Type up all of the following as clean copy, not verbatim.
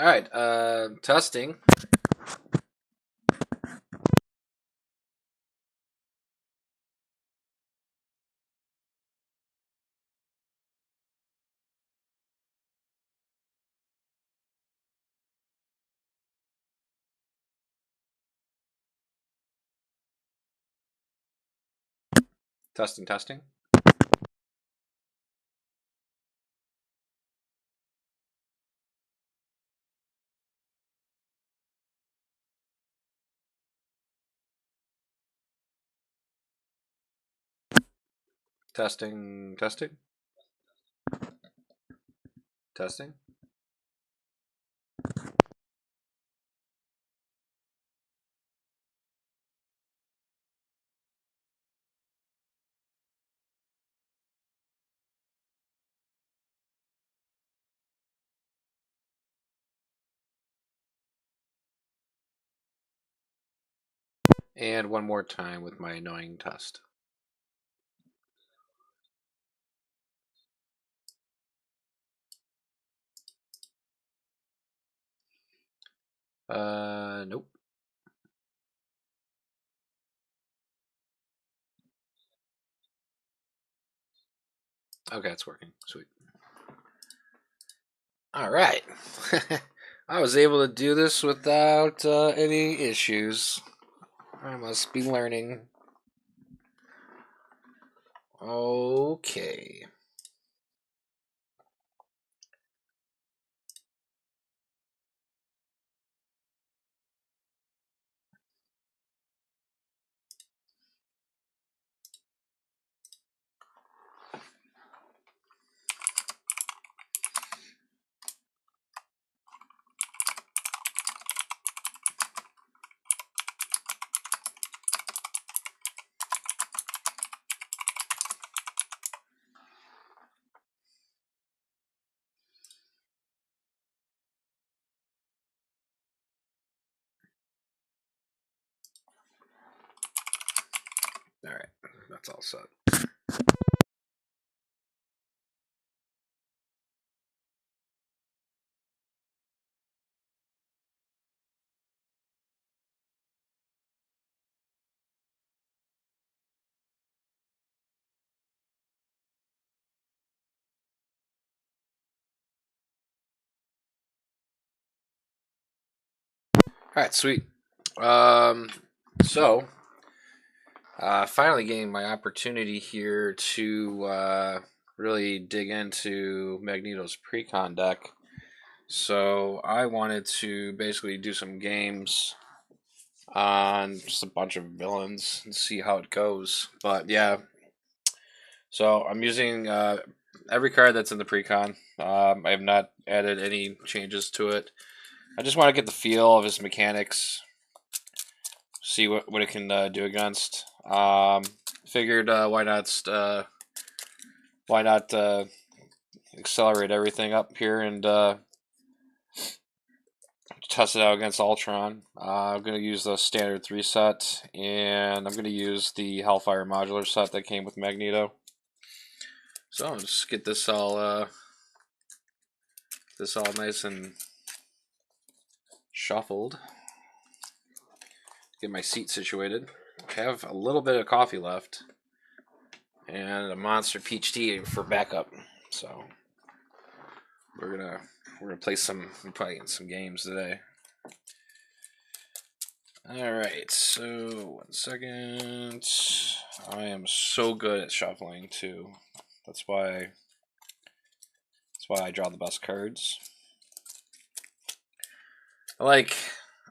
All right, testing. Testing, testing. Testing, testing, testing. And one more time with my annoying test. Nope. Okay, it's working. Sweet. All right. I was able to do this without any issues. I must be learning. Okay. All right. That's all set. All right, sweet. So finally getting my opportunity here to really dig into Magneto's precon deck. So I wanted to basically do some games on just a bunch of villains and see how it goes. But yeah, so I'm using every card that's in the precon. I have not added any changes to it. I just want to get the feel of his mechanics, see what it can do against. Figured why not accelerate everything up here and test it out against Ultron. I'm going to use the standard 3 set, and I'm going to use the Hellfire modular set that came with Magneto. So I'll just get this all nice and shuffled. Get my seat situated. I have a little bit of coffee left, and a Monster Peach Tea for backup. So we're gonna play some games today. All right, so 1 second. I am so good at shuffling too. That's why I draw the best cards.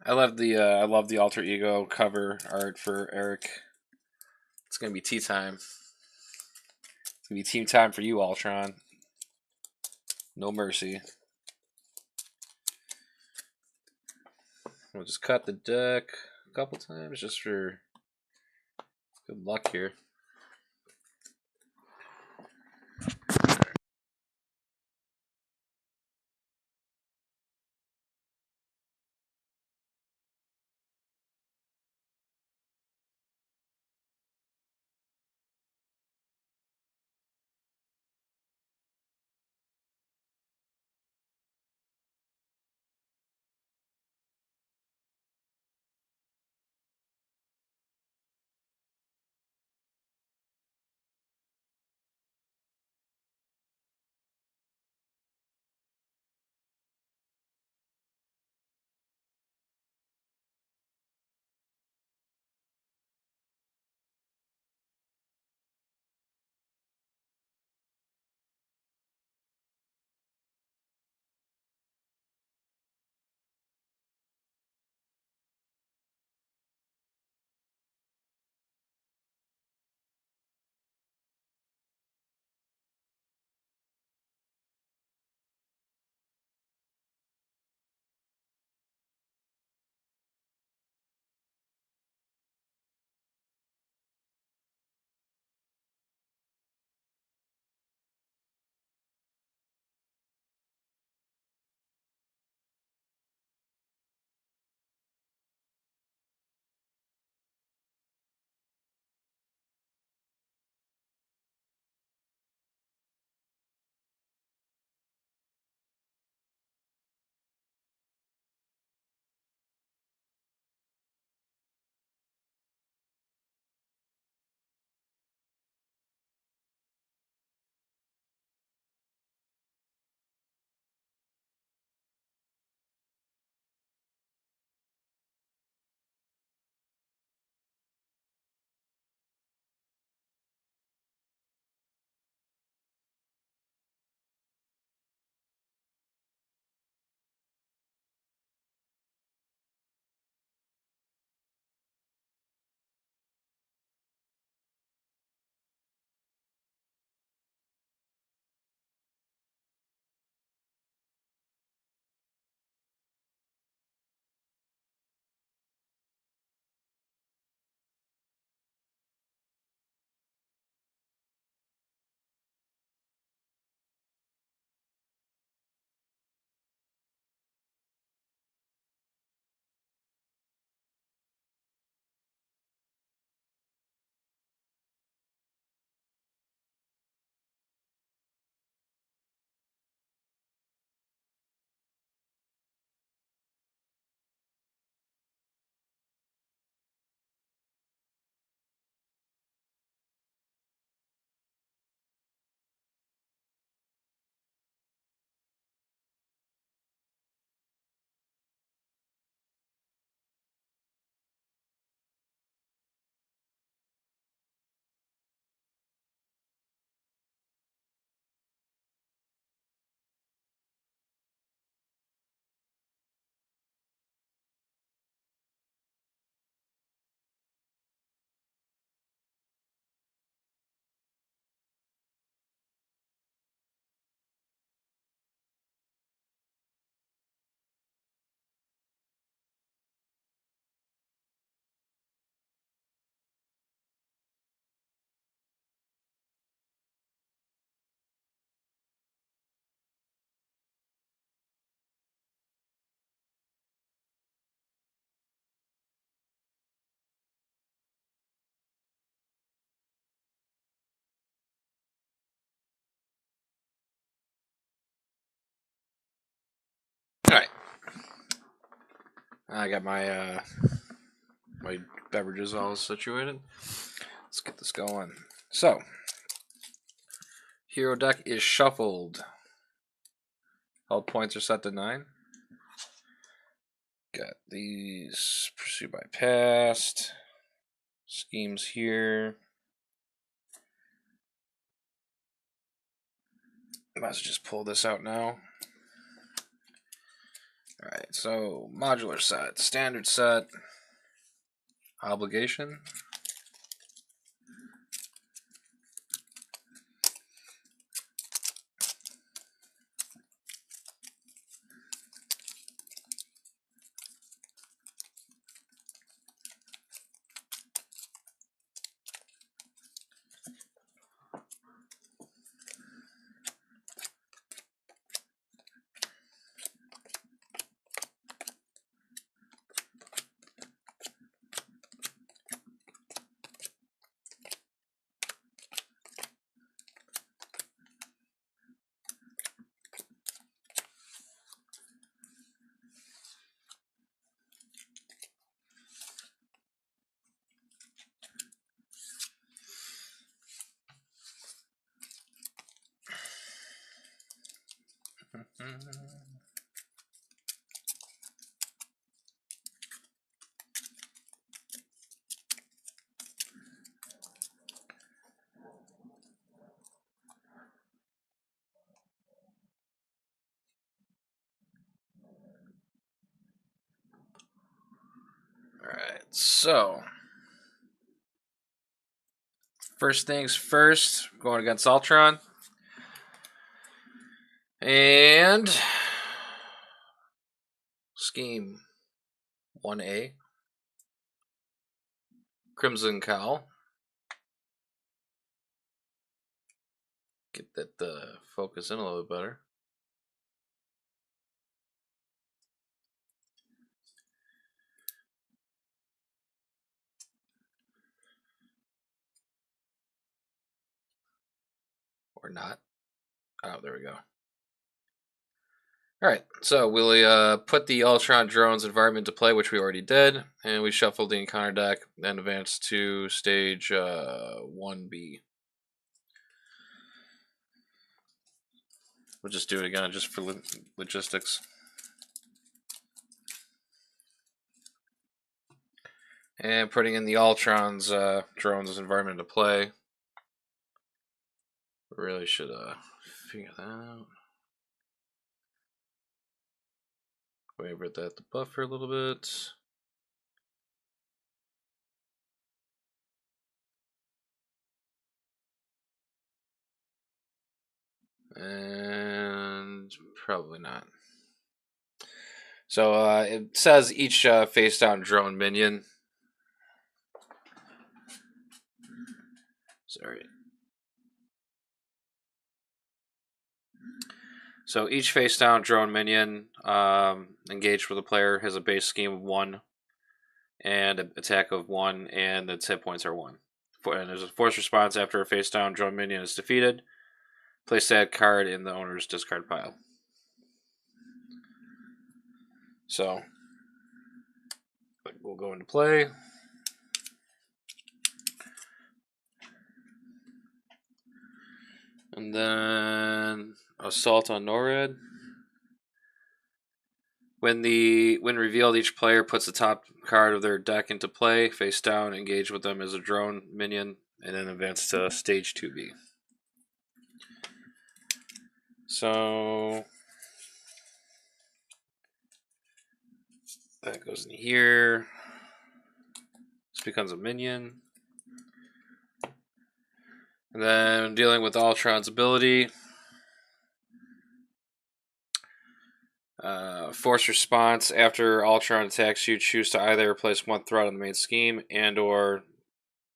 I love the alter ego cover art for Eric. It's gonna be tea time. It's gonna be team time for you, Ultron. No mercy. We'll just cut the deck a couple times just for good luck here. I got my my beverages all situated. Let's get this going. So, hero deck is shuffled. Held points are set to 9. Got these pursued by past schemes here. Might as well just pull this out now. Alright, so modular set, standard set, obligation. Alright, so first things first, going against Ultron. And scheme 1A. Crimson Cowl. Get that focus in a little bit better. Or not. Oh, there we go. Alright, so we'll put the Ultron drones environment to play, which we already did, and we shuffled the encounter deck, then advance to stage 1B. We'll just do it again, just for logistics. And putting in the Ultron's drones environment to play. Really should figure that out. Wavert that to buffer a little bit. And probably not. So it says each face down drone minion. Sorry. So each face down drone minion engaged with a player has a base scheme of 1 and an attack of 1, and its hit points are 1. And there's a force response after a face down drone minion is defeated. Place that card in the owner's discard pile. So we'll go into play. And then Assault on NORAD. When revealed, each player puts the top card of their deck into play, face down, engage with them as a drone minion, and then advance to stage 2B. So that goes in here. This becomes a minion. And then dealing with Ultron's ability. Force response. After Ultron attacks you, choose to either place 1 threat on the main scheme and or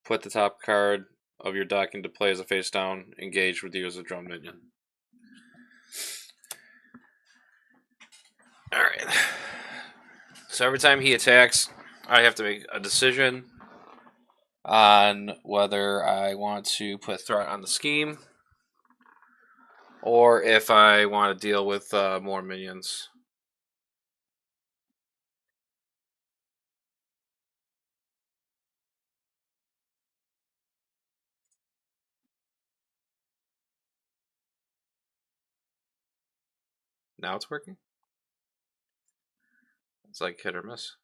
put the top card of your deck into play as a face down, engage with you as a drone minion. Alright. So every time he attacks, I have to make a decision on whether I want to put threat on the scheme or if I want to deal with more minions. Now it's working? It's like hit or miss.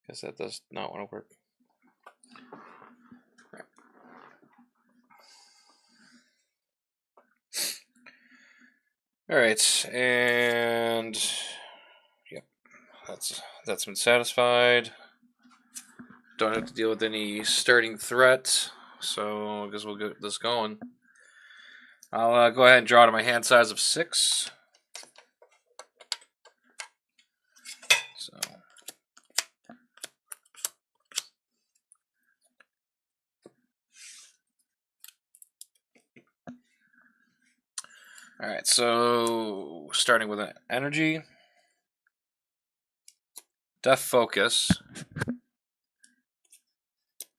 Guess that does not want to work. All right, and yep, that's been satisfied. Don't have to deal with any starting threat, so I guess we'll get this going. I'll go ahead and draw to my hand size of 6. So. Alright, so starting with an energy. Death Focus.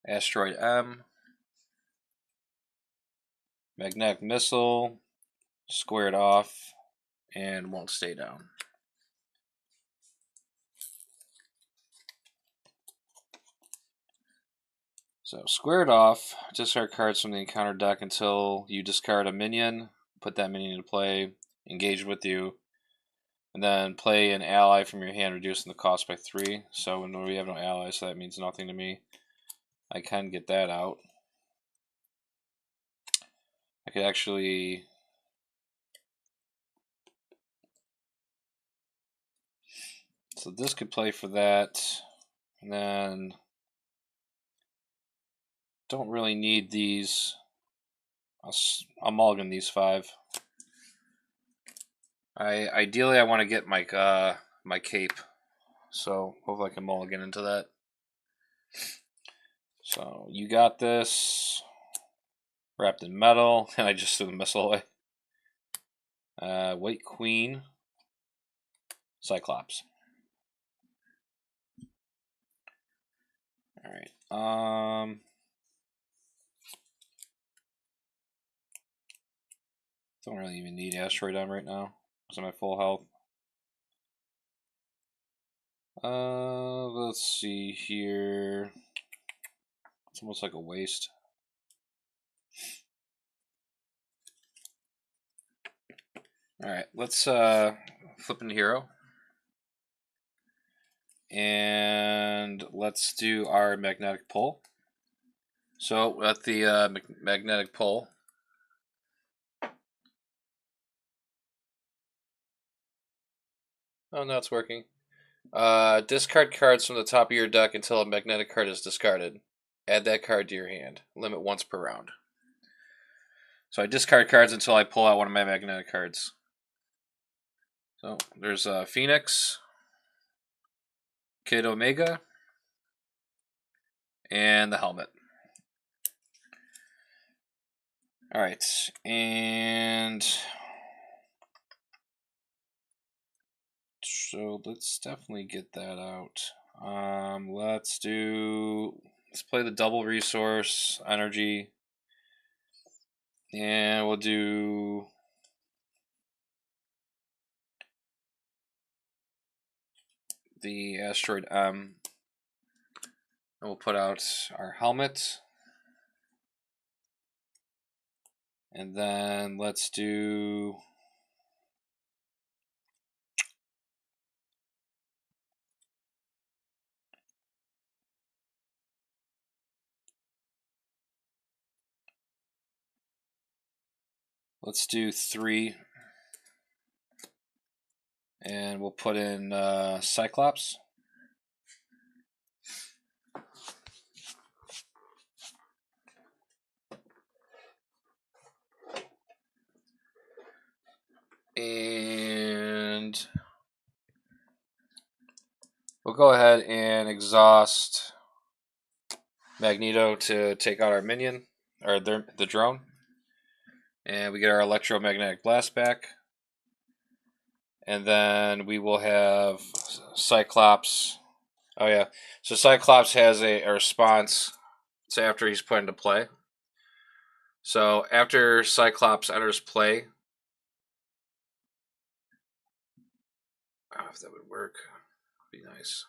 Asteroid M. Magnetic Missile. Squared off. And won't stay down. So squared off. Discard cards from the encounter deck until you discard a minion. Put that minion into play. Engage with you. And then play an ally from your hand, reducing the cost by 3. So when we have no allies, so that means nothing to me. I can get that out. I could actually... So this could play for that. And then... Don't really need these. I'll mulligan these 5. Ideally I want to get my my cape. So hopefully I can mulligan into that. So you got this. Wrapped in metal. And I just threw the missile away. White Queen. Cyclops. Alright. Don't really even need Asteroid M right now. Because I'm at full health. Let's see here. It's almost like a waste. Alright, let's flip into hero. And let's do our magnetic pull. So at the magnetic pull, oh, no, it's working. Discard cards from the top of your deck until a magnetic card is discarded. Add that card to your hand. Limit once per round. So I discard cards until I pull out one of my magnetic cards. So there's Phoenix, Kid Omega, and the helmet. Alright, and so let's definitely get that out. Let's play the double resource energy, and we'll do the Asteroid M, and we'll put out our helmet, and then let's do let's do 3, and we'll put in Cyclops. And we'll go ahead and exhaust Magneto to take out our minion, or the drone. And we get our electromagnetic blast back. And then we will have Cyclops. Oh yeah, so Cyclops has a response to after he's put into play. So after Cyclops enters play, Oh, if that would work, be nice.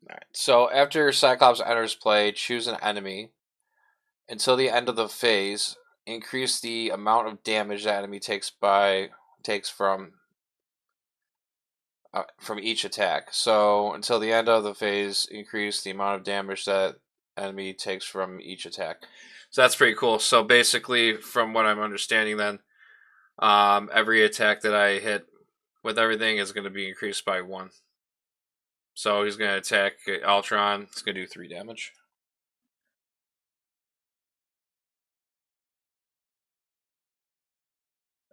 All right. So after Cyclops enters play, choose an enemy. Until the end of the phase, increase the amount of damage that enemy takes from each attack. So until the end of the phase, increase the amount of damage that enemy takes from each attack. So that's pretty cool. So basically, from what I'm understanding, then every attack that I hit with everything is going to be increased by 1. So he's going to attack Ultron. It's going to do 3 damage.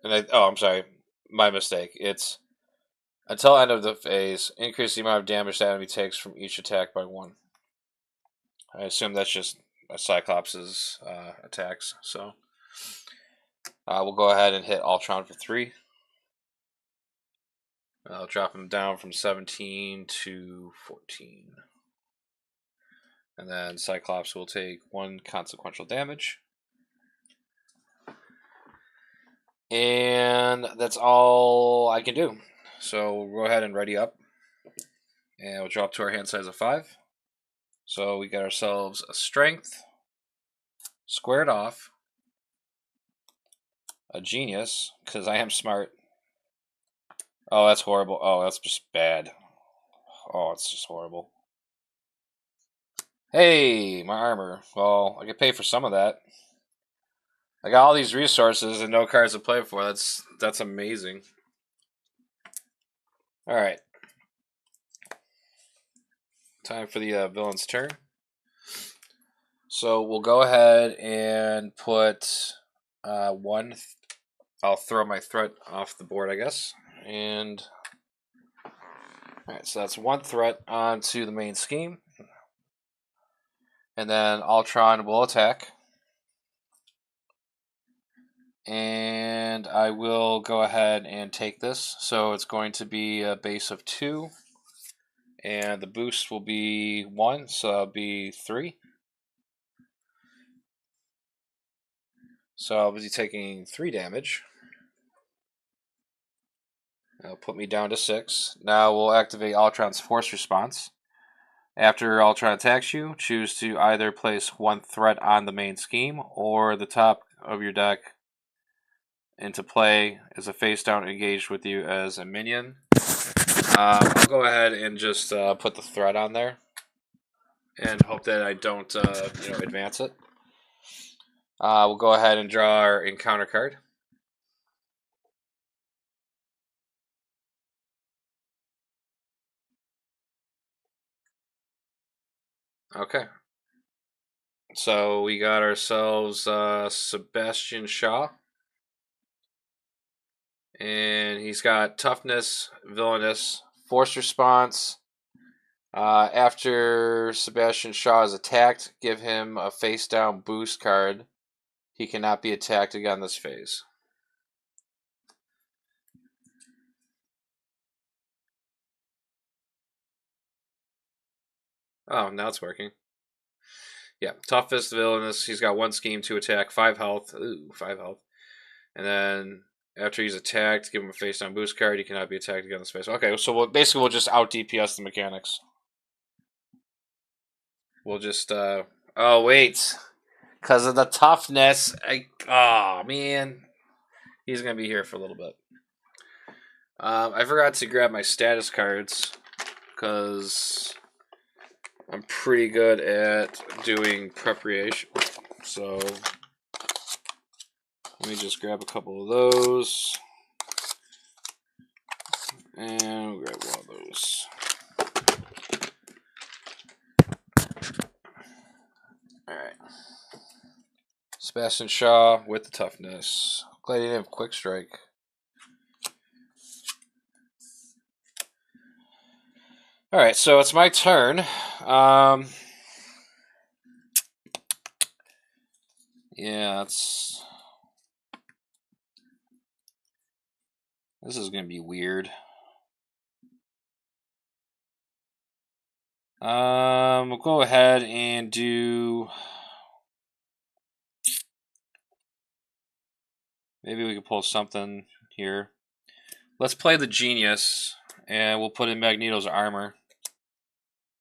And I'm sorry, my mistake. It's until end of the phase, increase the amount of damage the enemy takes from each attack by 1. I assume that's just Cyclops' attacks. So we'll go ahead and hit Ultron for 3. I'll drop him down from 17 to 14. And then Cyclops will take 1 consequential damage. And that's all I can do. So we'll go ahead and ready up. And we'll drop to our hand size of 5. So we got ourselves a strength, squared off, a genius, because I am smart. Oh, that's horrible. Oh, that's just bad. Oh, it's just horrible. Hey, my armor. Well, I could pay for some of that. I got all these resources and no cards to play for. That's amazing. All right. Time for the villain's turn. So we'll go ahead and put 1. I'll throw my threat off the board, I guess. And all right, so that's 1 threat onto the main scheme. And then Ultron will attack. And I will go ahead and take this. So it's going to be a base of 2. And the boost will be 1, so that'll be 3. So I'll be taking 3 damage. That'll put me down to 6. Now we'll activate Ultron's force response. After Ultron attacks you, choose to either place 1 threat on the main scheme or the top of your deck into play as a face down engaged with you as a minion. I'll go ahead and just put the threat on there and hope that I don't advance it. We'll go ahead and draw our encounter card. Okay. So we got ourselves Sebastian Shaw. And he's got toughness, villainous, force response. After Sebastian Shaw is attacked, give him a face down boost card. He cannot be attacked again this phase. Oh, now it's working. Yeah, toughest, villainous. He's got 1 scheme to attack, 5 health. Ooh, 5 health. And then after he's attacked, give him a face down boost card. He cannot be attacked again in space. Okay, so we'll just out DPS the mechanics. We'll just oh wait, because of the toughness. Oh man, he's gonna be here for a little bit. I forgot to grab my status cards because I'm pretty good at doing preparation. So let me just grab a couple of those. And we'll grab one of those. Alright. Sebastian Shaw with the toughness. Glad he didn't have quick strike. Alright, so it's my turn. Yeah, this is gonna be weird. We'll go ahead and do Maybe we can pull something here. Let's play the Genius, and we'll put in Magneto's armor.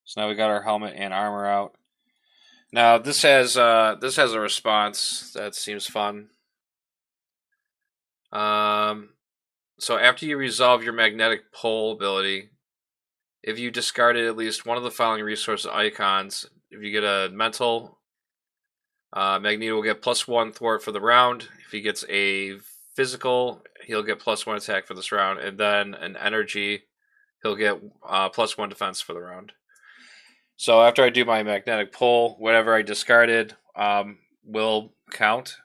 So now we got our helmet and armor out. Now this has a response that seems fun. So after you resolve your magnetic pole ability, if you discarded at least one of the following resource icons, if you get a mental, Magneto will get +1 thwart for the round. If he gets a physical, he'll get +1 attack for this round, and then an energy, he'll get +1 defense for the round. So after I do my magnetic pull, whatever I discarded will count.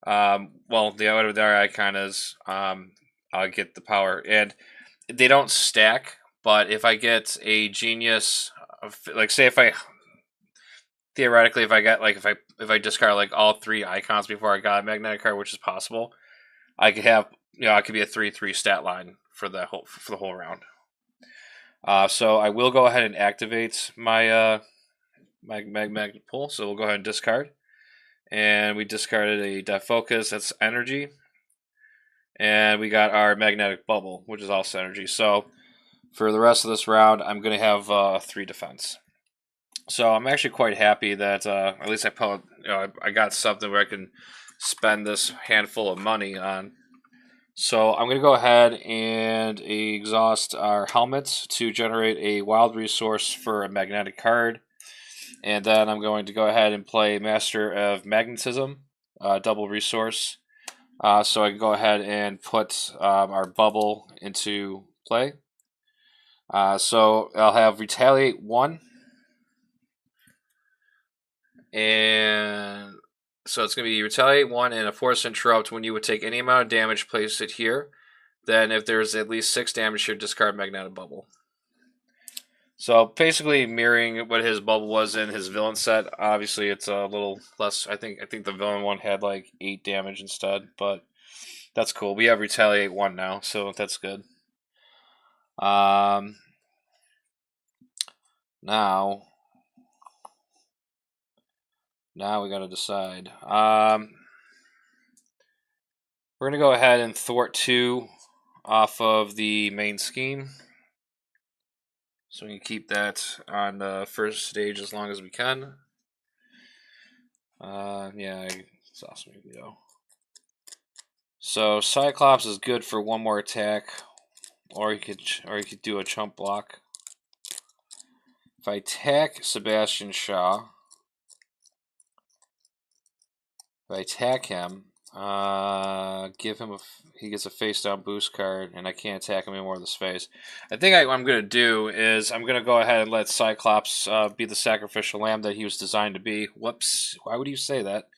Well, whatever their icon is, I'll get the power, and they don't stack. But if I get a genius, like say if I theoretically if I got like if I discard like all 3 icons before I got a magnetic card, which is possible, I could have I could be a 3/3 stat line for the whole round. So I will go ahead and activate my magnetic pull. So we'll go ahead and discard, and we discarded a Death Focus. That's energy, and we got our magnetic bubble, which is also energy. So for the rest of this round, I'm going to have 3 defense. So I'm actually quite happy that at least I got something where I can spend this handful of money on. So I'm going to go ahead and exhaust our helmets to generate a wild resource for a magnetic card. And then I'm going to go ahead and play Master of Magnetism, double resource. So I can go ahead and put our bubble into play. So I'll have Retaliate 1. And so it's going to be Retaliate 1 and a Force Interrupt. When you would take any amount of damage, place it here. Then if there's at least 6 damage here, discard Magnetic Bubble. So basically mirroring what his bubble was in his villain set. Obviously it's a little less. I think the villain one had like 8 damage instead, but that's cool. We have Retaliate 1 now, so that's good. Now we gotta decide. We're gonna go ahead and thwart 2 off of the main scheme, so we can keep that on the first stage as long as we can. Yeah, it's awesome. Go. So Cyclops is good for 1 more attack, or you could do a chump block. If I attack Sebastian Shaw, if I attack him, give him he gets a face down boost card, and I can't attack him anymore with his face. I think what I'm gonna do is I'm gonna go ahead and let Cyclops be the sacrificial lamb that he was designed to be. Whoops! Why would you say that?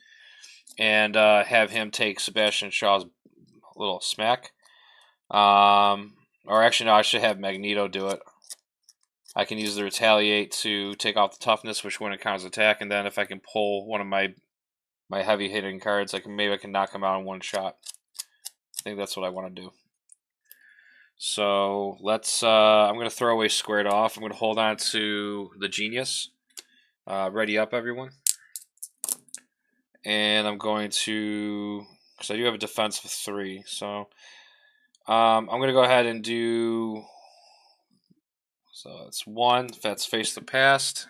And have him take Sebastian Shaw's little smack. Or actually, no, I should have Magneto do it. I can use the Retaliate to take off the toughness, which wouldn't count as attack, and then if I can pull one of my heavy hitting cards, maybe I can knock him out in 1 shot. I think that's what I want to do. So let's. I'm going to throw away Squared Off. I'm going to hold on to the Genius. Ready up, everyone. And I'm going to, because I do have a defense of 3, so I'm going to go ahead and do. So that's 1. That's Face the Past.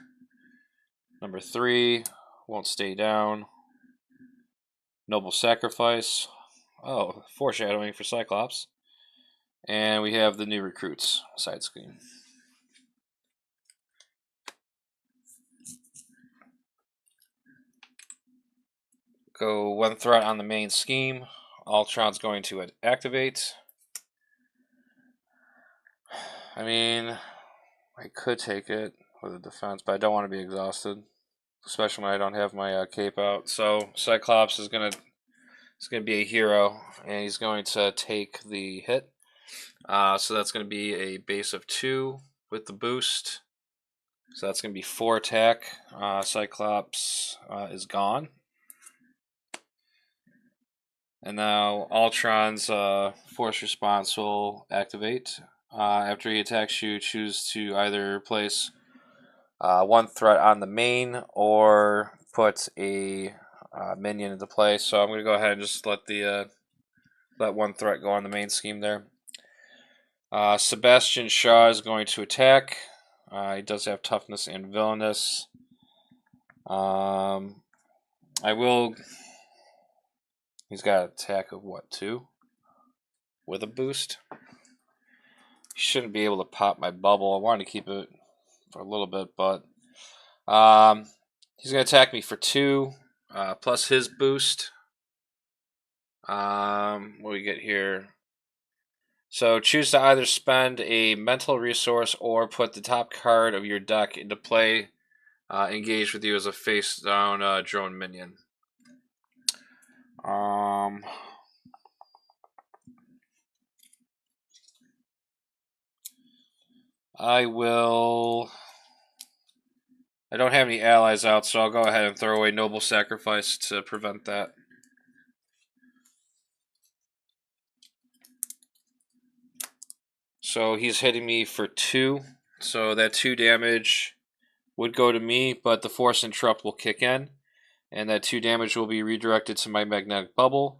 Number 3, Won't Stay Down. Noble Sacrifice. Oh, foreshadowing for Cyclops. And we have the New Recruits side screen. Go 1 threat on the main scheme. Ultron's going to activate. I mean, I could take it with a defense, but I don't want to be exhausted, especially when I don't have my cape out. So Cyclops is gonna be a hero, and he's going to take the hit. So that's going to be a base of 2 with the boost. So that's going to be 4 attack. Cyclops is gone. And now Ultron's force response will activate. After he attacks you, choose to either place 1 threat on the main or put a minion into play. So I'm going to go ahead and just let the let one threat go on the main scheme there. Sebastian Shaw is going to attack. He does have toughness and villainous. I will. He's got an attack of what, 2? With a boost. He shouldn't be able to pop my bubble. I wanted to keep it for a little bit, but he's going to attack me for 2, plus his boost. What do we get here? So choose to either spend a mental resource or put the top card of your deck into play, engaged with you as a face-down drone minion. I don't have any allies out, so I'll go ahead and throw away Noble Sacrifice to prevent that. So he's hitting me for 2, so that 2 damage would go to me, but the Force Interrupt will kick in, and that 2 damage will be redirected to my Magnetic Bubble.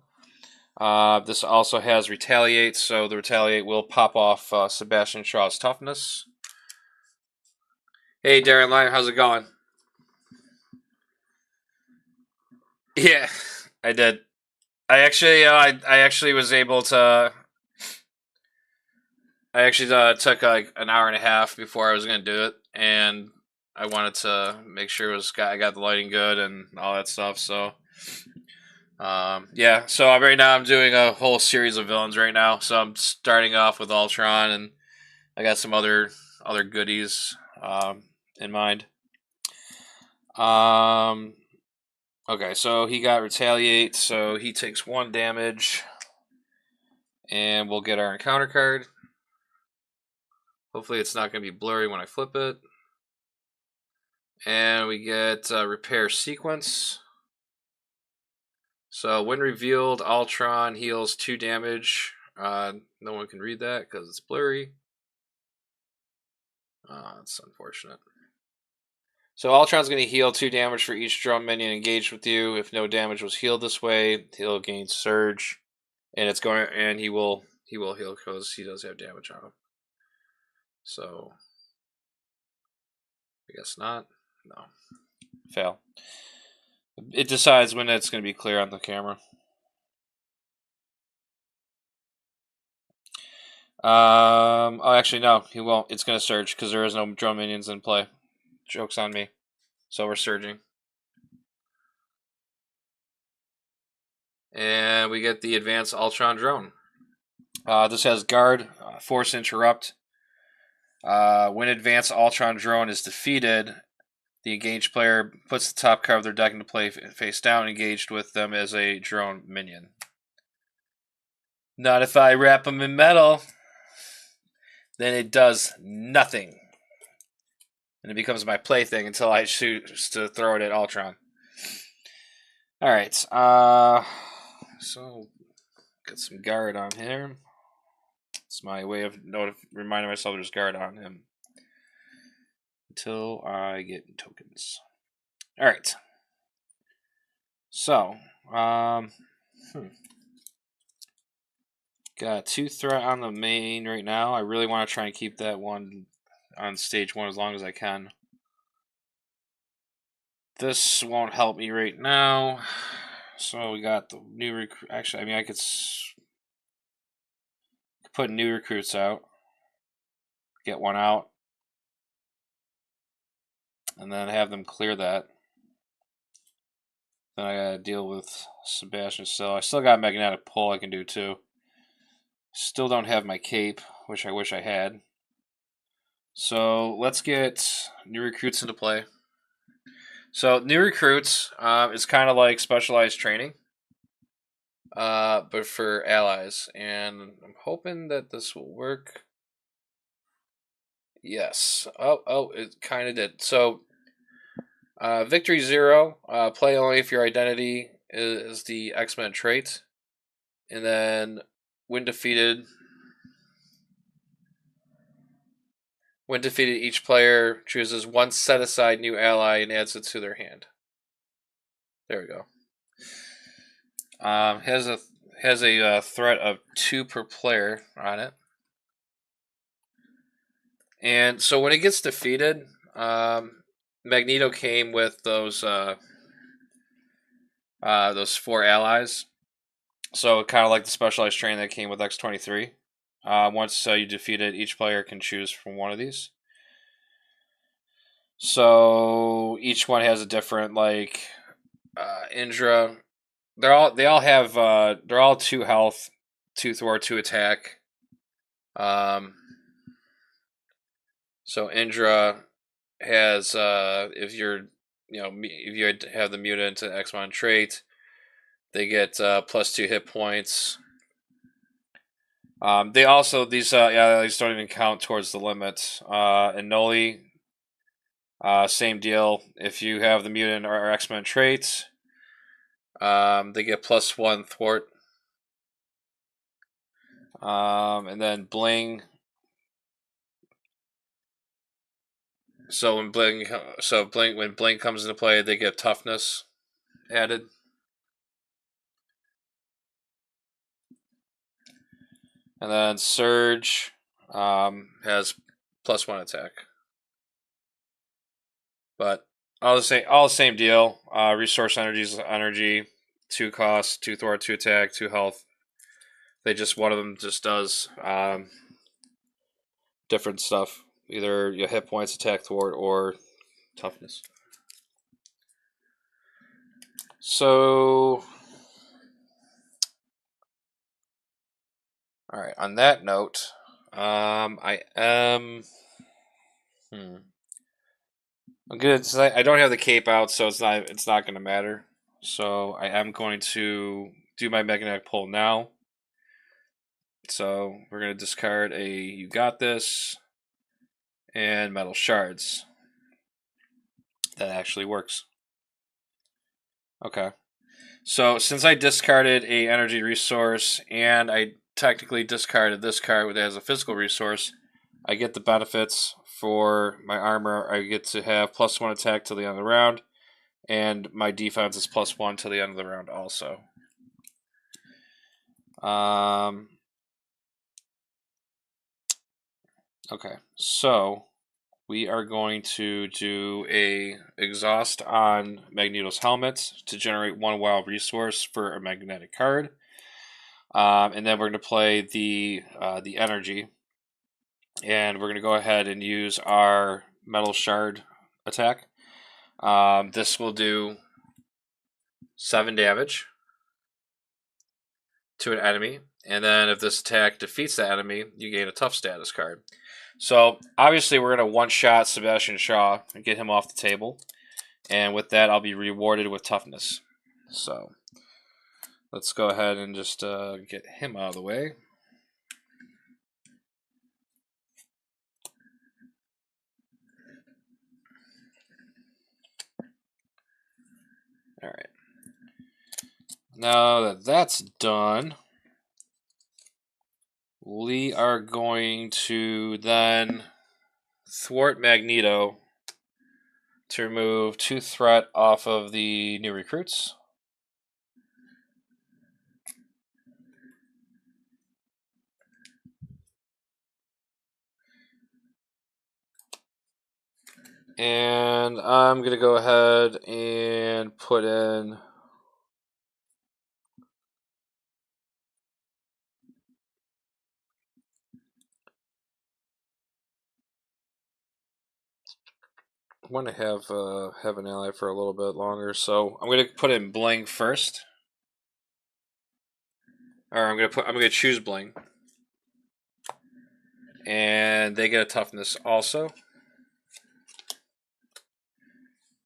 This also has Retaliate, so the Retaliate will pop off Sebastian Shaw's toughness. Hey, Darren Lyon, how's it going? Yeah, I did. I actually was able to. I actually took like an hour and a half before I was gonna do it, and I wanted to make sure I got the lighting good and all that stuff. So, yeah. So right now I'm doing a whole series of villains right now. So I'm starting off with Ultron, and I got some other goodies in mind. Okay, so he got Retaliate, so he takes 1 damage, and we'll get our encounter card. Hopefully it's not going to be blurry when I flip it. And we get Repair Sequence. So when revealed, Ultron heals 2 damage. No one can read that because it's blurry. That's unfortunate. So Ultron's going to heal 2 damage for each drone minion engaged with you. If no damage was healed this way, he'll gain Surge, and he will heal because he does have damage on him. So I guess not. No. Fail. It decides when it's going to be clear on the camera. Oh, actually, no. He won't. It's going to surge because there is no drone minions in play. Joke's on me. So we're surging. And we get the Advanced Ultron Drone. This has Guard, Force Interrupt. When Advanced Ultron Drone is defeated, the engaged player puts the top card of their deck into play face down, engaged with them as a drone minion. Not if I wrap them in metal. Then it does nothing. And it becomes my plaything until I choose to throw it at Ultron. Alright, so get some guard on here. It's my way of reminding myself there's guard on him. Until I get tokens. Alright. So, got 2 threat on the main right now. I really want to try and keep that one on stage 1 as long as I can. This won't help me right now. So we got the new recruit. Actually, I mean, I could put new recruits out. Get one out. And then have them clear that. Then I gotta deal with Sebastian still. I still got magnetic pull I can do too. Still don't have my cape, which I wish I had. So let's get new recruits into play. So new recruits is kind of like specialized training, but for allies. And I'm hoping that this will work. Yes. Oh, it kind of did. So Victory 0, play only if your identity is the X-Men trait. And then when defeated, each player chooses 1 set-aside new ally and adds it to their hand. There we go. Has has a threat of 2 per player on it. And so when it gets defeated, Magneto came with those 4 allies. So kind of like the specialized train that came with X-23. Once you defeat it, each player can choose from one of these. So each one has a different, like, Indra. They all have they're all 2 health, 2 thwart, 2 attack. So Indra has if you have the mutant X-Mon trait, they get +2 hit points. They also these don't even count towards the limit. And Noli, same deal. If you have the mutant or X-Men traits, they get +1 thwart. And then Bling. So when Bling comes into play, they get toughness added. And then Surge has +1 attack. But all the same deal. Resource energy, 2 cost, 2 thwart, 2 attack, 2 health. One of them just does different stuff. Either your hit points, attack, thwart, or toughness. So, all right. On that note, I am. I'm good. I don't have the cape out, so it's not going to matter. So I am going to do my magnetic pull now. So we're going to discard a You Got This and Metal Shards. That actually works. Okay. So since I discarded a energy resource and I technically discarded this card that has a physical resource, I get the benefits for my armor. I get to have +1 attack till the end of the round, and my defense is +1 till the end of the round also. Okay, so we are going to do a exhaust on Magneto's helmet to generate 1 wild resource for a magnetic card. And then we're going to play the energy. And we're going to go ahead and use our Metal Shard attack. This will do 7 damage to an enemy. And then if this attack defeats the enemy, you gain a tough status card. So obviously we're going to one-shot Sebastian Shaw and get him off the table. And with that, I'll be rewarded with toughness. So let's go ahead and just get him out of the way. All right. Now that that's done, we are going to then thwart Magneto to remove 2 threat off of the new recruits. And I'm going to go ahead and put in I want to have an ally for a little bit longer, so I'm going to put in Bling first. Or I'm going to choose Bling. And they get a toughness also.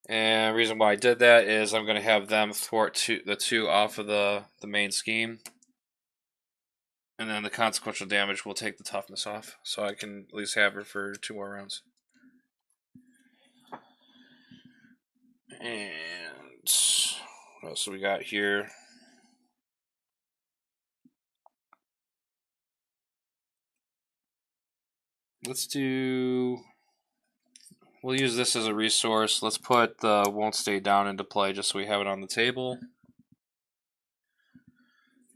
And the reason why I did that is I'm going to have them thwart the 2 off of the main scheme. And then the consequential damage will take the toughness off. So I can at least have her for 2 more rounds. And what else do we got here? We'll use this as a resource. Let's put the Won't Stay Down into play just so we have it on the table.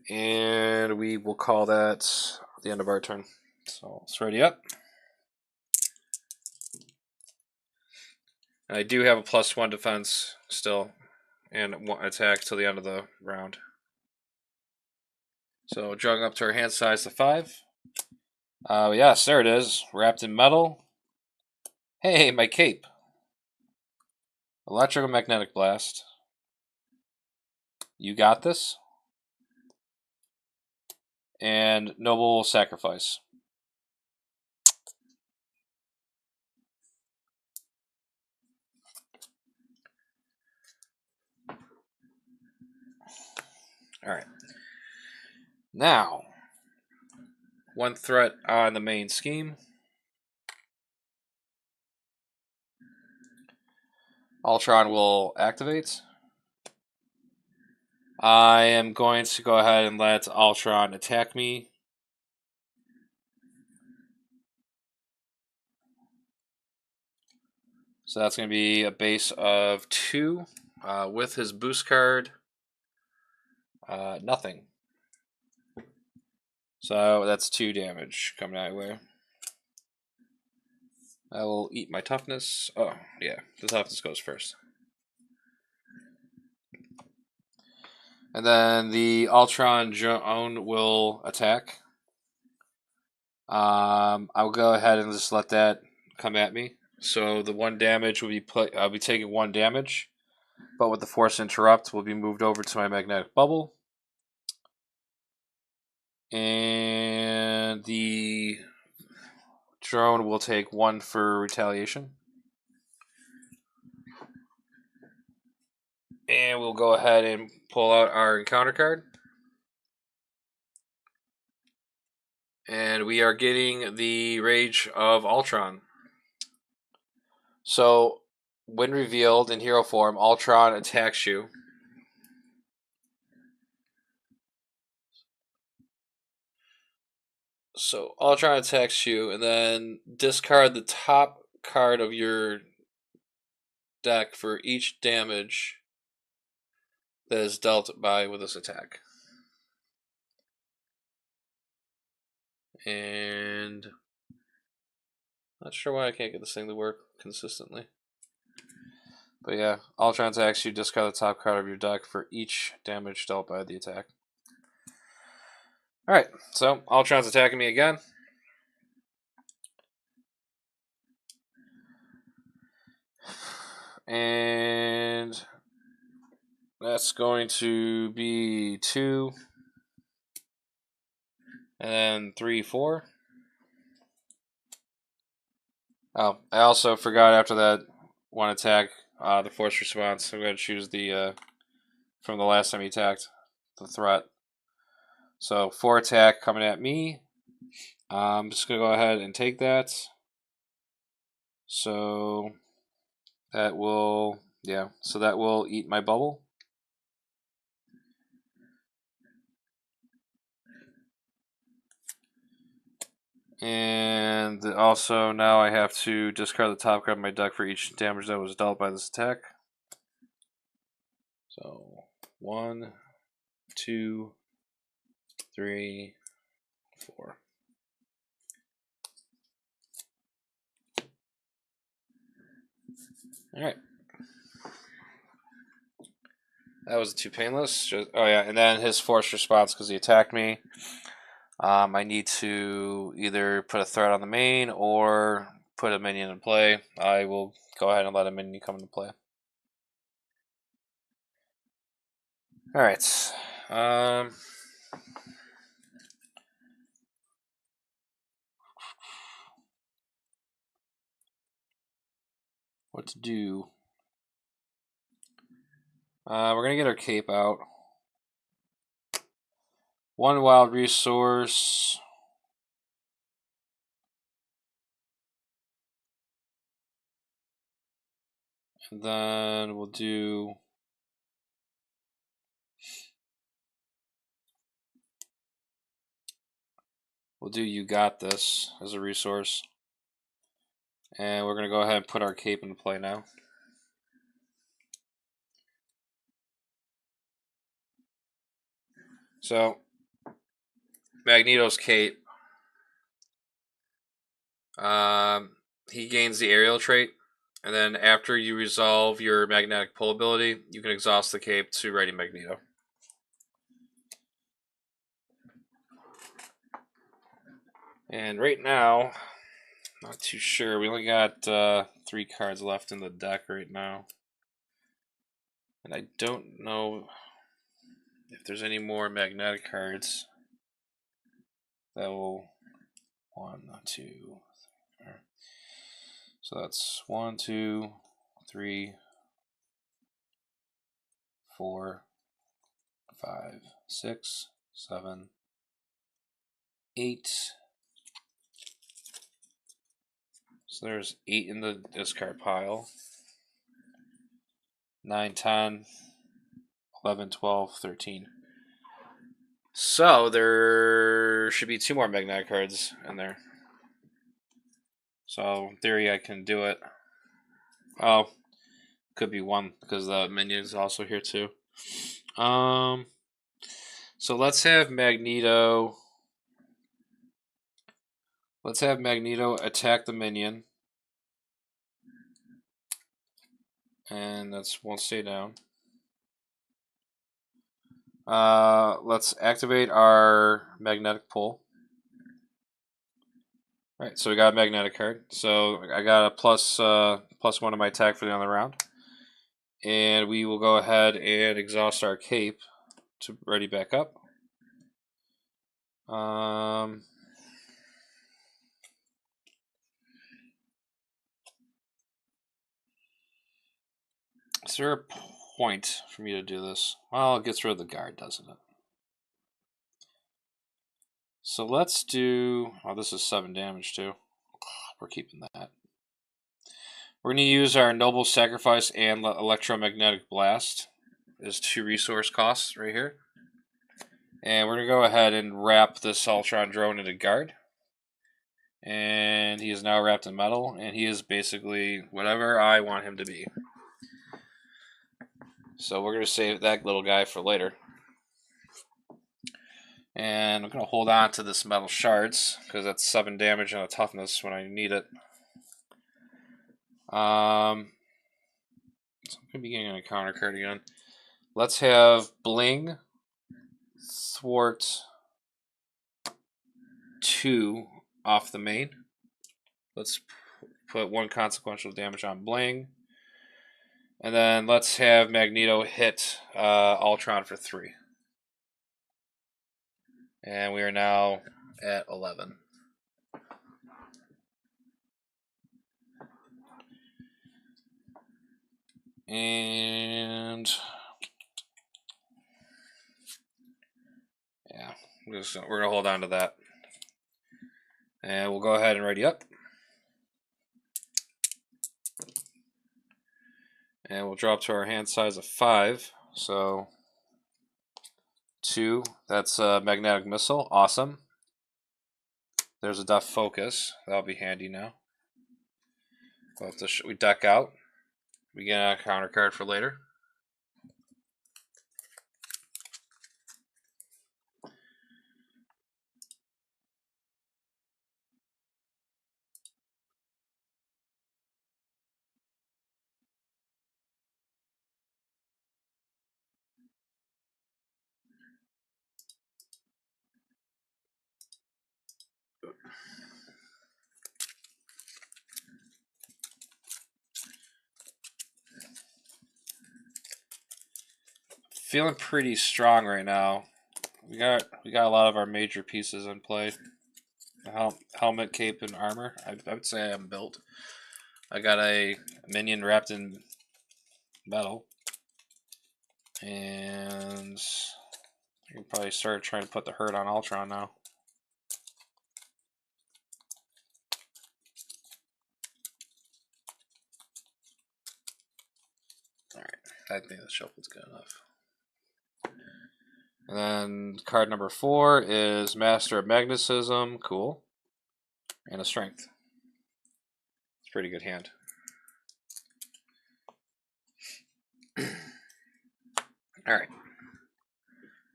And we will call that the end of our turn. So let's ready up. And I do have a +1 defense still, and 1 attack till the end of the round. So drawing up to our hand size to 5. Yes, there it is. Wrapped in metal. Hey, my cape. Electromagnetic blast. You got this. And noble sacrifice. All right. Now, 1 threat on the main scheme. Ultron will activate. I am going to go ahead and let Ultron attack me. So that's going to be a base of 2 with his boost card. Nothing. So that's 2 damage coming that way. I will eat my toughness. Oh, yeah. The toughness goes first. And then the Ultron drone will attack. I'll go ahead and just let that come at me. So the 1 damage will be I'll be taking 1 damage, but with the force interrupt, will be moved over to my magnetic bubble. And the drone will take 1 for retaliation. And we'll go ahead and pull out our encounter card. And we are getting the Rage of Ultron. So, when revealed in hero form, Ultron attacks you. So, Ultron attacks you, and then discard the top card of your deck for each damage that is dealt by with this attack. And not sure why I can't get this thing to work consistently. But yeah, Ultron attacks you, discard the top card of your deck for each damage dealt by the attack. Alright, so Ultron's attacking me again. And that's going to be 2. And then 3, 4. Oh, I also forgot after that 1 attack, the force response. I'm going to choose the, from the last time he attacked, the threat. So 4 attack coming at me. I'm just going to go ahead and take that. So that will, so that will eat my bubble. And also now I have to discard the top card of my deck for each damage that was dealt by this attack. So 1, 2, 3, 4. Alright. That was too painless. Oh yeah, and then his force response because he attacked me. I need to either put a threat on the main or put a minion in play. I will go ahead and let a minion come into play. Alright. What to do? We're going to get our cape out. 1 wild resource. And then we'll do You Got This as a resource. And we're going to go ahead and put our cape into play now. So Magneto's cape, he gains the aerial trait, and then after you resolve your magnetic pull ability, you can exhaust the cape to ready Magneto. And right now, not too sure. We only got 3 cards left in the deck right now. And I don't know if there's any more magnetic cards that will... 1, 2, 3. So that's 1, 2, 3, 4, 5, 6, 7, 8. So there's 8 in the discard pile. 9, 10, 11, 12, 13. So there should be 2 more magnetic cards in there. So in theory I can do it. Oh, could be 1 because the minion is also here too. So let's have Magneto. Let's have Magneto attack the minion. And that's won't stay down. Let's activate our magnetic pull. Alright, so we got a magnetic card. So I got a plus 1 to my attack for the end of the round. And we will go ahead and exhaust our cape to ready back up. Is there a point for me to do this? Well, it gets rid of the guard, doesn't it? So let's do... Oh, this is 7 damage too. We're keeping that. We're going to use our Noble Sacrifice and Electromagnetic Blast as 2 resource costs right here. And we're going to go ahead and wrap this Ultron drone into guard. And he is now wrapped in metal, and he is basically whatever I want him to be. So we're going to save that little guy for later. And I'm going to hold on to this metal shards, because that's 7 damage and a toughness when I need it. So I'm going to be getting a counter card again. Let's have Bling, Thwart 2 off the main. Let's put 1 consequential damage on Bling. And then let's have Magneto hit Ultron for 3. And we are now at 11. And yeah, we're gonna hold on to that. And we'll go ahead and ready up. And we'll drop to our hand size of 5. So 2, that's a magnetic missile. Awesome. There's a Death Focus. That'll be handy now. We'll have to we deck out. We get a counter card for later. Feeling pretty strong right now. We got a lot of our major pieces in play. Helmet, cape, and armor. I would say I'm built. I got a minion wrapped in metal, and I can probably start trying to put the hurt on Ultron now. All right, I think the shuffle's good enough. And then card number 4 is Master of Magnetism. Cool. And a Strength. It's a pretty good hand. Alright.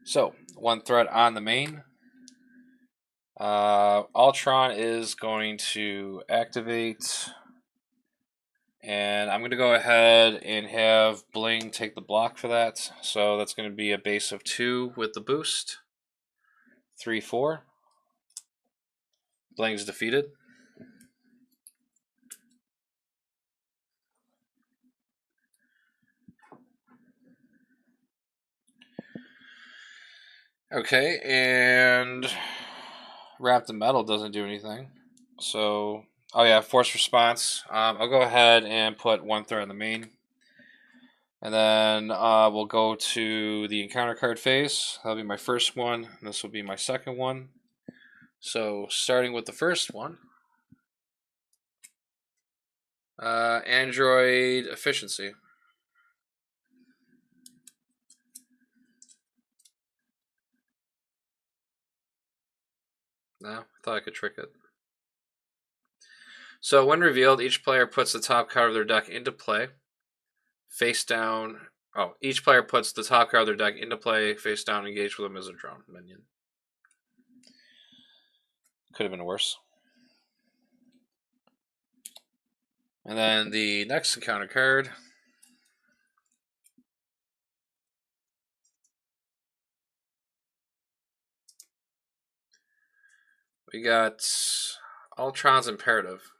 So, 1 threat on the main. Ultron is going to activate, and I'm going to go ahead and have Bling take the block for that. So that's going to be a base of 2 with the boost. 3/4. Bling's defeated. Okay, and Wrap the Metal doesn't do anything. So, oh yeah, Force Response. I'll go ahead and put 1/3 on the main. And then we'll go to the encounter card phase. That'll be my first one. And this will be my second one. So, starting with the first one. Android Efficiency. No, I thought I could trick it. So when revealed, each player puts the top card of their deck into play, face down. Oh, each player puts the top card of their deck into play, face down, engaged with them as a drone minion. Could have been worse. And then the next encounter card. We got Ultron's Imperative.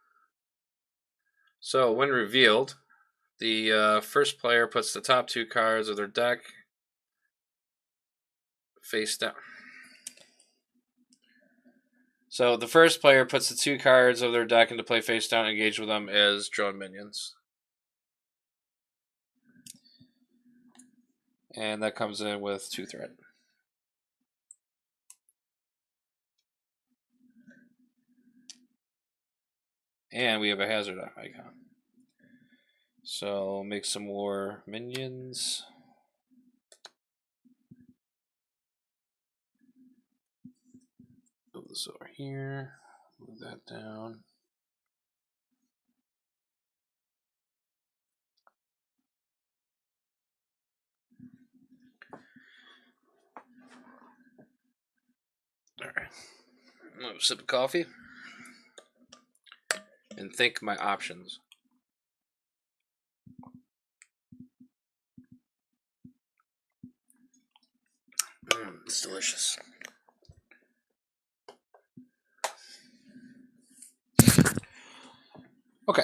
So when revealed, the first player puts the top 2 cards of their deck face down. So the first player puts the 2 cards of their deck into play face down, engage with them as drone minions. And that comes in with 2 threat. And we have a hazard icon. So make some more minions. Move this over here. Move that down. Alright. I'm gonna sip of coffee and think my options. It's delicious. Okay.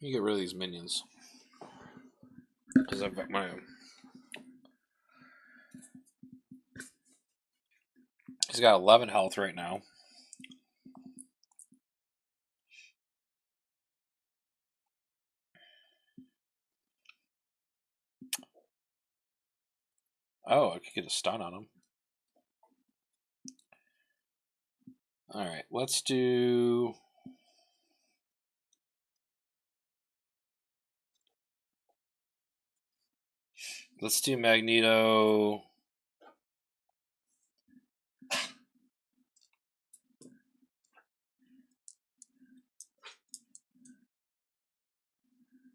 You get rid of these minions. Because I've got my. He's got 11 health right now. Oh, I could get a stun on him. Alright, let's do. Let's do Magneto.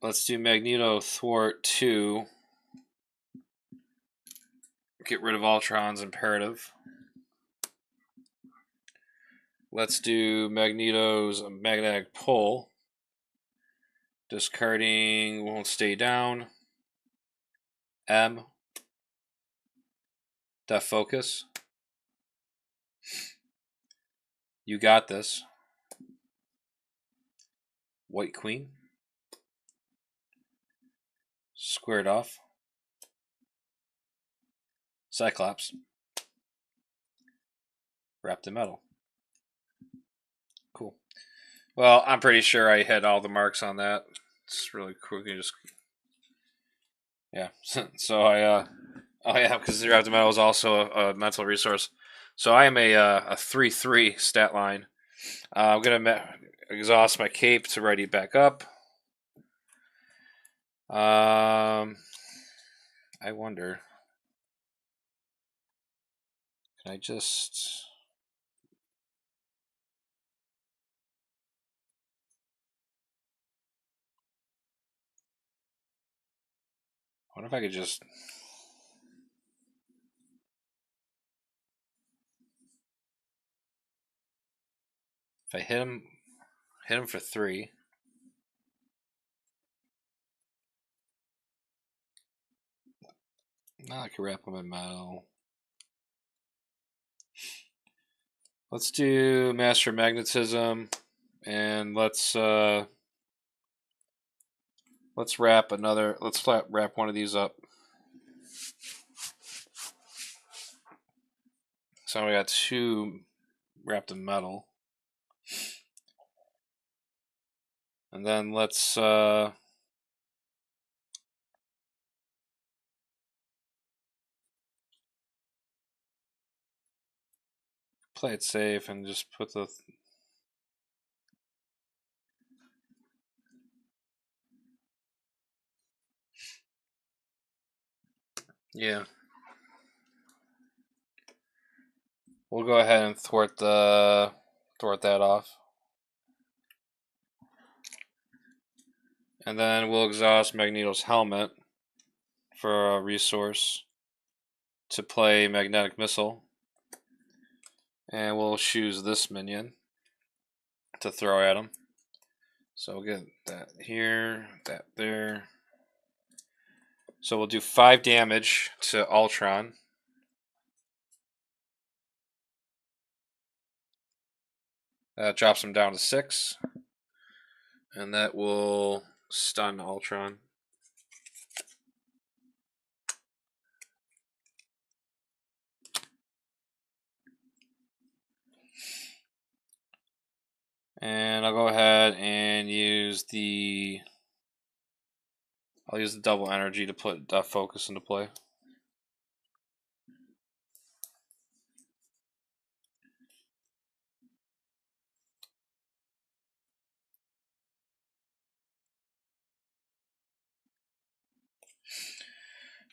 Let's do Magneto Thwart 2. Get rid of Ultron's Imperative. Let's do Magneto's Magnetic Pull. Discarding won't stay down. M. Def Focus. You got this. White Queen. Squared off. Cyclops. Wrapped in metal. Cool. Well, I'm pretty sure I hit all the marks on that. It's really cool. You can just. Yeah. So I. Oh, yeah, because Wrapped in metal is also a mental resource. So I am a 3/3 stat line. I'm going to exhaust my cape to ready back up. I wonder. Can I just. I wonder if I could just. If I hit him for 3. Now I can wrap him in metal. Let's do Master of Magnetism, and let's wrap another. Let's wrap one of these up. So we got 2 wrapped in metal, and then let's play it safe and just put the. Yeah. We'll go ahead and thwart that off. And then we'll exhaust Magneto's helmet for a resource to play Magnetic Missile. And we'll choose this minion to throw at him. So we'll get that here, that there. So we'll do 5 damage to Ultron. That drops him down to 6. And that will stun Ultron. And I'll go ahead and use the double energy to put focus into play.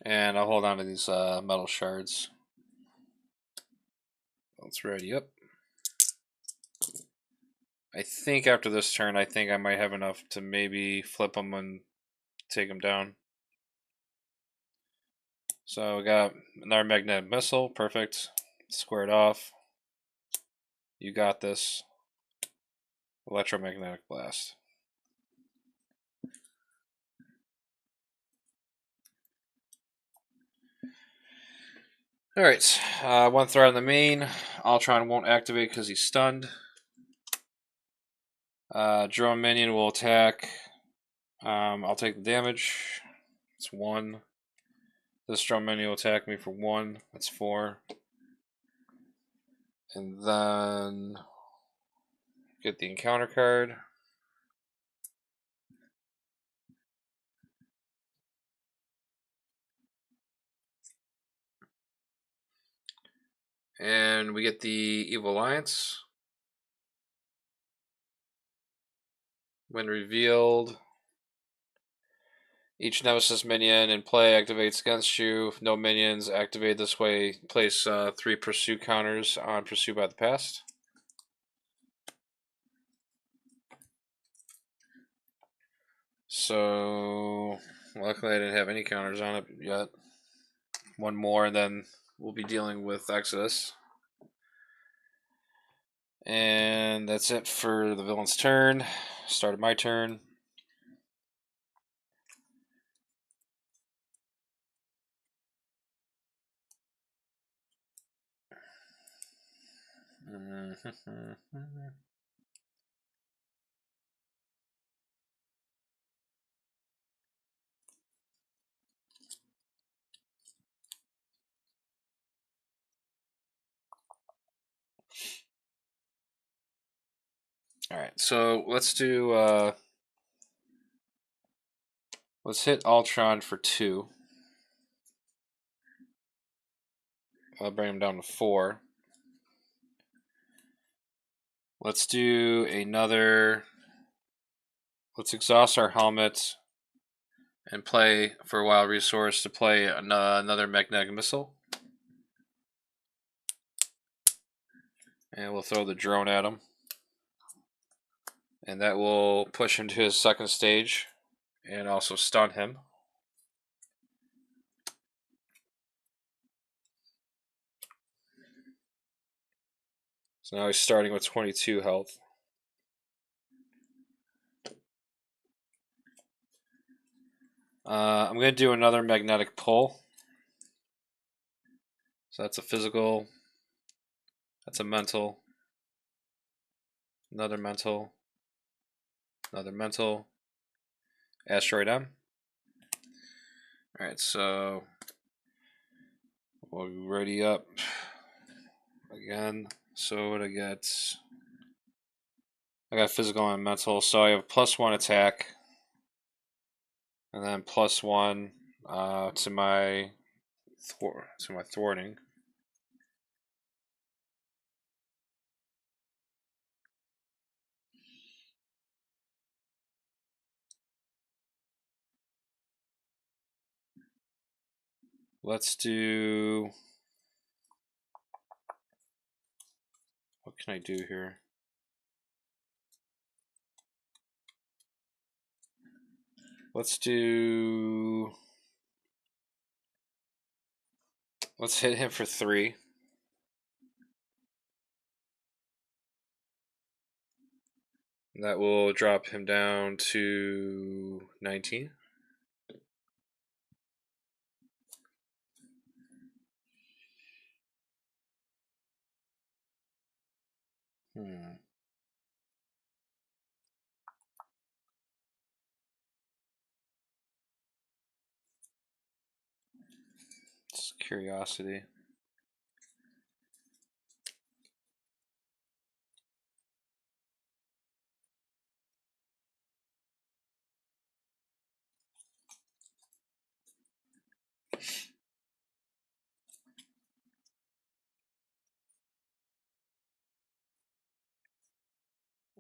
And I'll hold on to these metal shards. Let's ready up. I think after this turn, I think I might have enough to maybe flip them and take them down. So we got another magnetic missile, perfect. Squared off. You got this. Electromagnetic blast. Alright, 1 threat on the main. Ultron won't activate because he's stunned. Drone minion will attack. I'll take the damage. It's 1. This drone minion will attack me for 1. That's 4. And then get the encounter card. And we get the Evil Alliance. When revealed, each Nemesis minion in play activates against you. If no minions activate this way, place 3 pursuit counters on Pursuit by the Past. So, luckily I didn't have any counters on it yet. 1 more, and then we'll be dealing with Exodus. And that's it for the villain's turn. Started my turn. Alright, so let's do let's hit Ultron for 2. I'll bring him down to 4. Let's do another. Let's exhaust our helmet and play for a wild resource to play another magnetic missile. And we'll throw the drone at him. And that will push him to his 2nd stage and also stun him. So now he's starting with 22 health. I'm going to do another magnetic pull. So that's a physical. That's a mental. Another mental. Another mental. Asteroid M. Alright, so we'll ready up again. So what I get? I got physical and mental, so I have +1 attack, and then +1 to my thwarting. Let's do. What can I do here? Let's do. Let's hit him for 3. That will drop him down to 19. It's curiosity.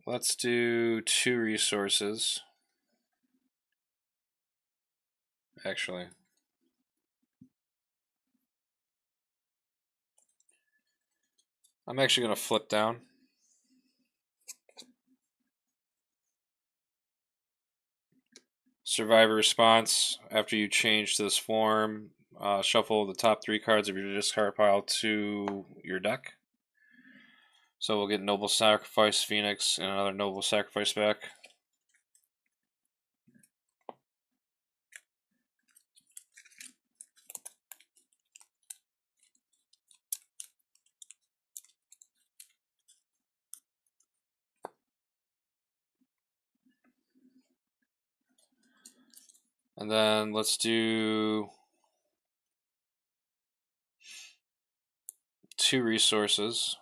Let's do 2 resources. Actually. I'm actually going to flip down. Survivor response. After you change this form, shuffle the top 3 cards of your discard pile to your deck. So we'll get Noble Sacrifice, Phoenix, and another Noble Sacrifice back. And then let's do 2 resources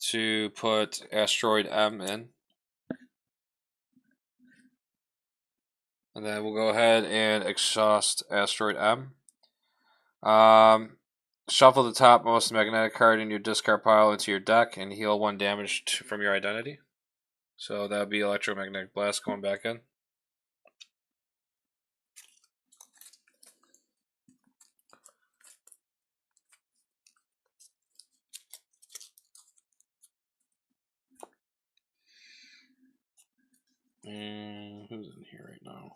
to put Asteroid M in. And then we'll go ahead and exhaust Asteroid M. Shuffle the topmost magnetic card in your discard pile into your deck and heal 1 damage from your identity. So that would be Electromagnetic Blast going back in. And who's in here right now?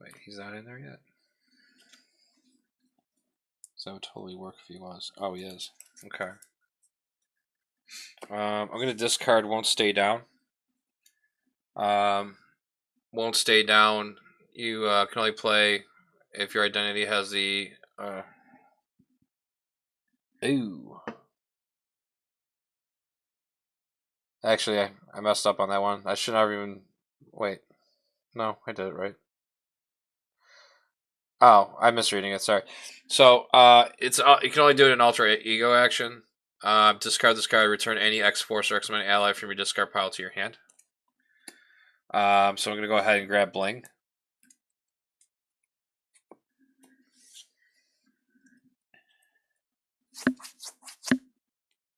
Wait, he's not in there yet? So that would totally work if he was. Oh, he is. Okay. I'm going to discard Won't Stay Down. Won't Stay Down. You can only play if your identity has the... Ooh. Actually, I messed up on that one. I should not even... Wait. No, I did it right. Oh, I'm misreading it. Sorry. So, it's you can only do it in Ultra Ego action. Discard this card. Return any X-Force or X-Men ally from your discard pile to your hand. So I'm going to go ahead and grab Bling.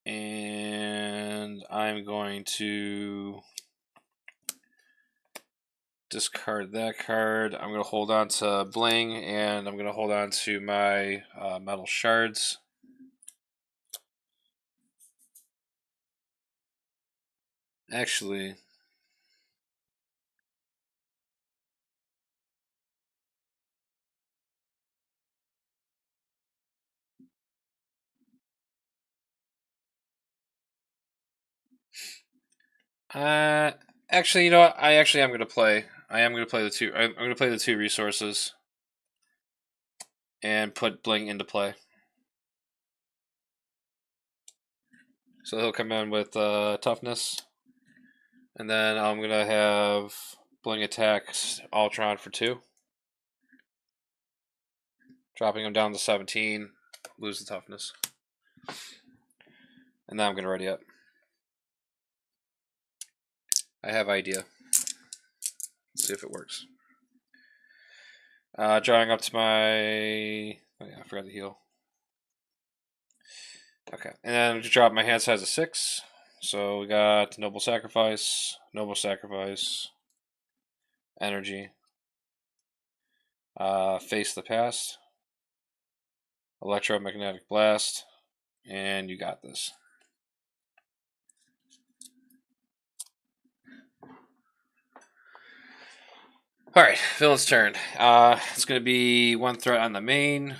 And I'm going to discard that card. I'm going to hold on to Bling, and I'm going to hold on to my metal shards. Actually, actually, you know what? I am going to play. I am going to play the two. I'm going to play the 2 resources and put Bling into play. So he'll come in with toughness, and then I'm going to have Bling attack Ultron for 2, dropping him down to 17, lose the toughness, and now I'm going to ready up. I have idea. Let's see if it works. Drawing up to my... Oh yeah, I forgot to heal. Okay, and then just drop my hand size of 6. So we got Noble Sacrifice, Energy, Face the Past, Electromagnetic Blast, and you got this. Alright, villain's turn. It's going to be 1 threat on the main.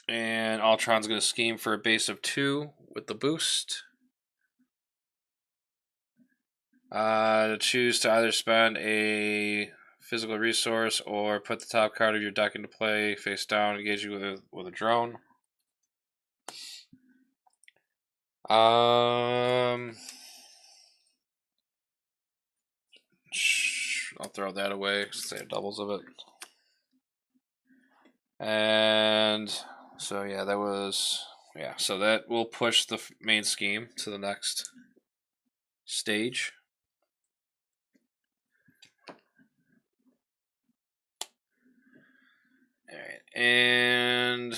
And Ultron's going to scheme for a base of 2 with the boost. Choose to either spend a physical resource or put the top card of your deck into play face down, engage you with a drone. I'll throw that away because they have doubles of it. And so yeah, that was so that will push the main scheme to the next stage. All right, and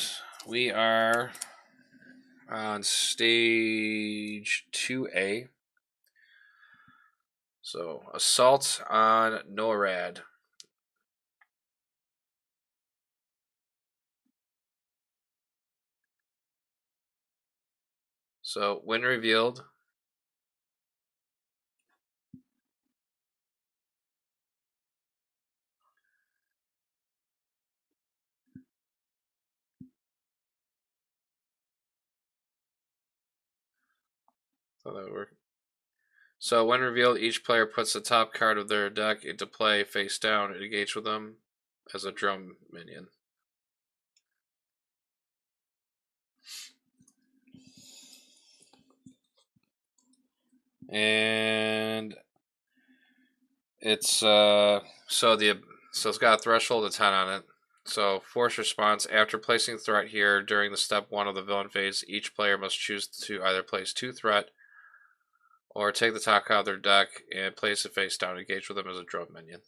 we are on stage 2A. So, assault on NORAD. So, when revealed, thought that would work. So, when revealed, each player puts the top card of their deck into play face down and engage with them as a drum minion. And it's so it's got a threshold of 10 on it. So force response after placing threat here during the step 1 of the villain phase, each player must choose to either place 2 threat or take the top card of their deck and place it face down, engage with them as a drum minion.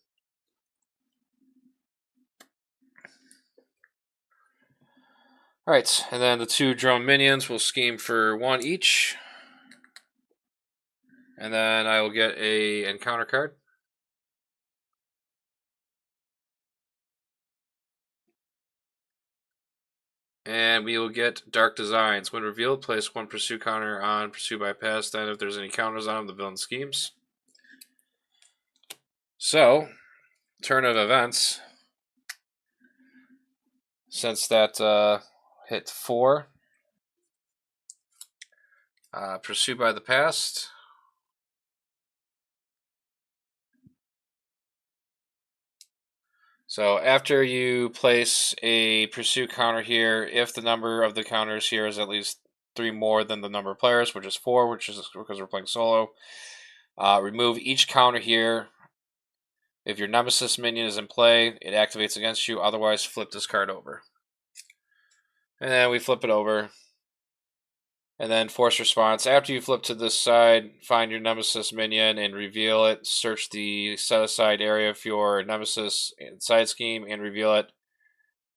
Alright, and then the 2 drum minions will scheme for 1 each. And then I will get a encounter card. And we will get Dark Designs. When revealed, place 1 pursuit counter on Pursue Bypass. Then if there's any counters on them, the villain schemes. So, turn of events. Since that hit 4. Pursue by the Past. So after you place a pursuit counter here, if the number of the counters here is at least 3 more than the number of players, which is 4, which is because we're playing solo, remove each counter here. If your Nemesis minion is in play, it activates against you. Otherwise, flip this card over. And then we flip it over. And then force response. After you flip to this side, find your Nemesis minion and reveal it. Search the set-aside area for your Nemesis side scheme and reveal it.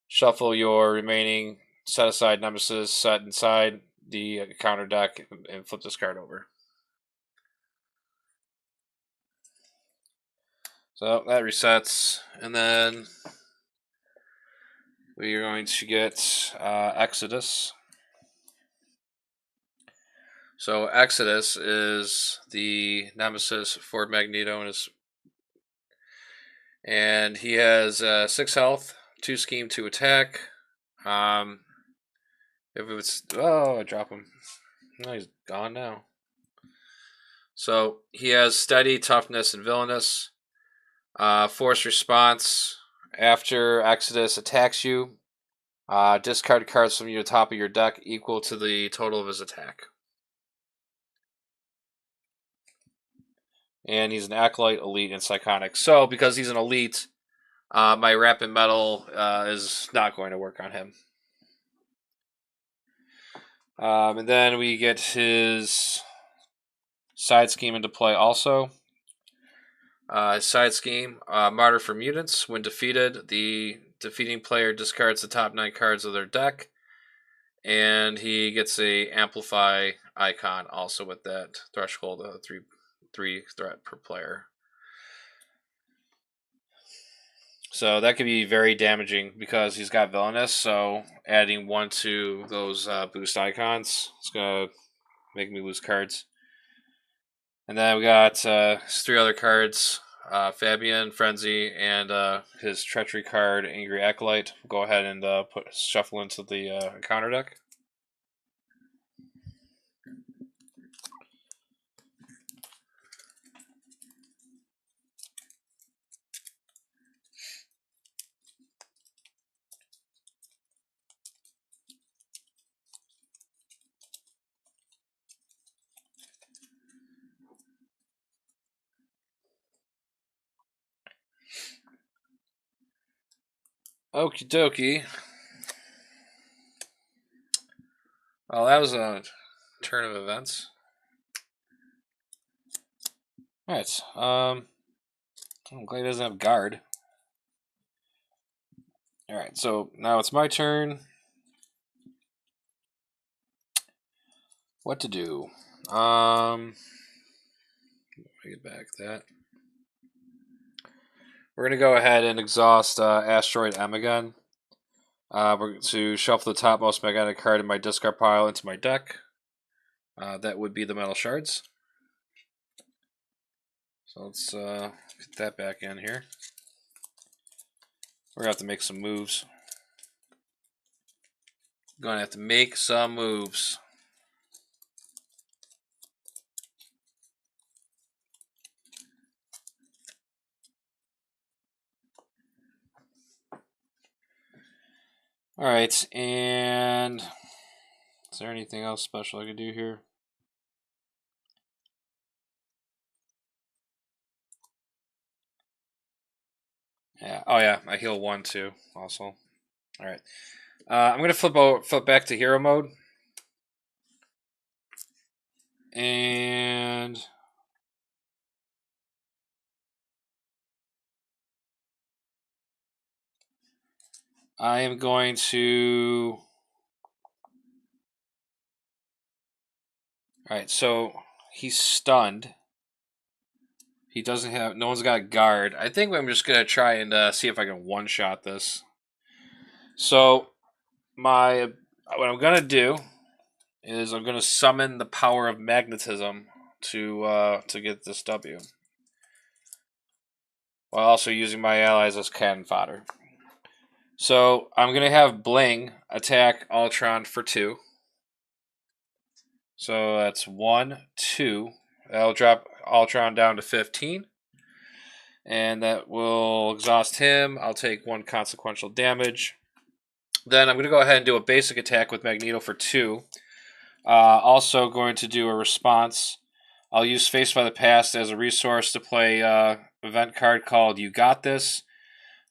Shuffle your remaining set-aside Nemesis set inside the counter deck and flip this card over. So that resets, and then we are going to get Exodus. So Exodus is the nemesis for Magneto, and he has 6 health, 2 scheme, 2 attack. If it was, I drop him. No, he's gone now. So he has steady, toughness, and villainous. Force response. After Exodus attacks you, discard cards from the top of your deck equal to the total of his attack. And he's an Acolyte, Elite, and Psychotic. So because he's an Elite, my Rapid Metal is not going to work on him. And then we get his side scheme into play also. Side scheme, Martyr for Mutants. When defeated, the defeating player discards the top 9 cards of their deck, and he gets a Amplify icon also with that threshold of 3 threat per player. So that could be very damaging because he's got Villainous, so adding 1 to those boost icons is going to make me lose cards. And then we got 3 other cards. Fabian, Frenzy, and his Treachery card, Angry Acolyte. We'll go ahead and shuffle into the counter deck. Okie dokie. Well, that was a turn of events. Alright, I'm glad he doesn't have guard. Alright, so now it's my turn. What to do? Let me get back that. We're going to go ahead and exhaust Asteroid M again. We're going to shuffle the topmost magnetic card in my discard pile into my deck. That would be the Metal Shards. So let's get that back in here. We're going to have to make some moves. Going to have to make some moves. Alright, and is there anything else special I can do here? Yeah. Oh yeah, I heal 1 too. Also. All right. I'm gonna flip back to hero mode, and I am going to. All right. So he's stunned. He doesn't have. No one's got guard. I think I'm just gonna try and see if I can one shot this. So what I'm gonna do is I'm gonna summon the power of magnetism to get this W, while also using my allies as cannon fodder. So I'm gonna have Bling attack Ultron for 2. So that's 1, 2. That'll drop Ultron down to 15. And that will exhaust him. I'll take 1 consequential damage. Then I'm going to go ahead and do a basic attack with Magneto for 2. Also going to do a response. I'll use Face by the Past as a resource to play event card called You Got This.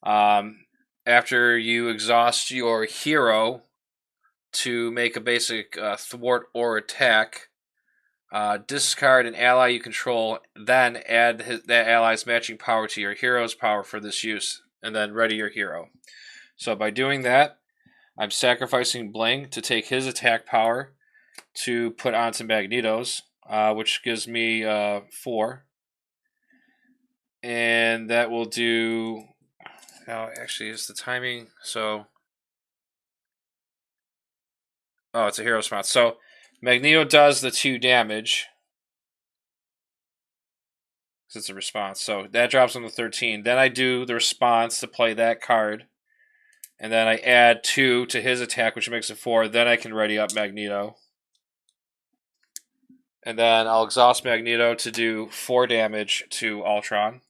After you exhaust your hero to make a basic thwart or attack, discard an ally you control, then add that ally's matching power to your hero's power for this use, and then ready your hero. So by doing that, I'm sacrificing Bling to take his attack power to put onto Magneto's, which gives me 4. and that will do. Now, actually, is the timing so? Oh, it's a hero response. So Magneto does the 2 damage. Because it's a response. So that drops him to 13. Then I do the response to play that card. And then I add 2 to his attack, which makes it 4. Then I can ready up Magneto. And then I'll exhaust Magneto to do 4 damage to Ultron.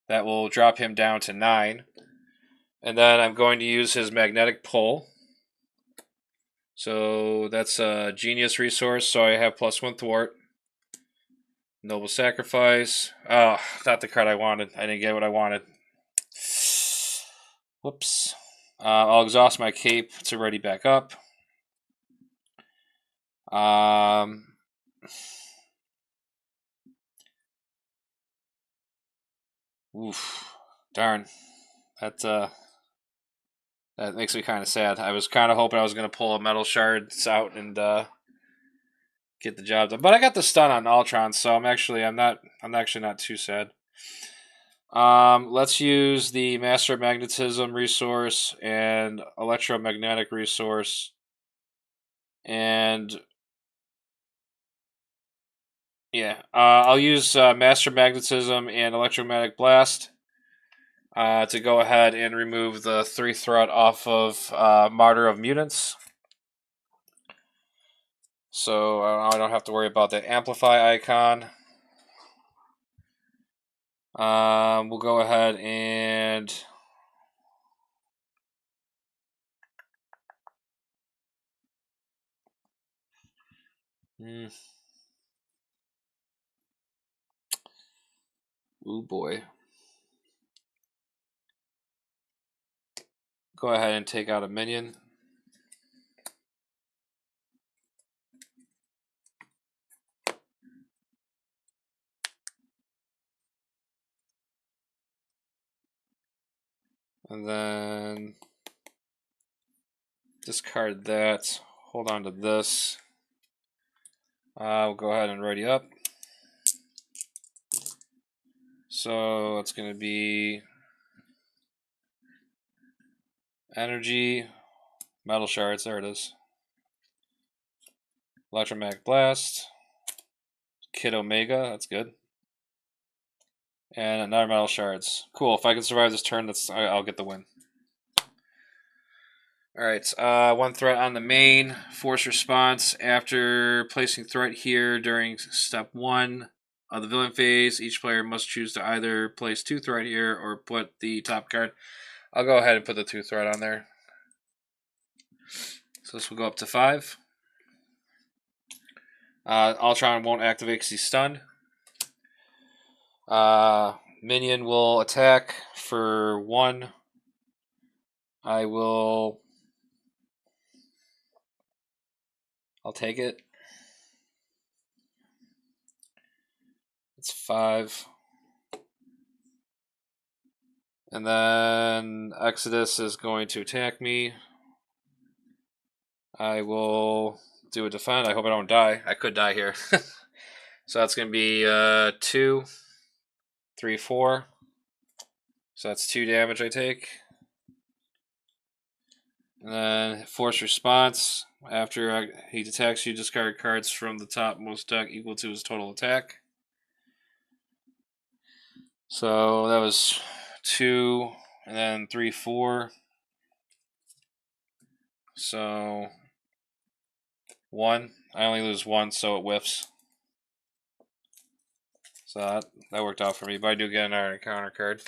That will drop him down to 9. And then I'm going to use his magnetic pull. So that's a genius resource. So I have +1 thwart. Noble sacrifice. Oh, not the card I wanted. I didn't get what I wanted. Whoops. I'll exhaust my cape to ready back up. Oof. Darn. That makes me kind of sad. I was kind of hoping I was going to pull a metal shards out and get the job done. But I got the stun on Ultron, so I'm actually not too sad. Let's use the Master of Magnetism resource and electromagnetic resource. And yeah, I'll use Master Magnetism and Electromagnetic Blast to go ahead and remove the 3 threat off of Martyr of Mutants. So I don't have to worry about that Amplify icon. We'll go ahead and oh boy. Go ahead and take out a minion. And then discard that. Hold on to this. We'll go ahead and ready up. So it's going to be energy, metal shards. There it is. Electromagnetic Blast. Kid Omega. That's good. And another metal shards. Cool. If I can survive this turn, I'll get the win. Alright, 1 threat on the main. Force response. After placing threat here during step 1 of the villain phase, each player must choose to either place 2 threat here or put the top card. I'll go ahead and put the 2 threat on there. So this will go up to 5. Ultron won't activate because he's stunned. Minion will attack for 1. I'll take it. It's 5. And then Exodus is going to attack me. I will do a defend. I hope I don't die. I could die here. So that's going to be 2, 3, 4. So that's 2 damage I take. And then force response. After he attacks you, discard cards from the topmost deck equal to his total attack. So that was 2, and then 3, 4. So 1. I only lose 1, so it whiffs. So that worked out for me, but I do get another encounter card.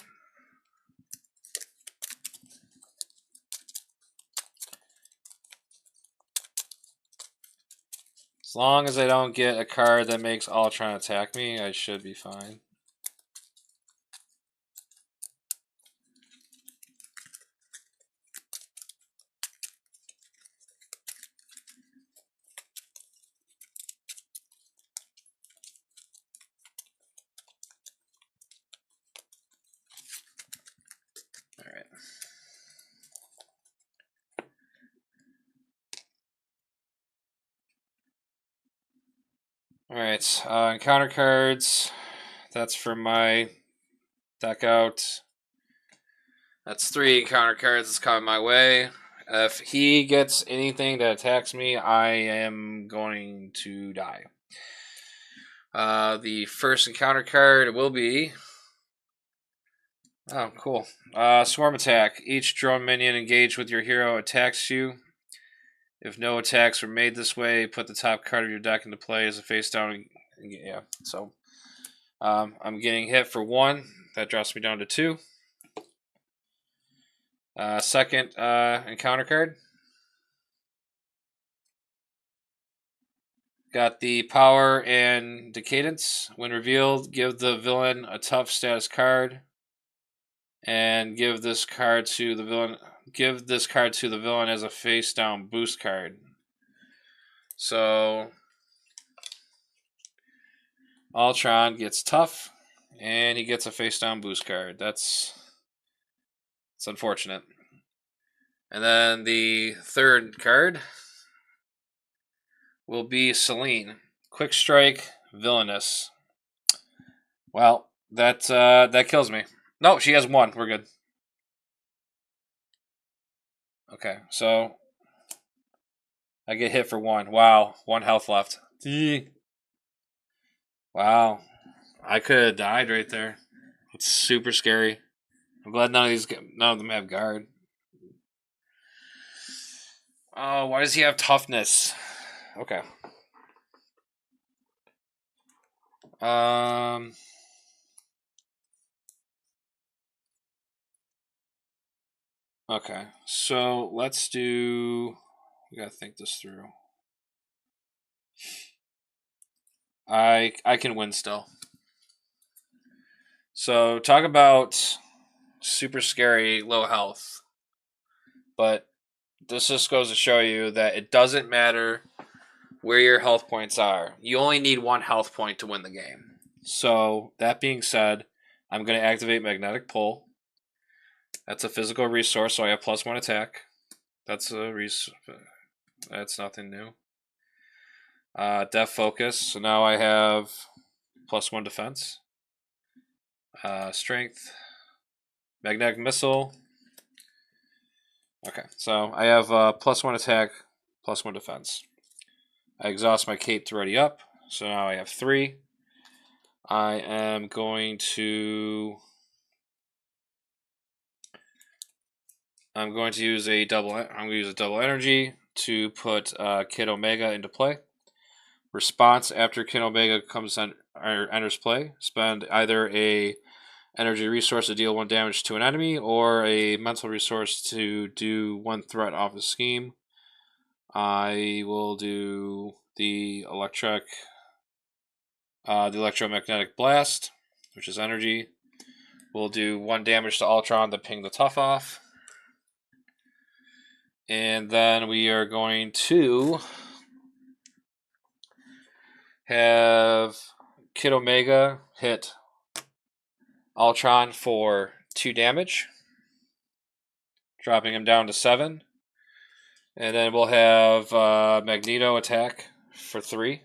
As long as I don't get a card that makes Ultron attack me, I should be fine. Alright. Alright, encounter cards. that's for my deck out. That's 3 encounter cards that's coming my way. If he gets anything that attacks me, I am going to die. The first encounter card will be... Oh, cool. Swarm attack. Each drone minion engaged with your hero attacks you. If no attacks were made this way, put the top card of your deck into play as a face down. Yeah, so I'm getting hit for 1. That drops me down to 2. Second encounter card. Got the power and decadence. When revealed, give the villain a tough status card, and give this card to the villain. Give this card to the villain as a face down boost card. So Ultron gets tough, and he gets a face down boost card. It's unfortunate. And then the third card will be Selene. Quick strike, villainous. Well, that kills me. No, she has 1. We're good. Okay, so I get hit for 1. Wow, 1 health left. Wow, I could have died right there. It's super scary. I'm glad none of them have guard. Oh, why does he have toughness? Okay. Okay, so let's do... We gotta think this through. I can win still. So talk about super scary low health. But this just goes to show you that it doesn't matter where your health points are. You only need 1 health point to win the game. So that being said, I'm going to activate Magnetic Pull. That's a physical resource, so I have +1 attack. That's that's nothing new. Death Focus, so now I have +1 defense. Strength. Magnetic Missile. Okay, so I have +1 attack, +1 defense. I exhaust my cape to ready up, so now I have 3. I am going to... I'm going to use a double energy to put Kid Omega into play. Response after Kid Omega enters play. Spend either a energy resource to deal 1 damage to an enemy, or a mental resource to do 1 threat off the scheme. I will do the electromagnetic blast, which is energy. We'll do 1 damage to Ultron to ping the tough off. And then we are going to have Kid Omega hit Ultron for 2 damage, dropping him down to 7. And then we'll have Magneto attack for 3,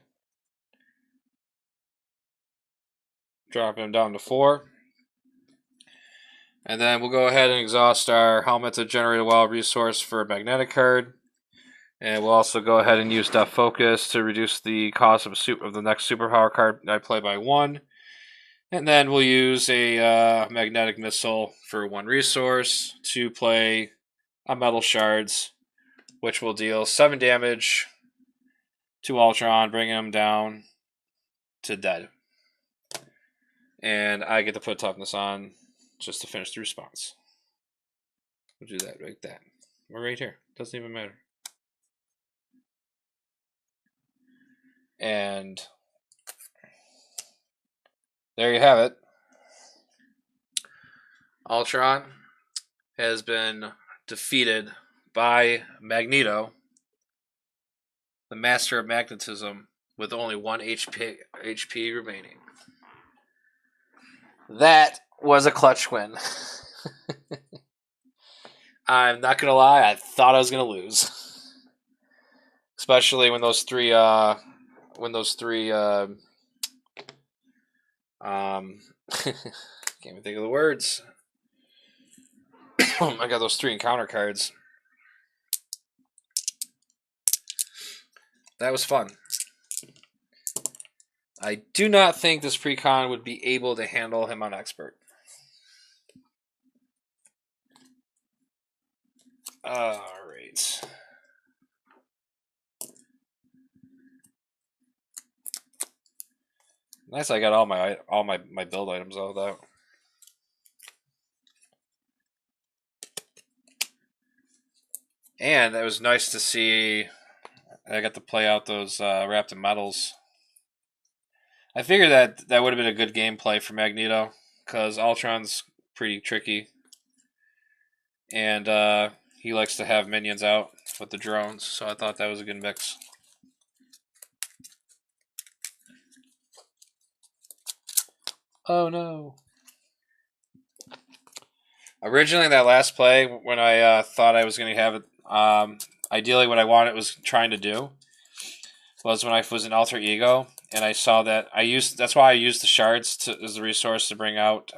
dropping him down to 4. And then we'll go ahead and exhaust our helmet to generate a wild resource for a magnetic card. And we'll also go ahead and use Death Focus to reduce the cost of the next superpower card I play by 1. And then we'll use a magnetic missile for 1 resource to play a metal shards, which will deal 7 damage to Ultron, bringing him down to dead. And I get to put toughness on just to finish the response. We'll do that right there. We're right here. Doesn't even matter. And there you have it. Ultron has been defeated by Magneto, the Master of Magnetism, with only 1 HP remaining. That was a clutch win. I'm not gonna lie, I thought I was gonna lose, especially when those three Can't even think of the words. I got those 3 encounter cards. That was fun. I do not think this precon would be able to handle him on expert. Alright. Nice, I got all my build items all out. And it was nice to see I got to play out those wrapped in metals. I figured that would have been a good gameplay for Magneto, because Ultron's pretty tricky. And he likes to have minions out with the drones, so I thought that was a good mix. Oh no. Originally, that last play, when I thought I was going to have it, ideally what I wanted was trying to do was when I was in Alter Ego, and I saw that that's why I used the shards as a resource to bring out,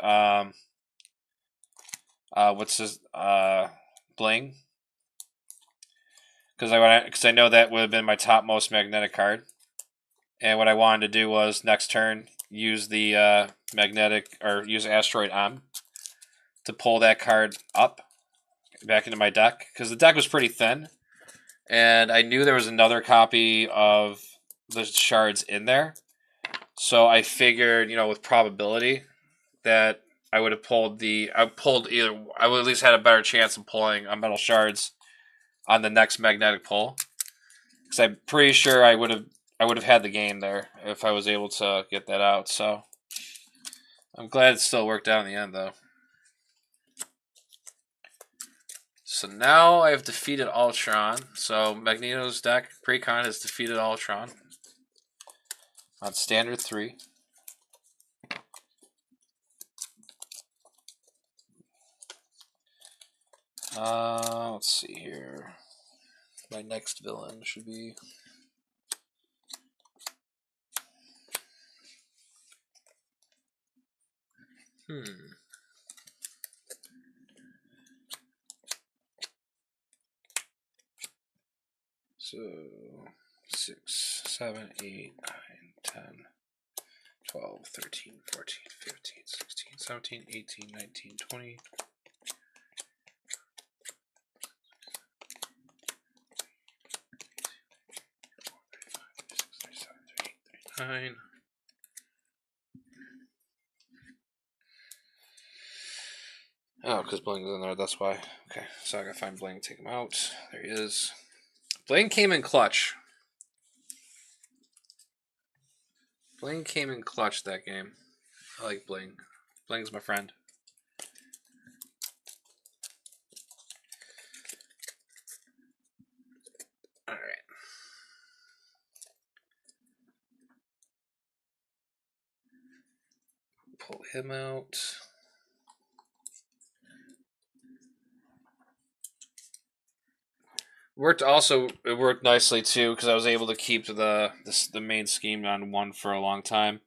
what's this, Bling. Because I know that would have been my topmost magnetic card. And what I wanted to do was next turn use the magnetic, or use Asteroid M to pull that card up back into my deck, because the deck was pretty thin, and I knew there was another copy of the shards in there. So I figured, with probability, that I would have pulled I would at least had a better chance of pulling a metal shards on the next magnetic pull, because I'm pretty sure I would have had the game there if I was able to get that out. So I'm glad it still worked out in the end, though. So now I have defeated Ultron. So Magneto's deck, Precon, has defeated Ultron on standard 3. Let's see here. My next villain should be... So 6, 7, 8, 9, 10, 12, 13, 14, 15, 16, 17, 18, 19, 20. Nine. Oh, because Bling's in there, that's why. Okay, so I gotta find Bling, take him out. There he is. Bling came in clutch. Bling came in clutch that game. I like Bling. Bling's my friend. Alright. Pull him out. It worked nicely too, because I was able to keep the main scheme on 1 for a long time.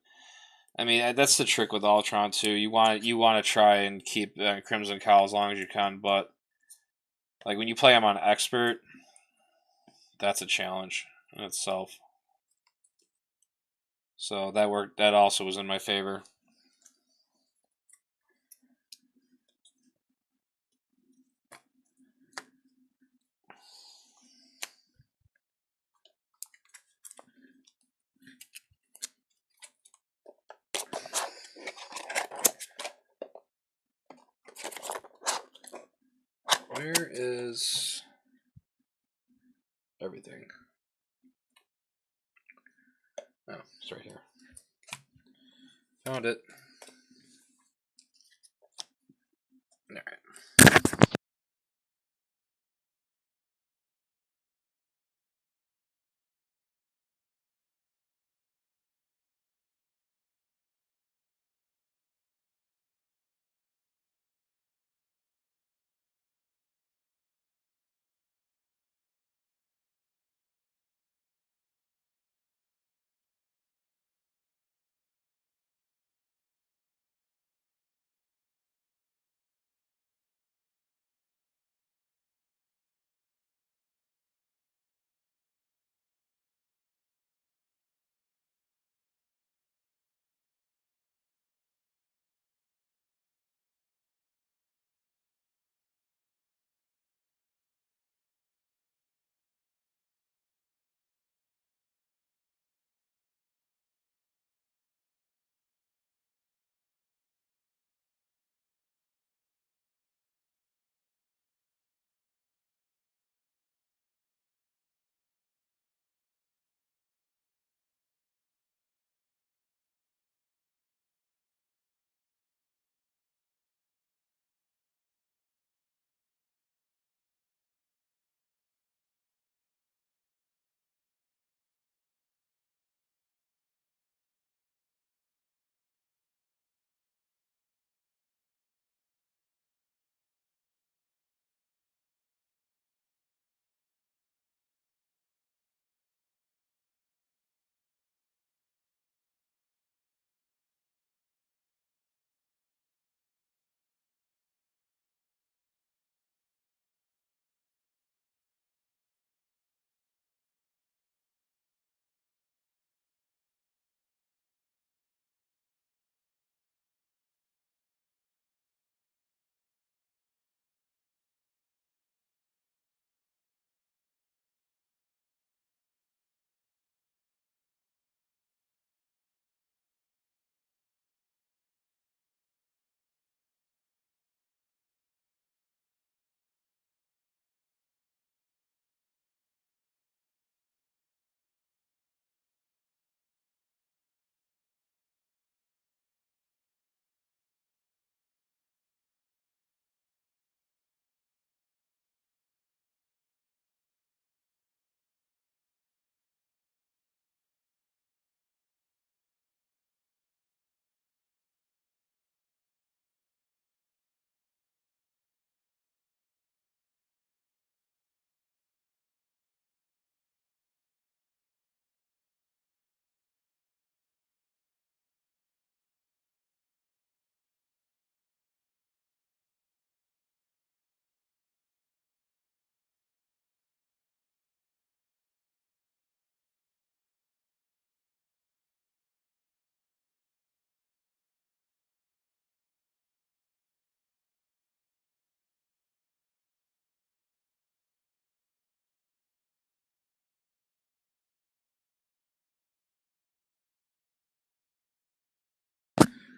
I mean, that's the trick with Ultron too. You want to try and keep Crimson Cowl as long as you can, but like when you play him on expert, that's a challenge in itself. So that worked. That also was in my favor. Where is everything? Oh, it's right here. Found it. Alright.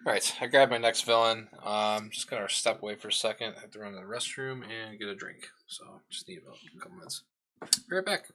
Alright, I grabbed my next villain. Just gonna step away for a second. I have to run to the restroom and get a drink. So just need about a couple minutes. Be right back.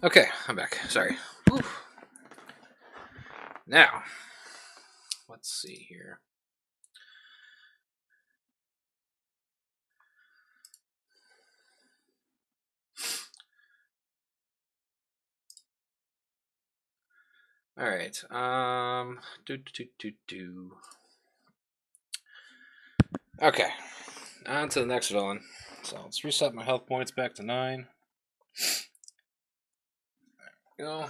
Okay, I'm back. Sorry. Whew. Now, let's see here. All right. Okay. On to the next villain. So let's reset my health points back to 9. There we go.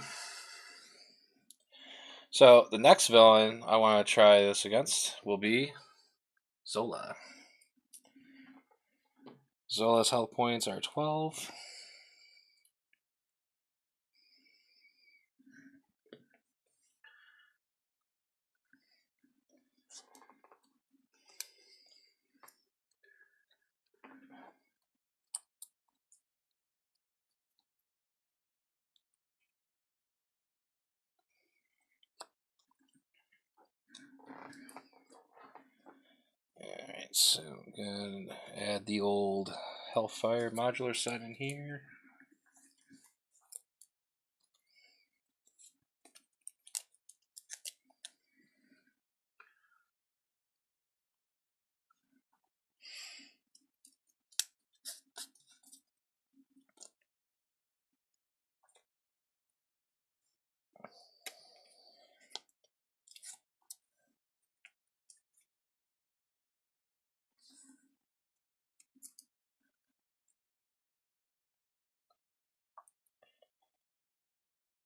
So the next villain I want to try this against will be Zola. Zola's health points are 12. Alright, so I'm going to add the old Hellfire modular set in here.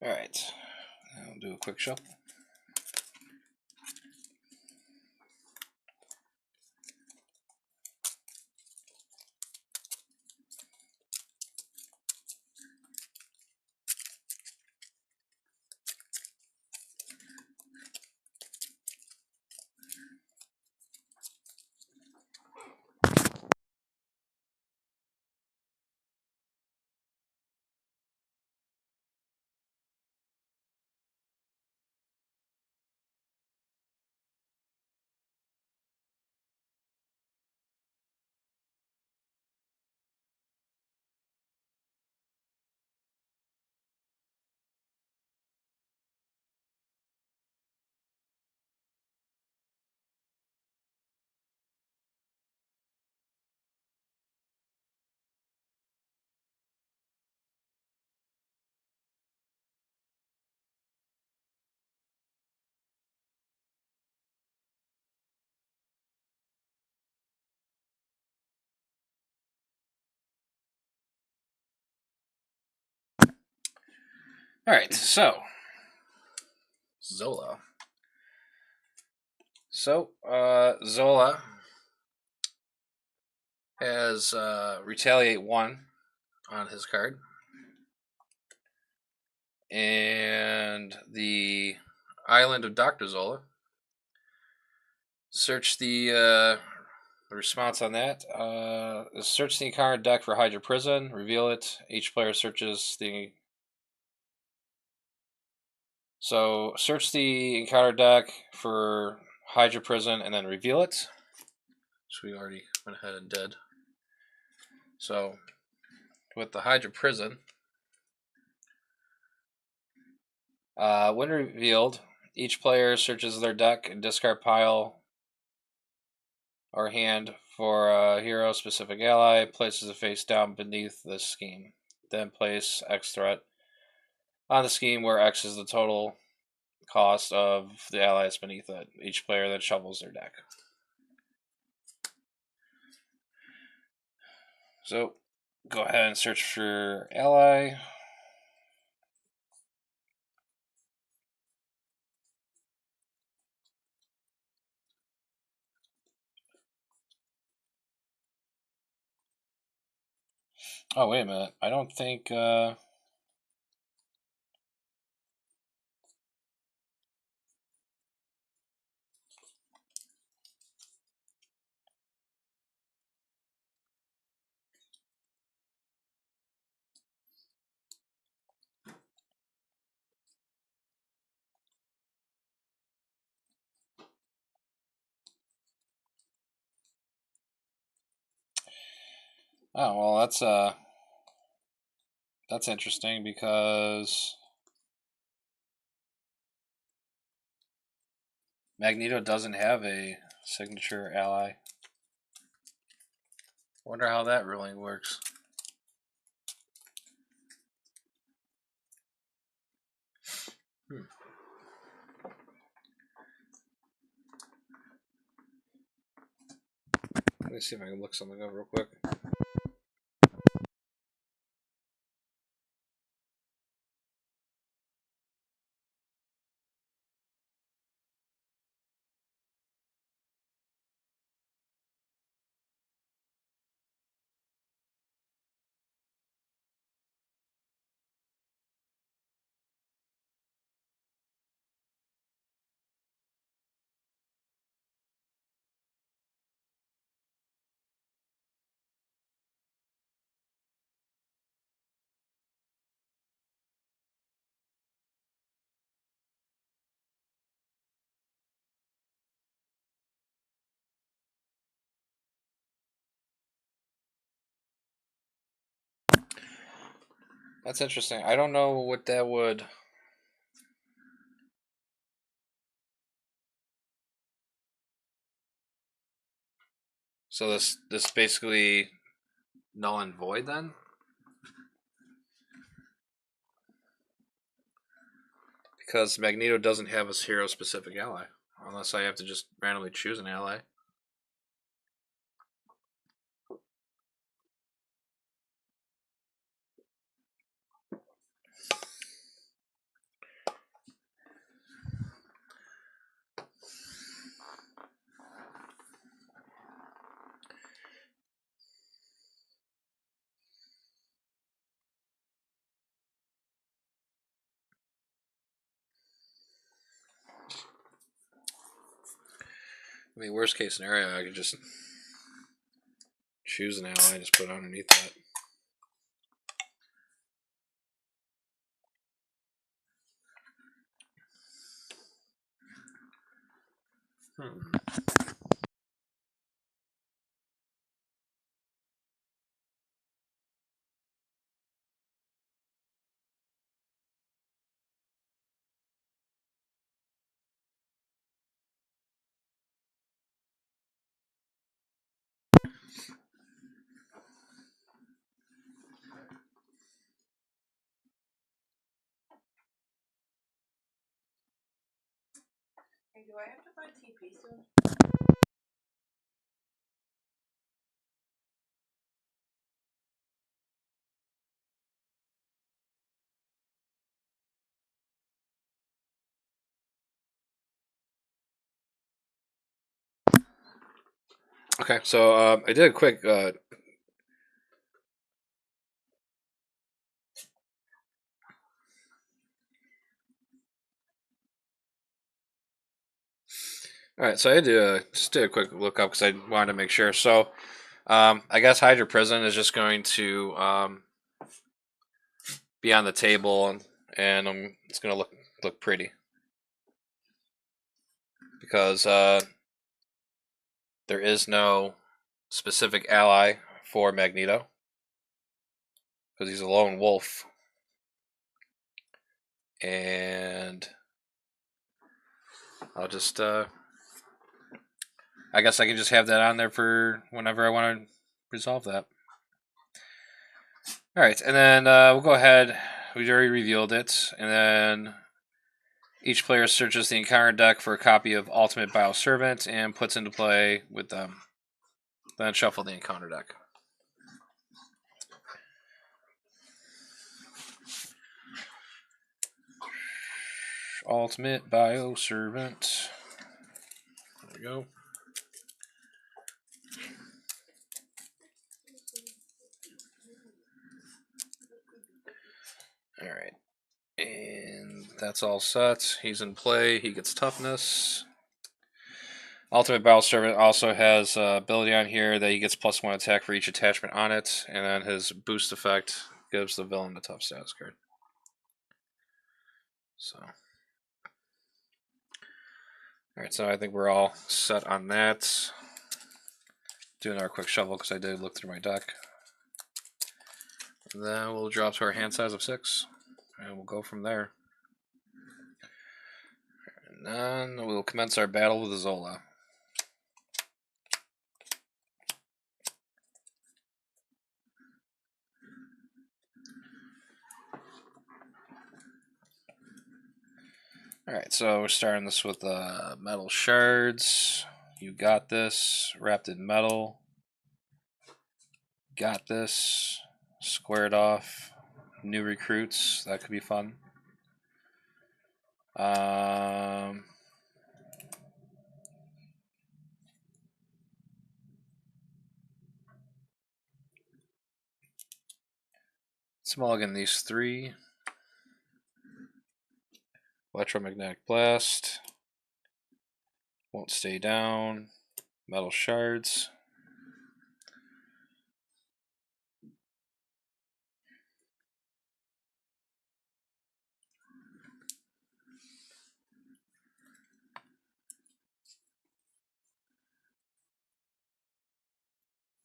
Alright, I'll do a quick shuffle. Alright, so Zola. So, Zola has Retaliate 1 on his card. And the Island of Dr. Zola. Search the response on that. Search the encounter deck for Hydra Prison. Reveal it. Each player searches the... So, search the encounter deck for Hydra Prison and then reveal it. Which we already went ahead and did. So, with the Hydra Prison, when revealed, each player searches their deck and discard pile or hand for a hero specific ally, places it face down beneath the scheme. Then place X threat on the scheme where X is the total cost of the allies beneath it. Each player then shuffles their deck. So go ahead and search for ally. Oh, wait a minute. I don't think... Oh, well, that's... That's interesting because Magneto doesn't have a signature ally. Wonder how that really works. Let me see if I can look something up real quick. That's interesting. I don't know what that would. So this basically null and void then? Because Magneto doesn't have a hero specific ally. Unless I have to just randomly choose an ally. I mean, worst case scenario, I could just choose an ally and just put it underneath that. Hey, do I have to buy TP soon? Okay, so I did a quick. All right, so I just did a quick look up because I wanted to make sure. So I guess Hydra Prison is just going to be on the table, and it's going to look pretty because there is no specific ally for Magneto because he's a lone wolf, and I'll just I guess I can just have that on there for whenever I want to resolve that. All right, and then we'll go ahead. We already revealed it, and then each player searches the encounter deck for a copy of Ultimate Bioservant and puts into play with them. Then shuffle the encounter deck. Ultimate Bioservant. There we go. All right. And that's all set. He's in play. He gets toughness. Ultimate Bioservant also has ability on here that he gets +1 attack for each attachment on it, and then his boost effect gives the villain the tough status card. So, all right, so I think we're all set on that. Do another quick shuffle because I did look through my deck. And then we'll drop to our hand size of 6. And we'll go from there. And then we'll commence our battle with Zola. Alright, so we're starting this with metal shards. You got this. Wrapped in metal. Got this. Squared off. New recruits. That could be fun. Let's mulligan these 3. Electromagnetic blast. Won't stay down. Metal shards.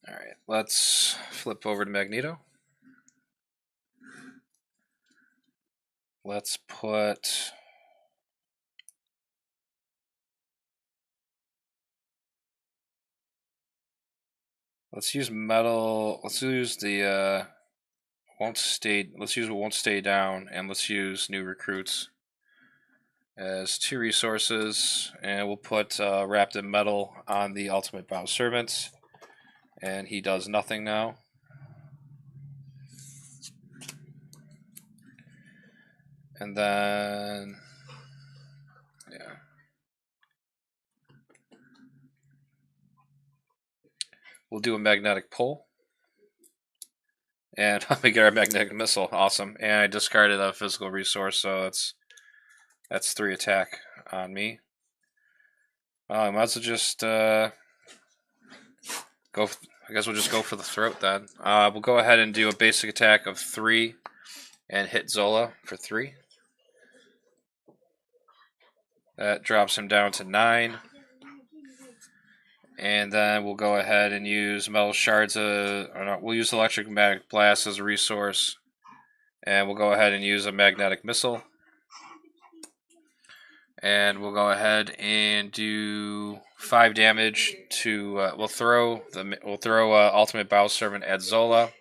Alright, let's flip over to Magneto. Let's put... Let's use metal. Let's use the won't stay. Let's use won't stay down, and let's use new recruits as 2 resources, and we'll put wrapped in metal on the ultimate bow servant, and he does nothing now. And then yeah. We'll do a magnetic pull. And we get our magnetic missile. Awesome. And I discarded a physical resource, so that's 3 attack on me. I might as well just go. I guess we'll just go for the throat then. We'll go ahead and do a basic attack of 3 and hit Zola for 3. That drops him down to 9. And then we'll go ahead and use metal shards. We'll use electromagnetic blast as a resource, and we'll go ahead and use a magnetic missile. And we'll go ahead and do 5 damage to. We'll throw ultimate bow servant at Zola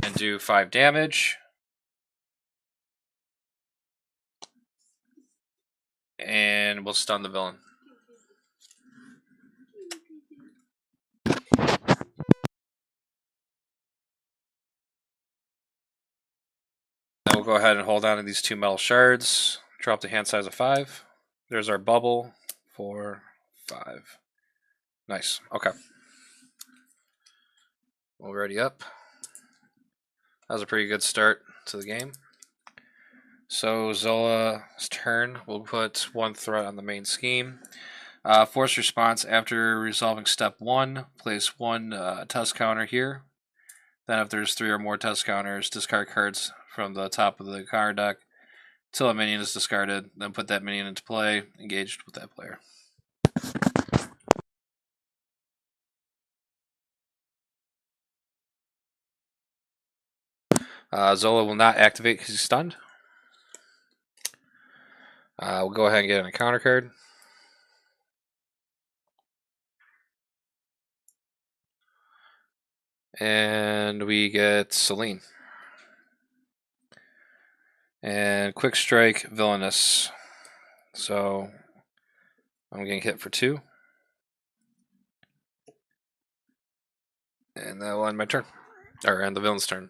and do 5 damage. And we'll stun the villain. Then we'll go ahead and hold on to these 2 metal shards. Drop the hand size of 5. There's our bubble. 4, 5. Nice. Okay. Already up. That was a pretty good start to the game. So Zola's turn. We'll put 1 threat on the main scheme. Force response after resolving step 1. Place 1 test counter here. Then if there's 3 or more test counters, discard cards from the top of the card deck till a minion is discarded. Then put that minion into play, engaged with that player. Zola will not activate because he's stunned. We'll go ahead and get in a counter card. And we get Celine. And Quick Strike, Villainous. So I'm getting hit for 2. And that will end my turn. Or end the villain's turn.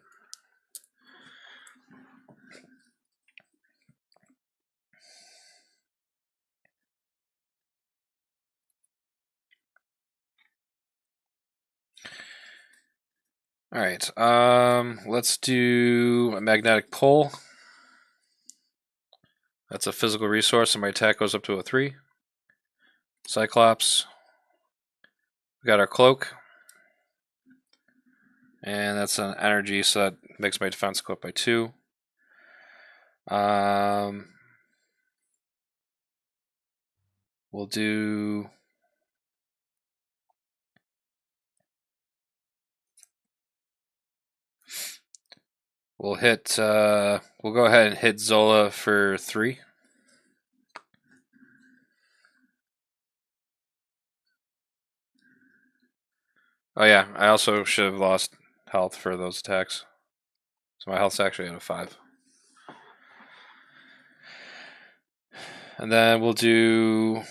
Alright, let's do a magnetic pull. That's a physical resource, and my attack goes up to a 3. Cyclops. We got our cloak. And that's an energy, so that makes my defense go up by 2. We'll do... We'll hit. We'll go ahead and hit Zola for 3. Oh yeah, I also should have lost health for those attacks. So my health's actually at a 5. And then we'll do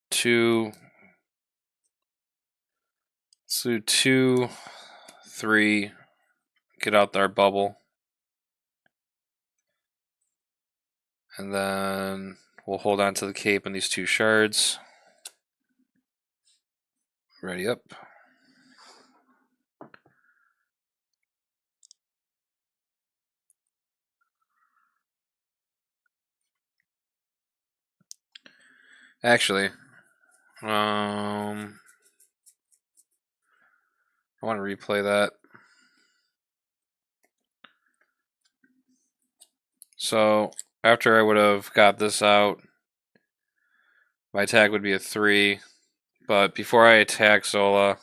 2. Let's do 2, 3. Get out our bubble. And then we'll hold on to the cape and these 2 shards. Ready up. Actually, I want to replay that. So after I would have got this out, my attack would be a 3. But before I attack Zola,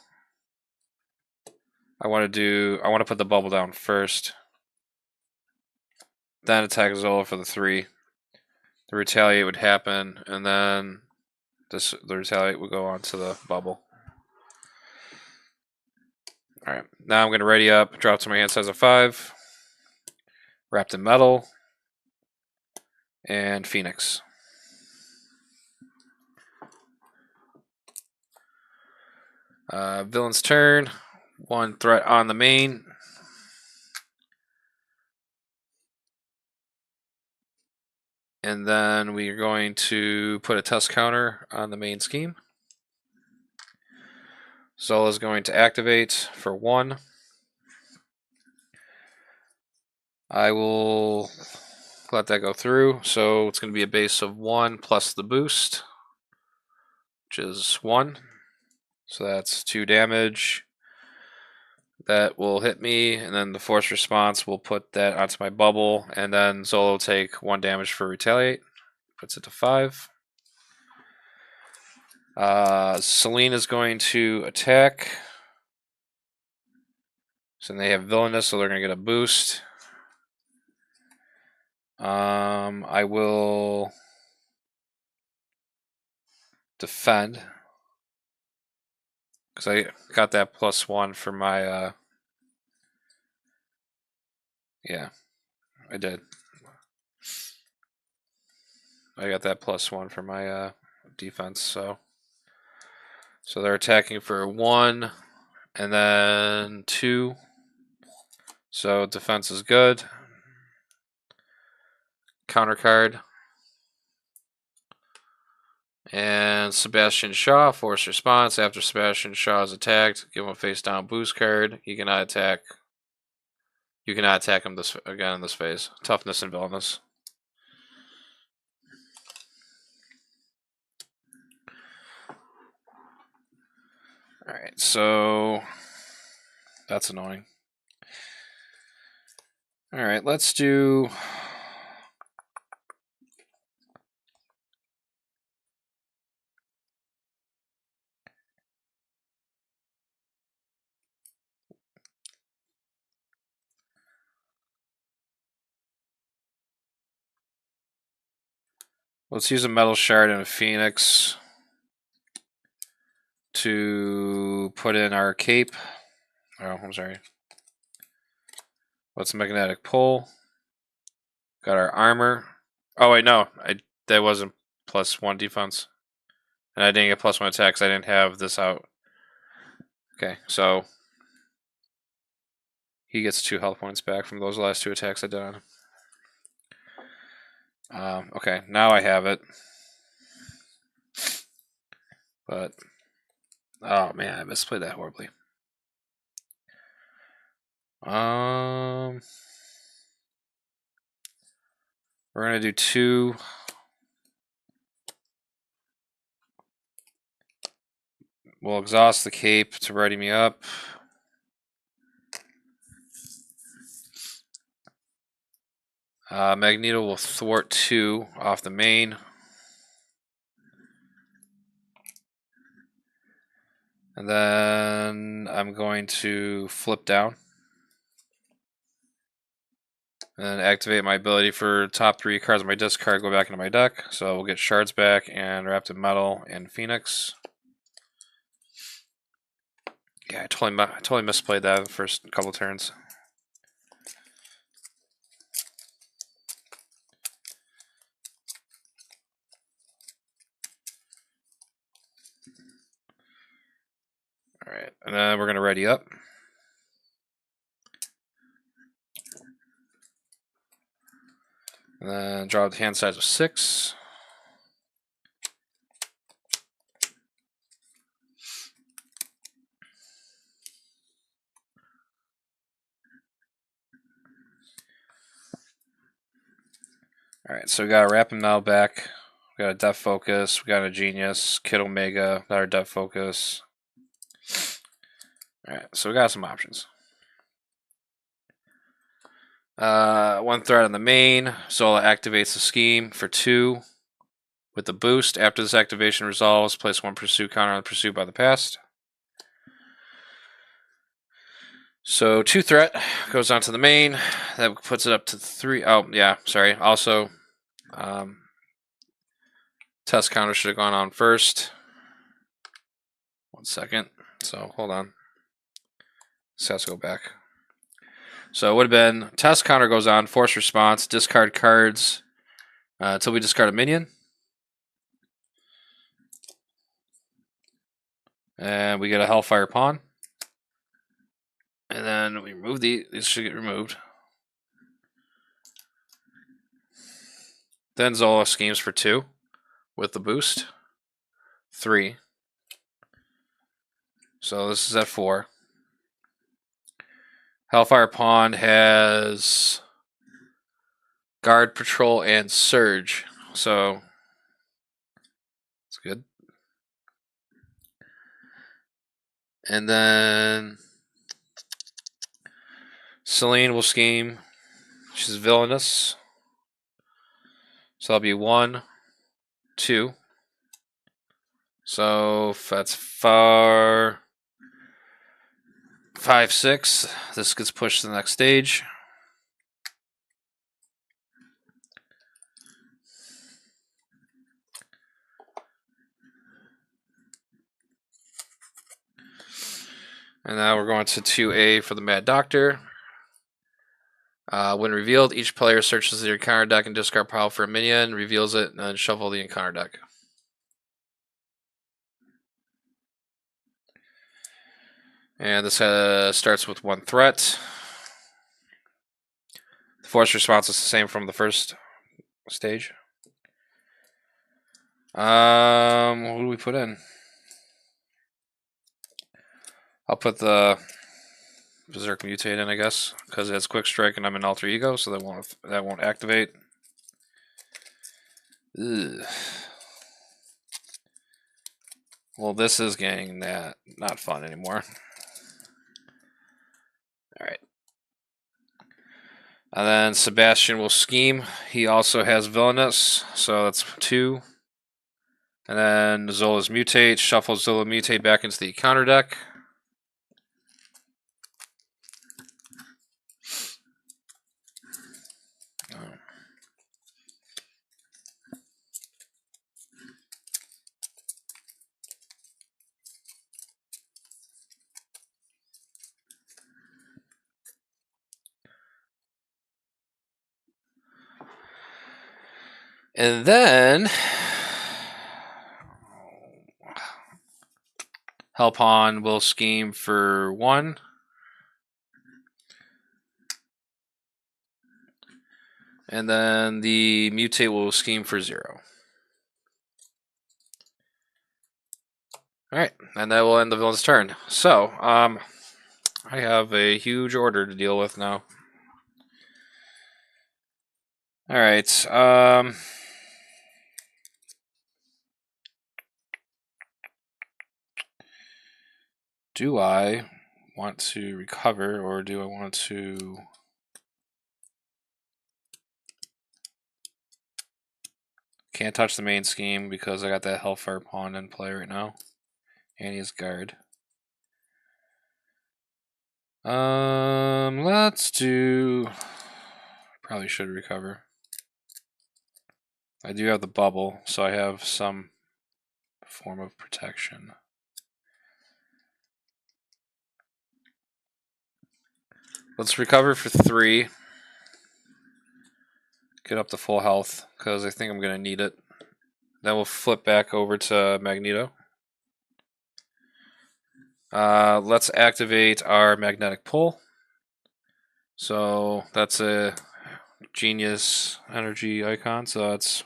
I want to put the bubble down first. Then attack Zola for the 3. The retaliate would happen, and then the retaliate would go onto the bubble. Alright, now I'm going to ready up, drop to my hand size of 5, wrapped in metal, and Phoenix. Villain's turn. 1 threat on the main. And then we are going to put a test counter on the main scheme. Zola is going to activate for 1. I will let that go through. So it's going to be a base of 1 plus the boost, which is 1. So that's 2 damage. That will hit me, and then the force response will put that onto my bubble, and then Zola will take 1 damage for retaliate. Puts it to 5. Selene is going to attack. So they have villainous, so they're going to get a boost. I will defend because I got that +1 for my. Yeah, I did. I got that +1 for my defense, so they're attacking for 1 and then 2. So defense is good. Counter card. And Sebastian Shaw, force response. After Sebastian Shaw is attacked, give him a face down boost card. You cannot attack. You cannot attack him this again in this phase. Toughness and villainous. Alright, so that's annoying. Alright, let's do. Let's use a metal shard and a phoenix to put in our cape. Oh, I'm sorry. What's magnetic pull? Got our armor. Oh wait, no, that wasn't +1 defense, and I didn't get +1 attacks. I didn't have this out. Okay, so he gets 2 health points back from those last 2 attacks I did on him. Okay, now I have it. But, oh man, I misplayed that horribly. We're going to do 2. We'll exhaust the cape to ready me up. Magneto will thwart 2 off the main. And then I'm going to flip down. And activate my ability for top 3 cards of my discard, go back into my deck. So we'll get Shards back and Wrapped in Metal and Phoenix. Yeah, I totally misplayed that the first couple turns. Alright, and then we're going to ready up. And then draw the hand size of 6. Alright, so we got a Wrapping Metal back. We got a Depth Focus. We got a Genius. Kid Omega. Got our Depth Focus. Alright, so we got some options. 1 threat on the main. Zola activates the scheme for 2. With the boost, after this activation resolves, place 1 pursuit counter on the pursuit by the past. So 2 threat goes onto the main. That puts it up to 3. Oh, yeah, sorry. Also, test counter should have gone on first. 1 second. So hold on. This has to go back. So it would have been test counter goes on, force response, discard cards until we discard a minion. And we get a Hellfire Pawn. And then we remove these should get removed. Then Zola schemes for 2 with the boost. 3. So this is at 4. Hellfire Pawn has Guard, Patrol, and Surge. So it's good. And then Celine will scheme. She's villainous. So that'll be 1, 2. So if that's 5, 6. This gets pushed to the next stage. And now we're going to 2A for the Mad Doctor. When revealed, each player searches their encounter deck and discard pile for a minion, reveals it, and then shuffle the encounter deck. And this starts with 1 threat. The force response is the same from the first stage. What do we put in? I'll put the Berserk Mutate in, I guess, because it has Quick Strike and I'm an Alter Ego, so that won't activate. Ugh. Well, this is getting not fun anymore. Alright. And then Sebastian will scheme. He also has Villainous, so that's 2. And then Zola's Mutate. Shuffle Zola Mutate back into the counter deck. And then Helpon will scheme for 1. And then the Mutate will scheme for 0. Alright, and that will end the villain's turn. So, I have a huge order to deal with now. Alright, do I want to recover, or do I want to Can't touch the main scheme because I got that Hellfire pawn in play right now. And he's guard. Let's do... Probably should recover. I do have the bubble, so I have some form of protection. Let's recover for 3. Get up to full health, because I think I'm going to need it. Then we'll flip back over to Magneto. Let's activate our magnetic pull. So that's a genius energy icon. So that's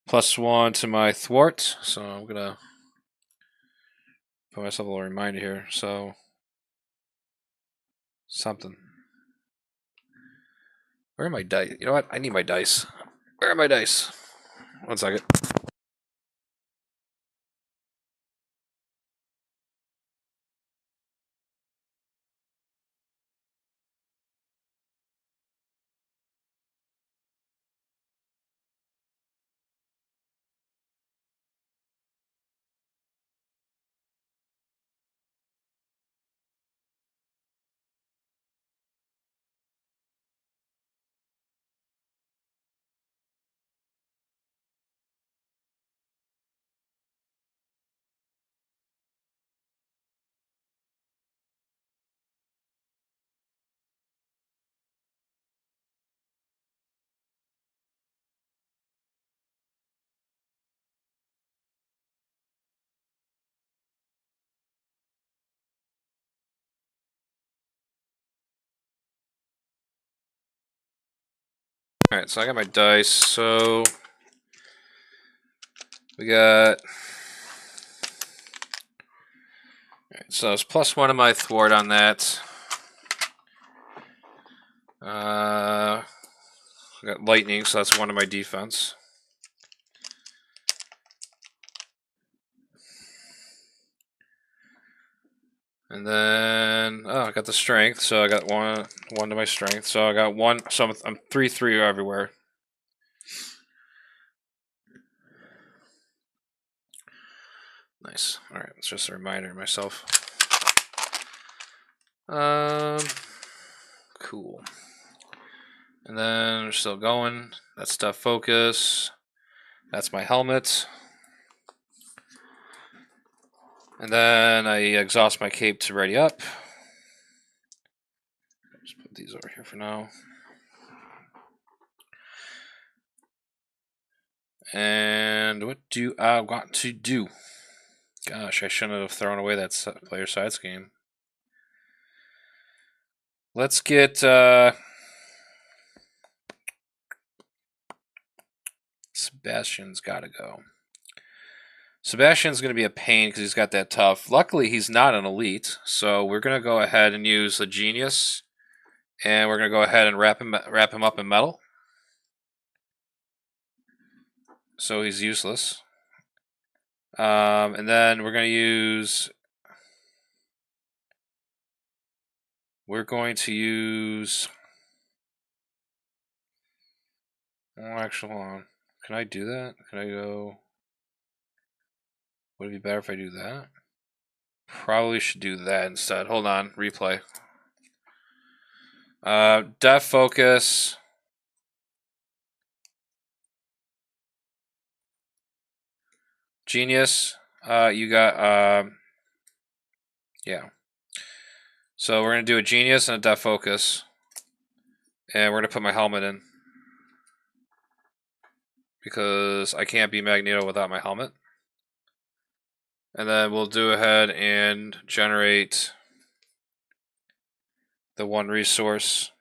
+1 to my thwart. So I'm going to put myself a little reminder here. So something. Where are my dice? You know what? I need my dice. Where are my dice? 1 second. Alright, so I got my dice. So we got... Alright, so it's +1 to my thwart on that. I got lightning, so that's 1 to my defense. And then, oh, I got the strength, so I got one to my strength. So I got 1, so I'm 3/3 everywhere. Nice. All right, it's just a reminder to myself. Cool. And then we're still going. That's stuff focus. That's my helmet. And then I exhaust my cape to ready up. Just put these over here for now. And what do I want to do? Gosh, I shouldn't have thrown away that player side scheme. Let's get Sebastian's got to go. Sebastian's going to be a pain because he's got that tough. Luckily, he's not an elite, so we're going to go ahead and use the genius, and we're going to go ahead and wrap him up in metal. So he's useless. And then we're going to use... We're going to use... Oh, actually, hold on. Can I do that? Can I go... Would it be better if I do that? Probably should do that instead. Hold on. Replay. Def focus. Genius. You got... yeah. So we're going to do a genius and a def focus. And we're going to put my helmet in. Because I can't be Magneto without my helmet. And then we'll do ahead and generate the 1 resource.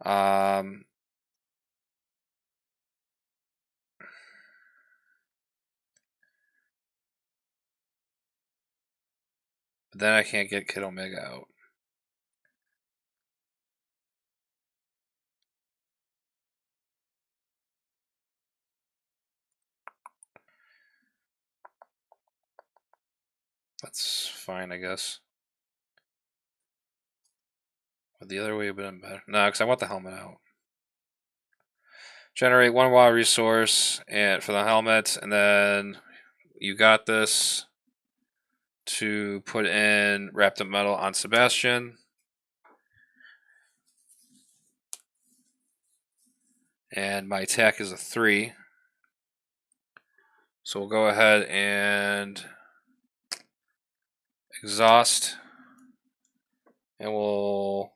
But then I can't get Kid Omega out. That's fine, I guess. But the other way would have been better. No, because I want the helmet out. Generate 1 wild resource and for the helmet, and then you got this to put in wrapped up metal on Sebastian. And my attack is a 3. So we'll go ahead and exhaust. And we'll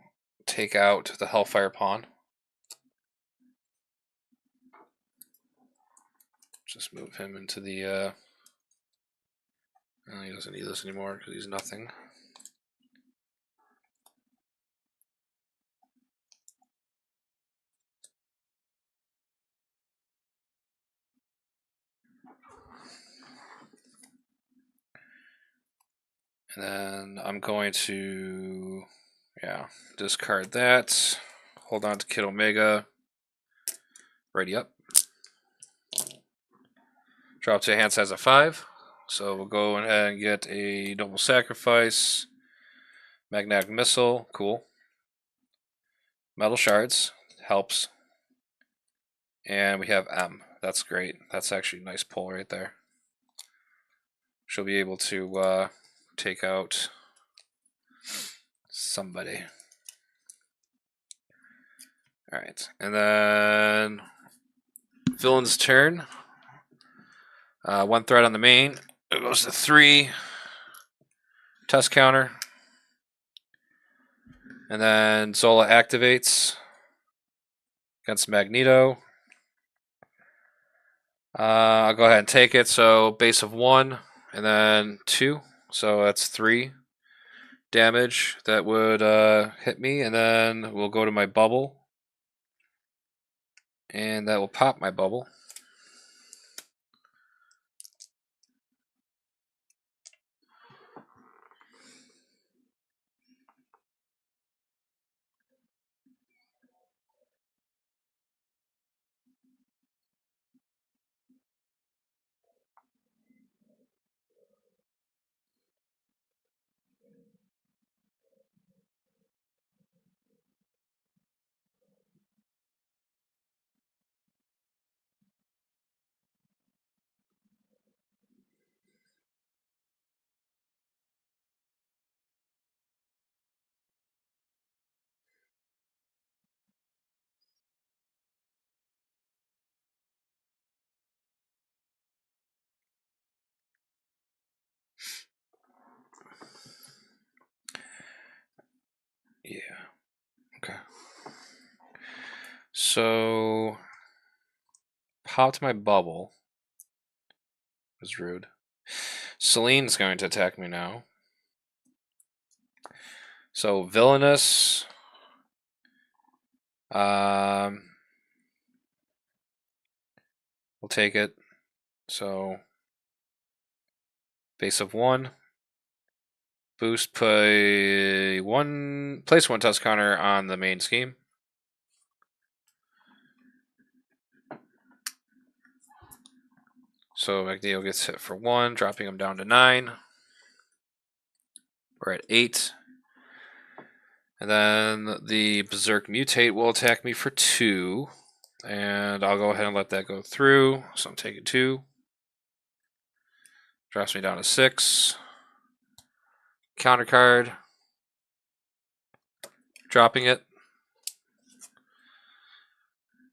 take out the Hellfire Pawn. Just move him into the... he doesn't need this anymore because he's nothing. And then I'm going to, discard that. Hold on to Kid Omega. Ready up. Drop to a hand size of 5. So we'll go ahead and get a Noble Sacrifice. Magnetic Missile, cool. Metal Shards, helps. And we have M. That's great. That's actually a nice pull right there. She'll be able to take out somebody. Alright, and then villain's turn. 1 threat on the main. It goes to 3. Test counter. And then Zola activates against Magneto. I'll go ahead and take it. So base of 1 and then 2. So that's 3 damage that would hit me. And then we'll go to my bubble. And that will pop my bubble. Yeah. Okay. So popped my bubble. It was rude. Celine's going to attack me now. So villainous. We'll take it. So base of 1. Boost place 1 test counter on the main scheme. So Magneto gets hit for 1, dropping him down to 9. We're at 8. And then the Berserk Mutate will attack me for 2. And I'll go ahead and let that go through. So I'm taking 2. Drops me down to 6. Counter card. Dropping it.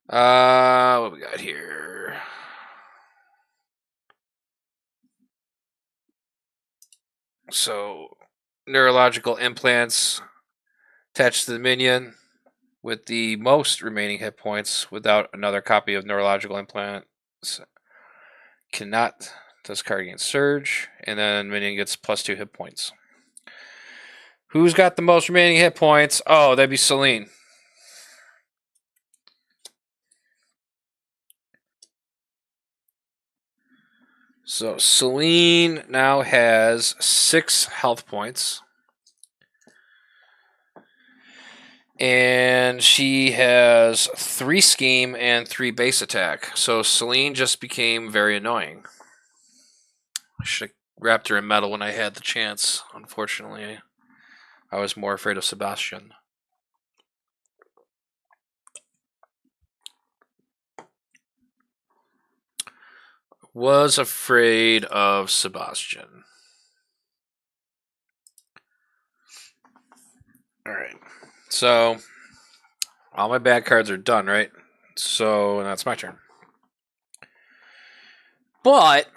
What we got here? So, neurological implants attached to the minion with the most remaining hit points without another copy of neurological implants. Cannot discard against Surge, and then minion gets +2 hit points. Who's got the most remaining hit points? Oh, that'd be Celine. So Celine now has 6 health points. And she has 3 scheme and 3 base attack. So Celine just became very annoying. I should have wrapped her in metal when I had the chance. Unfortunately, I was more afraid of Sebastian. was afraid of Sebastian. Alright. So, all my bad cards are done, right? So, that's my turn. But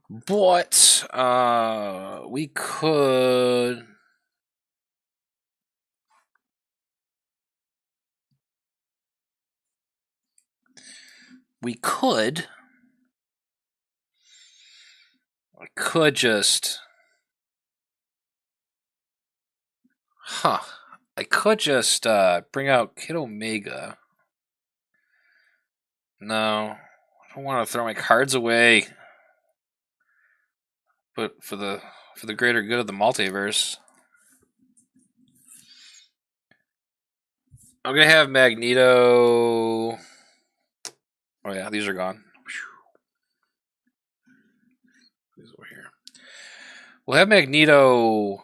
But we could I could just I could just bring out Kid Omega. No, I don't want to throw my cards away. But for the greater good of the multiverse, I'm gonna have Magneto. Oh yeah, these are gone. These over here. We'll have Magneto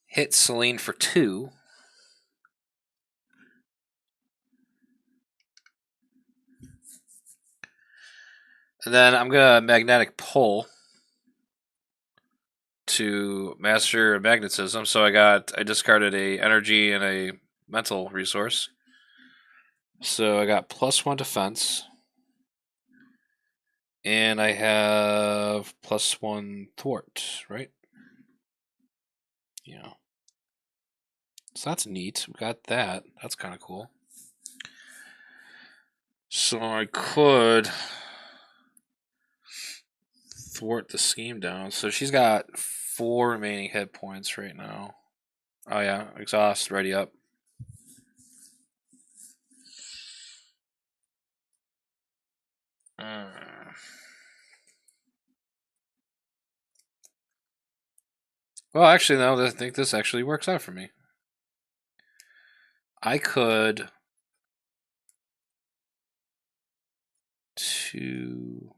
hit Selene for 2. And then I'm gonna magnetic pull to Master of Magnetism. So I discarded a energy and a mental resource. So I got +1 defense. And I have +1 thwart, right? Yeah. So that's neat. We got that. That's kind of cool. So I could thwart the scheme down. So she's got 4 remaining hit points right now. Oh yeah, exhaust, ready up. Well, actually, no, I think this actually works out for me. I could 2,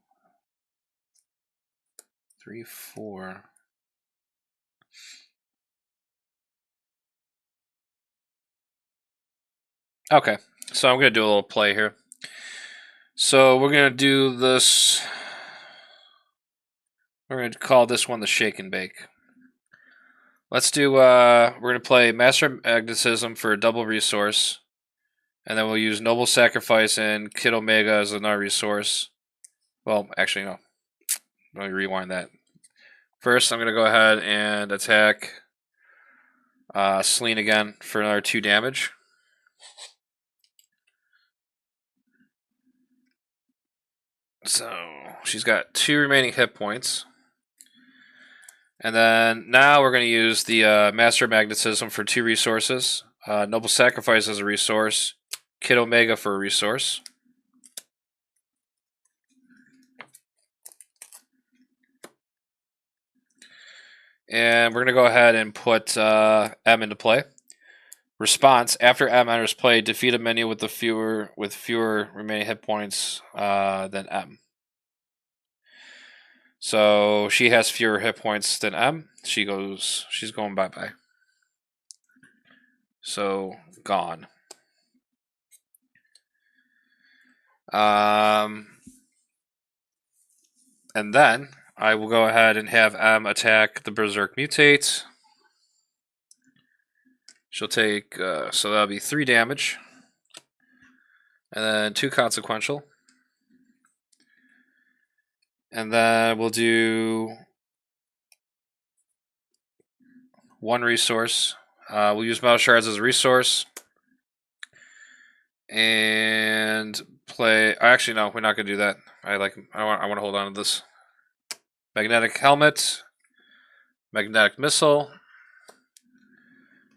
3, 4. Okay, so I'm gonna do a little play here. So we're gonna do this. We're gonna call this one the shake and bake. Let's do. We're gonna play Master of Magnetism for a double resource, and then we'll use Noble Sacrifice and Kid Omega as another resource. Well, actually, no. Let me rewind that. First, I'm gonna go ahead and attack Selene again for another 2 damage. So she's got 2 remaining hit points. And then now we're going to use the Master of Magnetism for 2 resources. Noble Sacrifice as a resource. Kid Omega for a resource. And we're going to go ahead and put M into play. Response: after M enters play, defeat a minion with fewer remaining hit points than M. So she has fewer hit points than M. She's going bye-bye. So gone. And then I will go ahead and have M attack the Berserk Mutate. She'll take, so that'll be 3 damage. And then 2 consequential. And then we'll do 1 resource. We'll use Metal Shards as a resource. And play. Actually, no, we're not going to do that. I want to hold on to this. Magnetic Helmet. Magnetic Missile.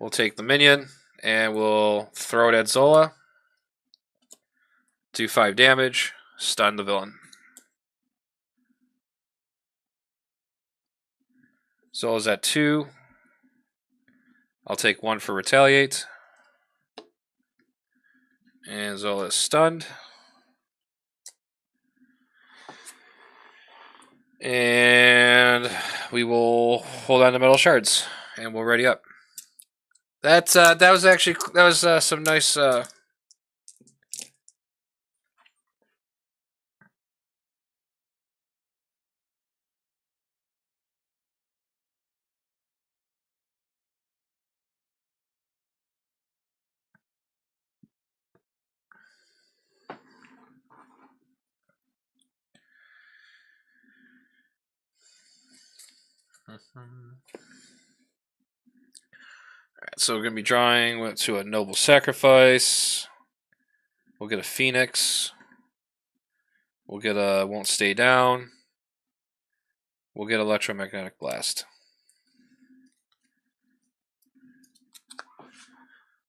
We'll take the minion and we'll throw it at Zola. Do 5 damage. Stun the villain. Zola's at 2. I'll take 1 for retaliate. And Zola is stunned. And we will hold on to metal shards. And we'll ready up. That was actually some nice. Alright, so we're gonna be drawing to a noble sacrifice. We'll get a phoenix. We'll get a won't stay down. We'll get electromagnetic blast.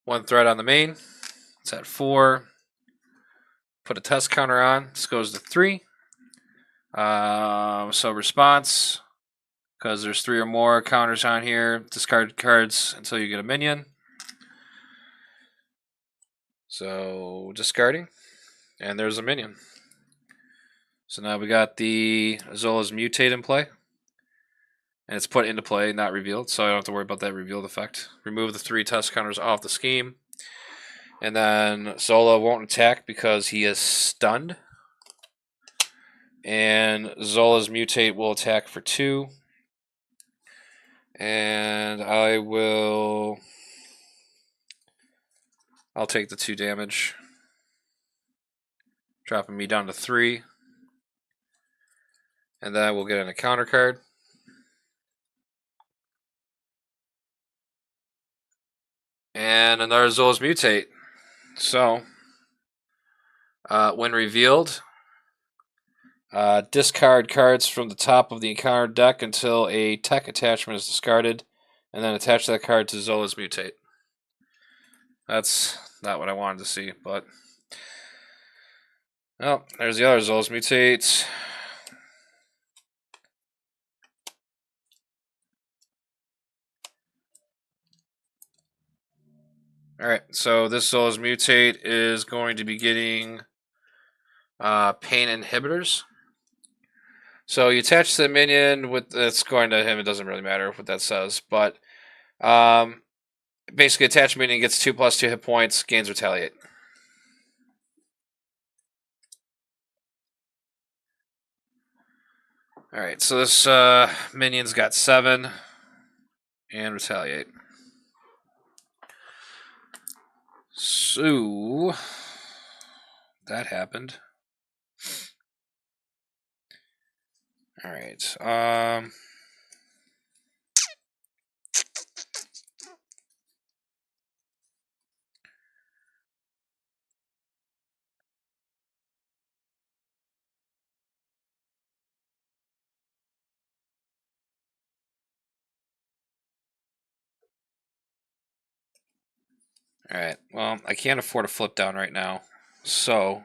1 threat on the main. It's at 4. Put a test counter on. This goes to 3. So response, because there's 3 or more counters on here. Discard cards until you get a minion. So discarding, and there's a minion. So now we got the Zola's Mutate in play. And it's put into play, not revealed, so I don't have to worry about that revealed effect. Remove the 3 test counters off the scheme. And then Zola won't attack because he is stunned. And Zola's Mutate will attack for 2. And I'll take the 2 damage. Dropping me down to 3. And then we'll get in a counter card. And another Zola's Mutate. So, when revealed, discard cards from the top of the encounter deck until a tech attachment is discarded, and then attach that card to Zola's Mutate. That's not what I wanted to see, but... Oh, there's the other Zola's Mutate. Alright, so this Zola's Mutate is going to be getting pain inhibitors. So you attach the minion with it's going to him. It doesn't really matter what that says, but basically, attach minion gets 2+2 hit points, gains retaliate. All right, so this minion's got 7 and retaliate. So that happened. All right. All right. Well, I can't afford a flip down right now, so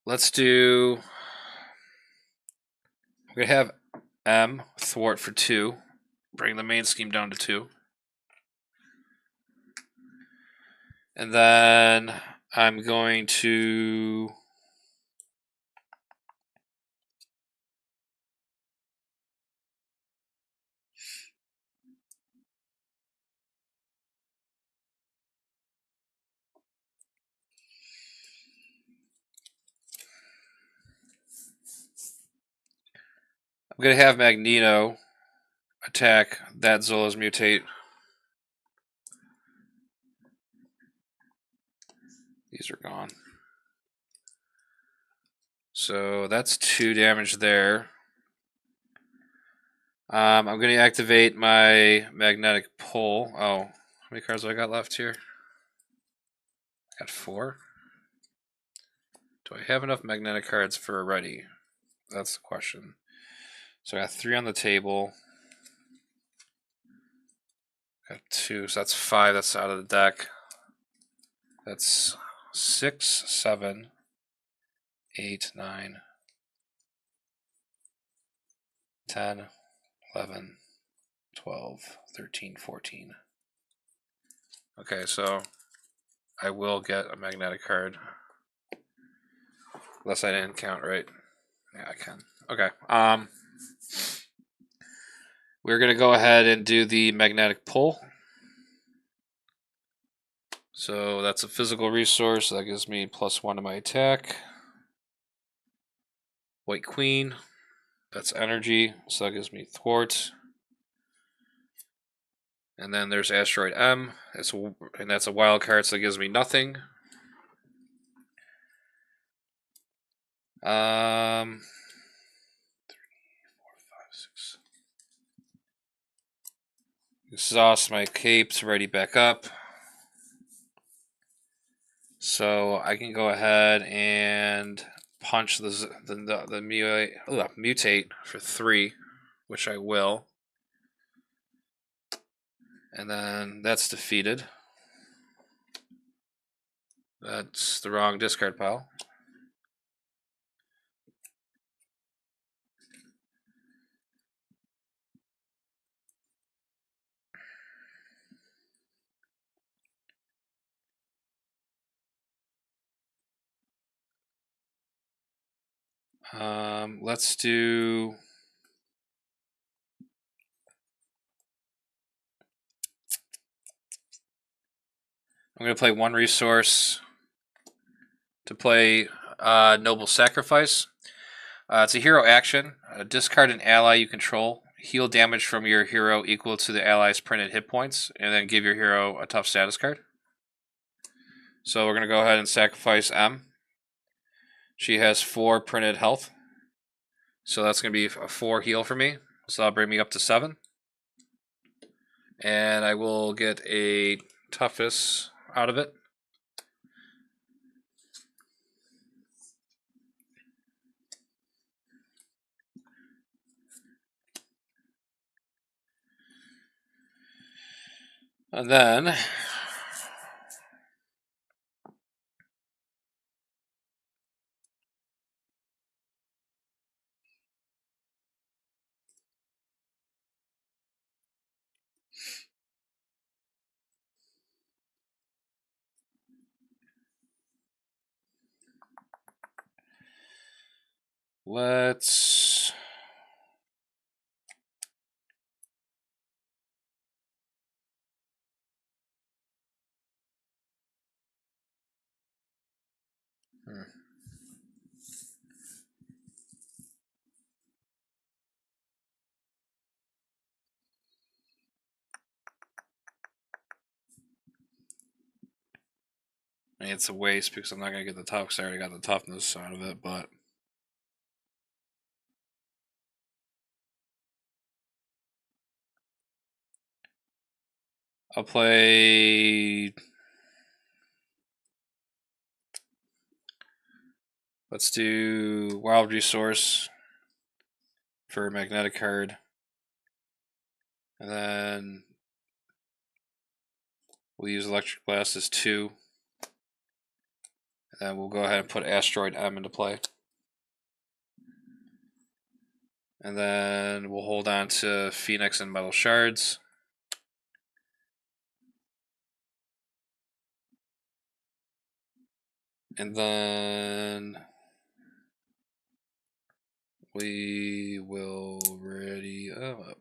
let's do. We're gonna have M thwart for 2, bring the main scheme down to 2, and then I'm going to. I'm going to have Magneto attack that Zola's Mutate. These are gone. So that's 2 damage there. I'm going to activate my magnetic pull. Oh, how many cards do I got left here? I got 4. Do I have enough magnetic cards for a ready? That's the question. So I got 3 on the table. Got 2, so that's 5 that's out of the deck. That's 6, 7, 8, 9, 10, 11, 12, 13, 14. Okay, so I will get a magnetic card. Unless I didn't count right. Yeah, I can. Okay. We're going to go ahead and do the magnetic pull. So that's a physical resource. So that gives me +1 to my attack. White Queen. That's energy. So that gives me thwart. And then there's Asteroid M. And that's a wild card, so that gives me nothing. 3, 4, 5, 6. Exhaust my capes, ready back up. So I can go ahead and punch the mutate for 3, which I will. And then that's defeated. That's the wrong discard pile. Let's do... I'm going to play 1 resource to play Noble Sacrifice. It's a hero action. Discard an ally you control. Heal damage from your hero equal to the ally's printed hit points, and then give your hero a tough status card. So we're going to go ahead and sacrifice M. She has 4 printed health. So that's going to be a 4 heal for me. So that'll bring me up to 7. And I will get a toughness out of it. And then let's... I mean, it's a waste because I'm not going to get the tough because I already got the toughness out of it, but... I'll play... Let's do Wild Resource for a magnetic card. And then we'll use Electric Blast as 2. And then we'll go ahead and put Asteroid M into play. And then we'll hold on to Phoenix and Metal Shards. And then we will ready up.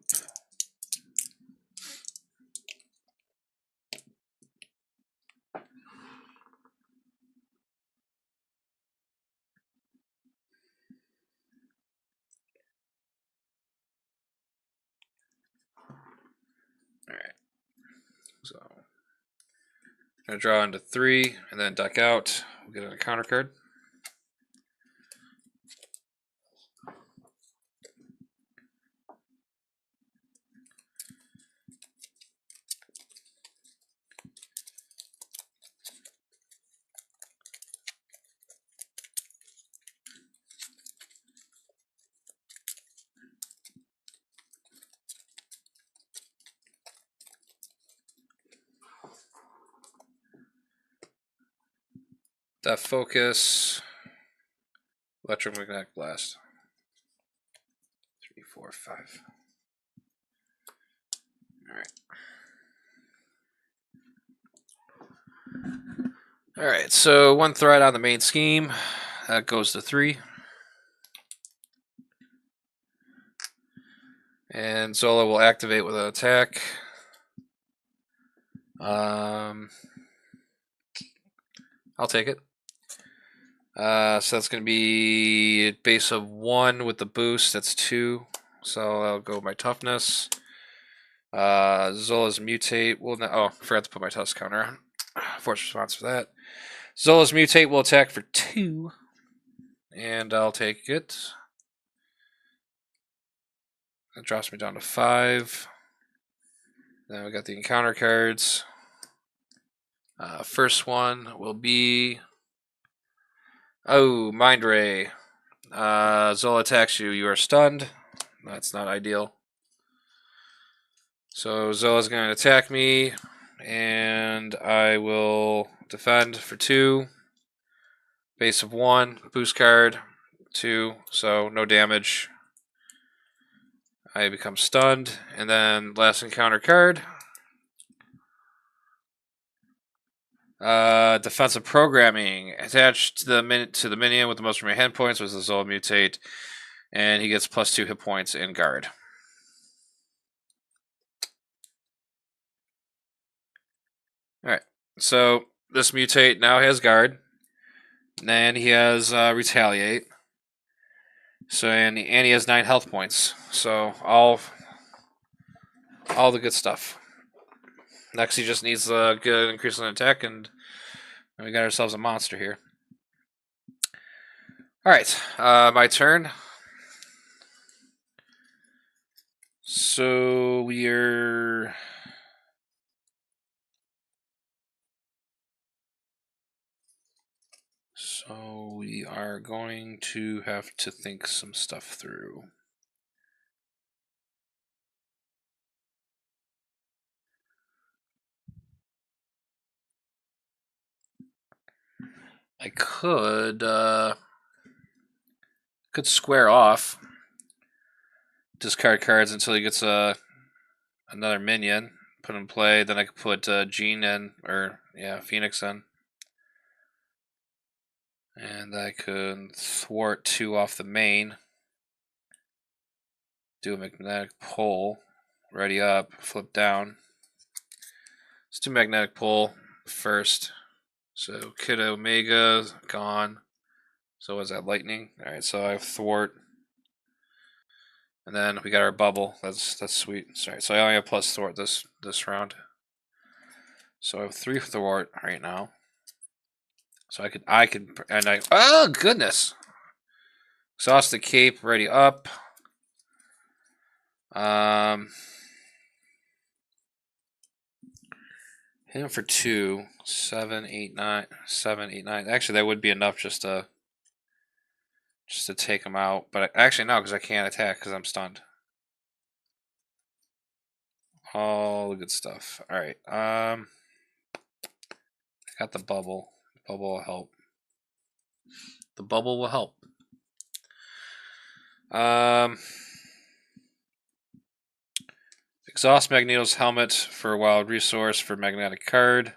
Alright. So I'm going to draw into 3 and then duck out. We'll get a counter card. Death Focus. Electromagnetic Blast. 3, 4, 5. Alright, so 1 threat on the main scheme. That goes to 3. And Zola will activate with an attack. I'll take it. So that's going to be a base of 1 with the boost. That's 2. So I'll go with my toughness. Zola's mutate will not. Oh, forgot to put my tusk counter on. Force response for that. Zola's mutate will attack for 2. And I'll take it. That drops me down to 5. Then we got the encounter cards. First one will be. Oh, Mind Ray. Zola attacks you. You are stunned. That's not ideal. So Zola's going to attack me, and I will defend for 2. Base of 1. Boost card 2. So no damage. I become stunned, and then last encounter card. Defensive programming attached to the minion with the most remaining hit points was the Zola mutate, and he gets +2 hit points in guard. All right, so this mutate now has guard, and he has retaliate. So and he has 9 health points. So all the good stuff. Next, he just needs a good increase in attack, and we got ourselves a monster here. All right, my turn. So we are. So we are going to have to think some stuff through. I could square off, discard cards until he gets another minion, put in play. Then I could put Jean in, or Phoenix in, and I could thwart 2 off the main. Do a magnetic pull, ready up, flip down. Let's do magnetic pull first. So Kid Omega gone. So was that lightning? All right, so I have thwart, and then we got our bubble. That's sweet. Sorry, so I only have plus thwart this round. So I have 3 thwart right now. So I could and I oh goodness. Exhaust the cape, ready up. Hit him for 2. 7, 8, 9. 7, 8, 9. Actually, that would be enough just to take him out. But actually, no, because I can't attack because I'm stunned. All the good stuff. All right. I got the bubble. The bubble will help. The bubble will help. Exhaust Magneto's helmet for a wild resource for magnetic card.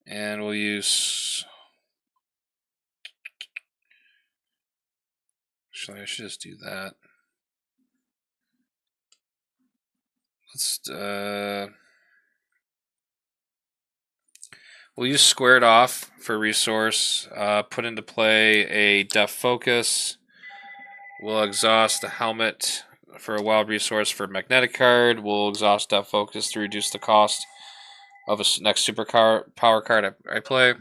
And we'll use. Actually, I should just do that. Let's. We'll use squared off for resource. Put into play a Death Focus. We'll exhaust the helmet for a wild resource for magnetic card. We'll exhaust Death Focus to reduce the cost of a next super power card I play.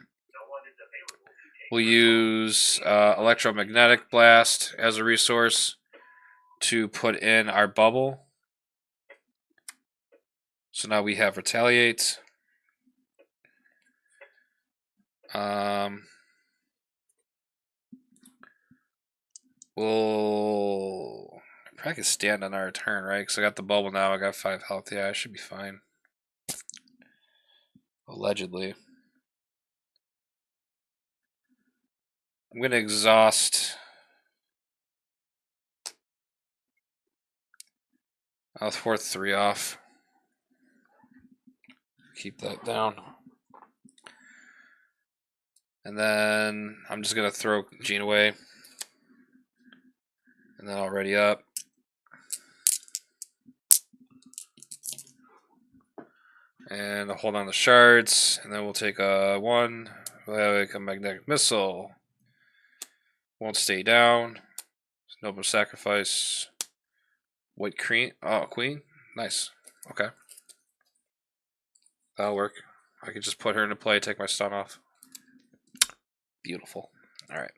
We'll use Electromagnetic Blast as a resource to put in our bubble. So now we have Retaliate. We'll probably could stand on our turn, right? Because I got the bubble now. I got 5 health. Yeah, I should be fine. Allegedly. I'm going to exhaust. I'll thwart 3 off. Keep that down. And then I'm just going to throw Gene away. And then I'll ready up. And I'll hold on the shards. And then we'll take a 1. We'll have a magnetic missile. Won't stay down. Noble sacrifice. White queen. Oh, queen. Nice. Okay. That'll work. I can just put her into play, take my stun off. Beautiful. Alright.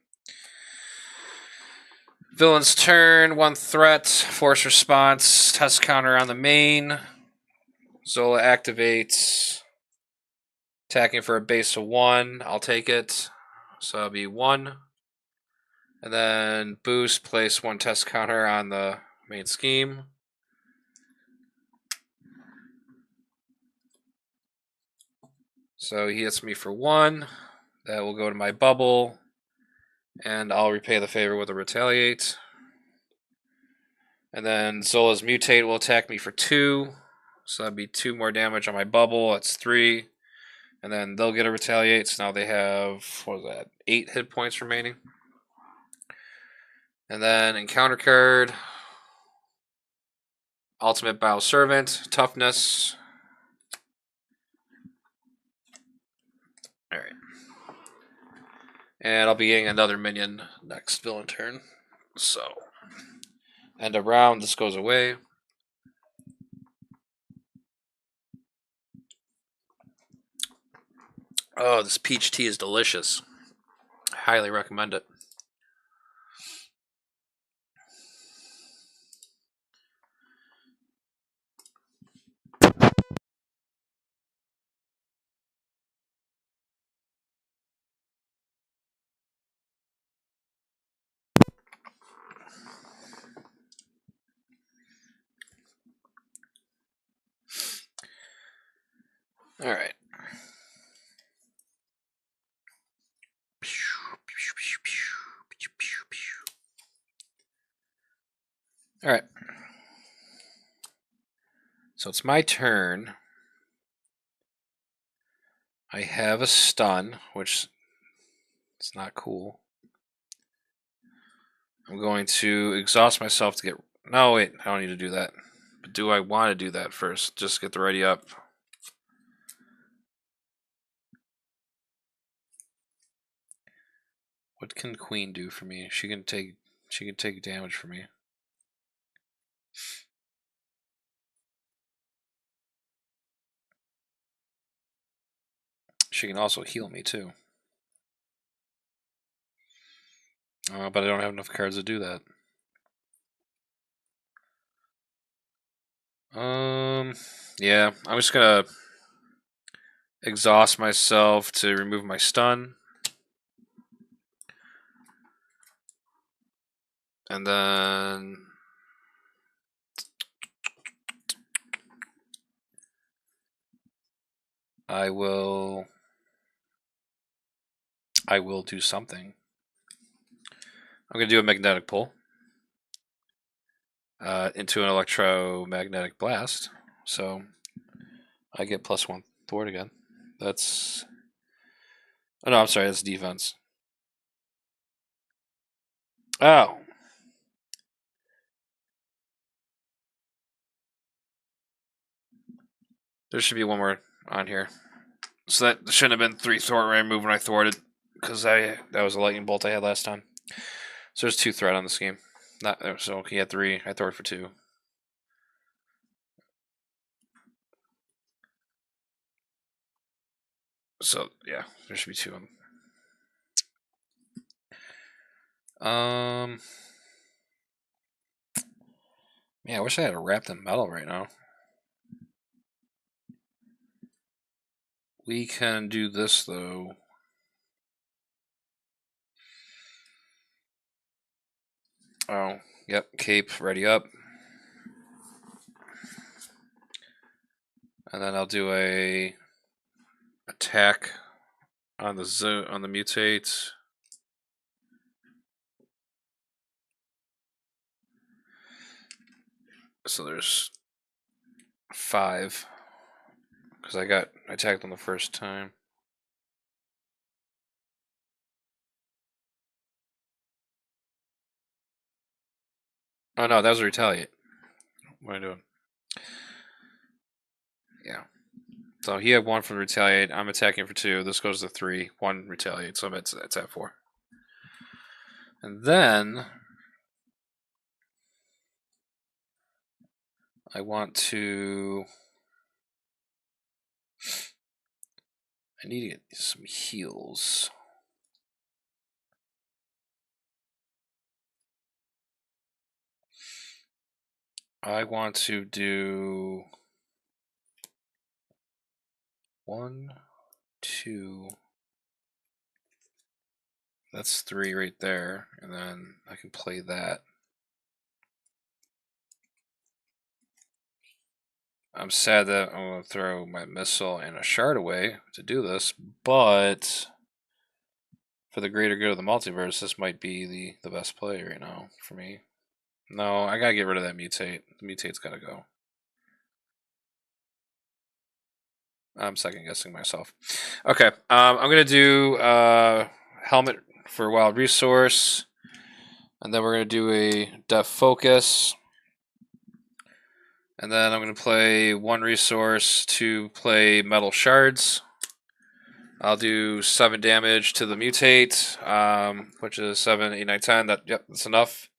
Villain's turn, 1 threat, force response, test counter on the main. Zola activates, attacking for a base of 1. I'll take it. So that'll be 1. And then boost, place 1 test counter on the main scheme. So he hits me for 1. That will go to my bubble. And I'll repay the favor with a retaliate. And then Zola's mutate will attack me for 2. So that'd be 2 more damage on my bubble. That's 3. And then they'll get a retaliate. So now they have, what was that, 8 hit points remaining. And then encounter card, Ultimate Battle Servant, Toughness. Alright. And I'll be getting another minion next villain turn. So, end of round, this goes away. Oh, this peach tea is delicious. I highly recommend it. Alright. Alright. So it's my turn. I have a stun, which is not cool. I'm going to exhaust myself to get... No, wait, I don't need to do that. But do I want to do that first? Just get the ready up. What can Queen do for me? She can take damage for me. She can also heal me too. But I don't have enough cards to do that. Yeah, I'm just gonna exhaust myself to remove my stun. And then I will do something. I'm gonna do a magnetic pull into an electromagnetic blast. So I get +1 thwart again. That's... Oh no, I'm sorry, that's defense. Oh. There should be 1 more on here. So that shouldn't have been 3 thwart when I moved when I thwarted, because that was a lightning bolt I had last time. So there's 2 threat on this game. So he had 3. I thwarted for 2. So yeah, there should be 2 of them. Man, I wish I had a wrapped in metal right now. We can do this though. Oh, yep, cape ready up. And then I'll do a attack on the mutate. So there's 5. Because I got attacked on the first time. Oh no, that was a retaliate. What am I doing? Yeah. So he had 1 for the retaliate. I'm attacking for 2. This goes to 3. 1 retaliate. So that's at 4. And then I want to. I need to get some heals. I want to do 1, 2. That's 3 right there, and then I can play that. I'm sad that I'm going to throw my missile and a shard away to do this, but for the greater good of the multiverse, this might be the best play right now for me. No, I gotta get rid of that mutate. The mutate's gotta go. I'm second guessing myself. Okay, I'm gonna do helmet for wild resource, and then we're gonna do a def focus, and then I'm gonna play 1 resource to play metal shards. I'll do 7 damage to the mutate, which is 7, 8, 9, 10. That's enough.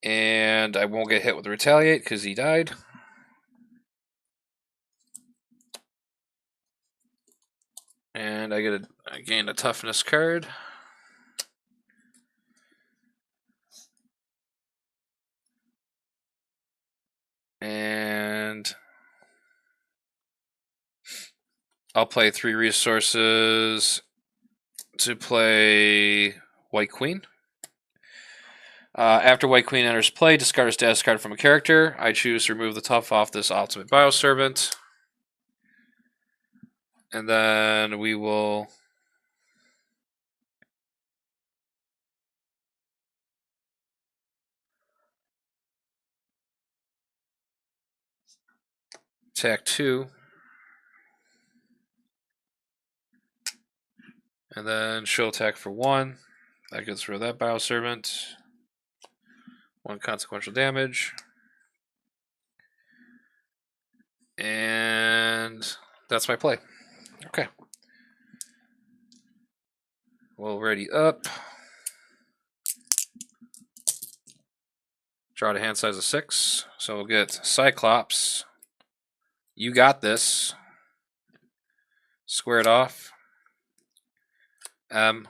And I won't get hit with the retaliate because he died. And I gain a toughness card. And I'll play 3 resources to play White Queen. After White Queen enters play, discard a status card from a character. I choose to remove the tough off this Ultimate Bioservant. And then we will attack 2. And then she'll attack for 1. That gets rid of that Bioservant. 1 consequential damage. And that's my play. Okay. We'll ready up. Draw to hand size of 6. So we'll get Cyclops. You got this. Square it off. M.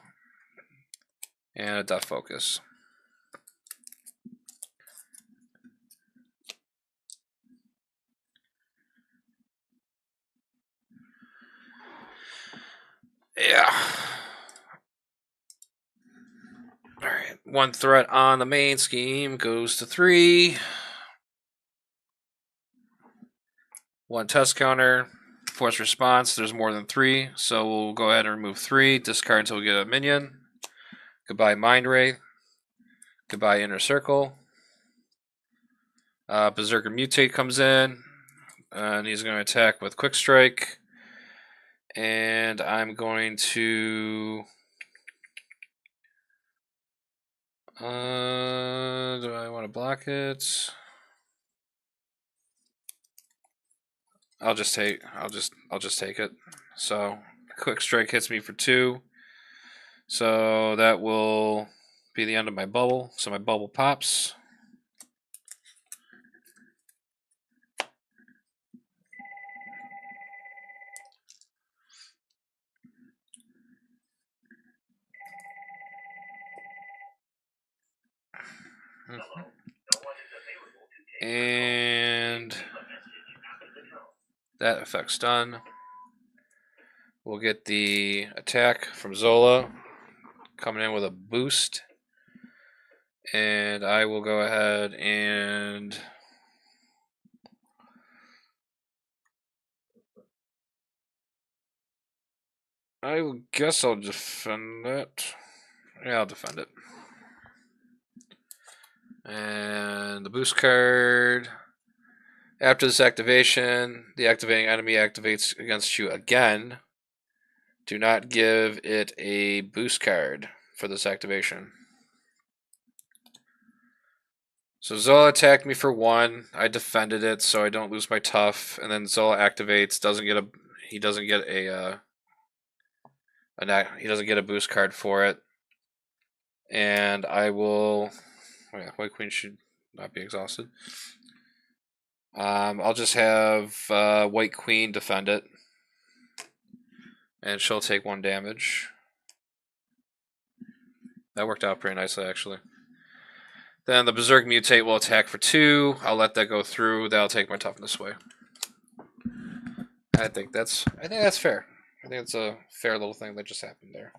And a def focus. Yeah. Alright. 1 threat on the main scheme goes to 3. 1 test counter. Force response. There's more than 3. So we'll go ahead and remove 3. Discard until we get a minion. Goodbye Mind Ray. Goodbye Inner Circle. Berserker Mutate comes in. And he's going to attack with Quick Strike. And I'm going to... do I want to block it? I'll just take it. So Quick Strike hits me for 2. So that will be the end of my bubble. So my bubble pops. And that effect's done. We'll get the attack from Zola coming in with a boost. And I will go ahead and I guess I'll defend it. Yeah, I'll defend it. And then the boost card. After this activation, the activating enemy activates against you again. Do not give it a boost card for this activation. So Zola attacked me for 1. I defended it so I don't lose my tough, and then Zola activates. He doesn't get a boost card for it, and I will. Oh yeah, White Queen should not be exhausted. I'll just have White Queen defend it, and she'll take 1 damage. That worked out pretty nicely, actually. Then the Berserk Mutate will attack for 2. I'll let that go through. That'll take my toughness away. I think that's fair. I think it's a fair little thing that just happened there.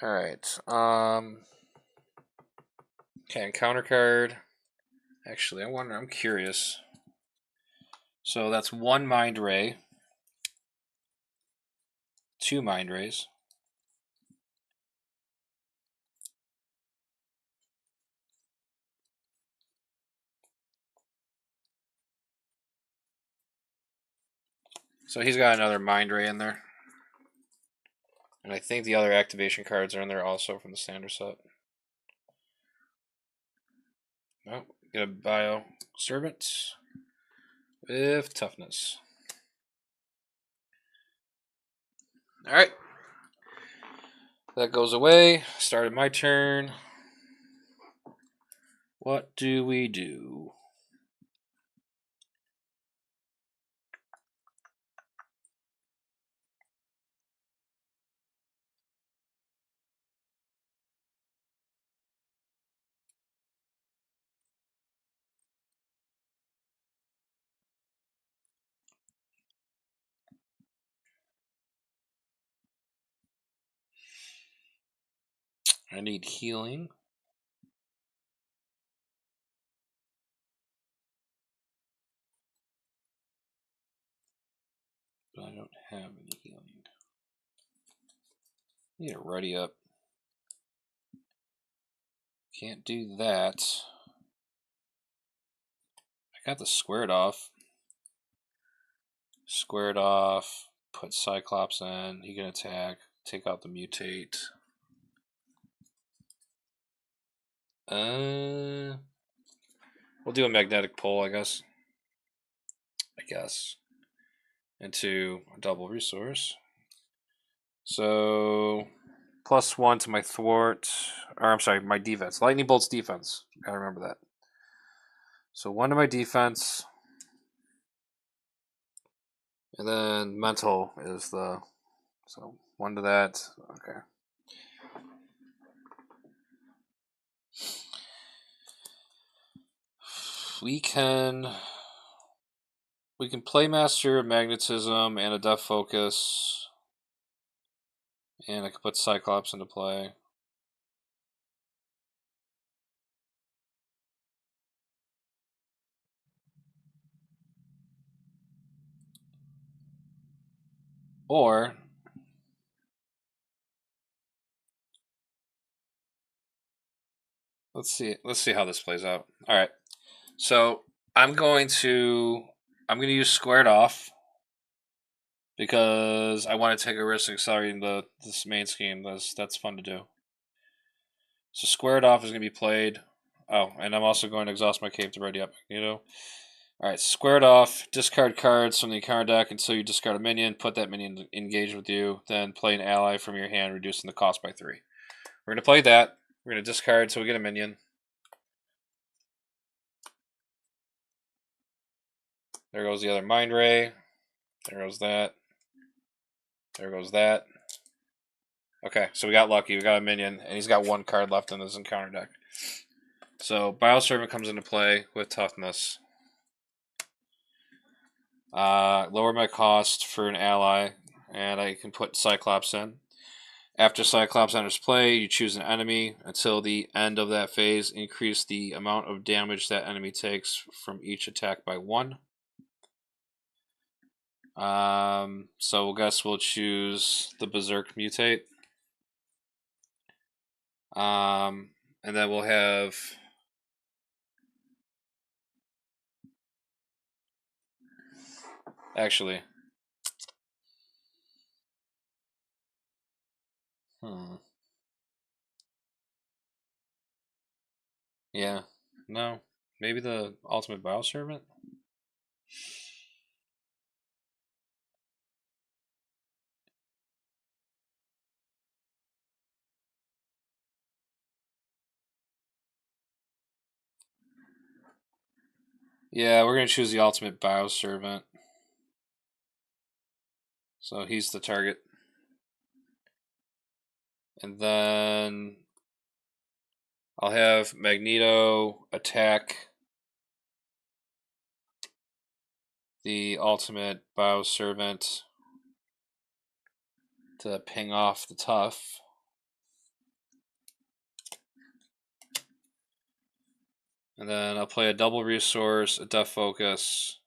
All right. Okay, counter card. Actually, I'm curious. So that's 1 Mind Ray, 2 Mind Rays. So he's got another Mind Ray in there. And I think the other activation cards are in there also from the standard set. Oh, get a Bio Servant with toughness. Alright. That goes away. Started my turn. What do we do? I need healing. But I don't have any healing. Need a ready up. Can't do that. I got the squared off. Squared off. Put Cyclops in. He can attack. Take out the mutate. We'll do a magnetic pull, I guess. Into a double resource. So +1 to my thwart. Or I'm sorry, my defense. Lightning Bolt's defense. Gotta remember that. So 1 to my defense. And then mental is the. So 1 to that. Okay. We can play Master of Magnetism and a Death Focus. And I can put Cyclops into play. Or let's see how this plays out. All right. So I'm going to use squared off because I want to take a risk accelerating this main scheme. That's fun to do. So squared off is going to be played. Oh, and I'm also going to exhaust my cape to ready up Magneto. Alright, squared off. Discard cards from the encounter deck until you discard a minion. Put that minion engaged with you. Then play an ally from your hand, reducing the cost by 3. We're going to play that. We're going to discard so we get a minion. There goes the other Mind Ray. There goes that. There goes that. Okay, so we got lucky. We got a minion, and he's got 1 card left in his encounter deck. So Bioservant comes into play with toughness. Lower my cost for an ally, and I can put Cyclops in. After Cyclops enters play, you choose an enemy. Until the end of that phase, increase the amount of damage that enemy takes from each attack by 1. So I guess we'll choose the Berserk Mutate. And then we'll have actually. Yeah. No. Maybe the Ultimate Bioservant? Yeah, we're going to choose the Ultimate Bioservant. So he's the target. And then I'll have Magneto attack the Ultimate Bioservant to ping off the Tough. And then I'll play a double resource, a Death Focus.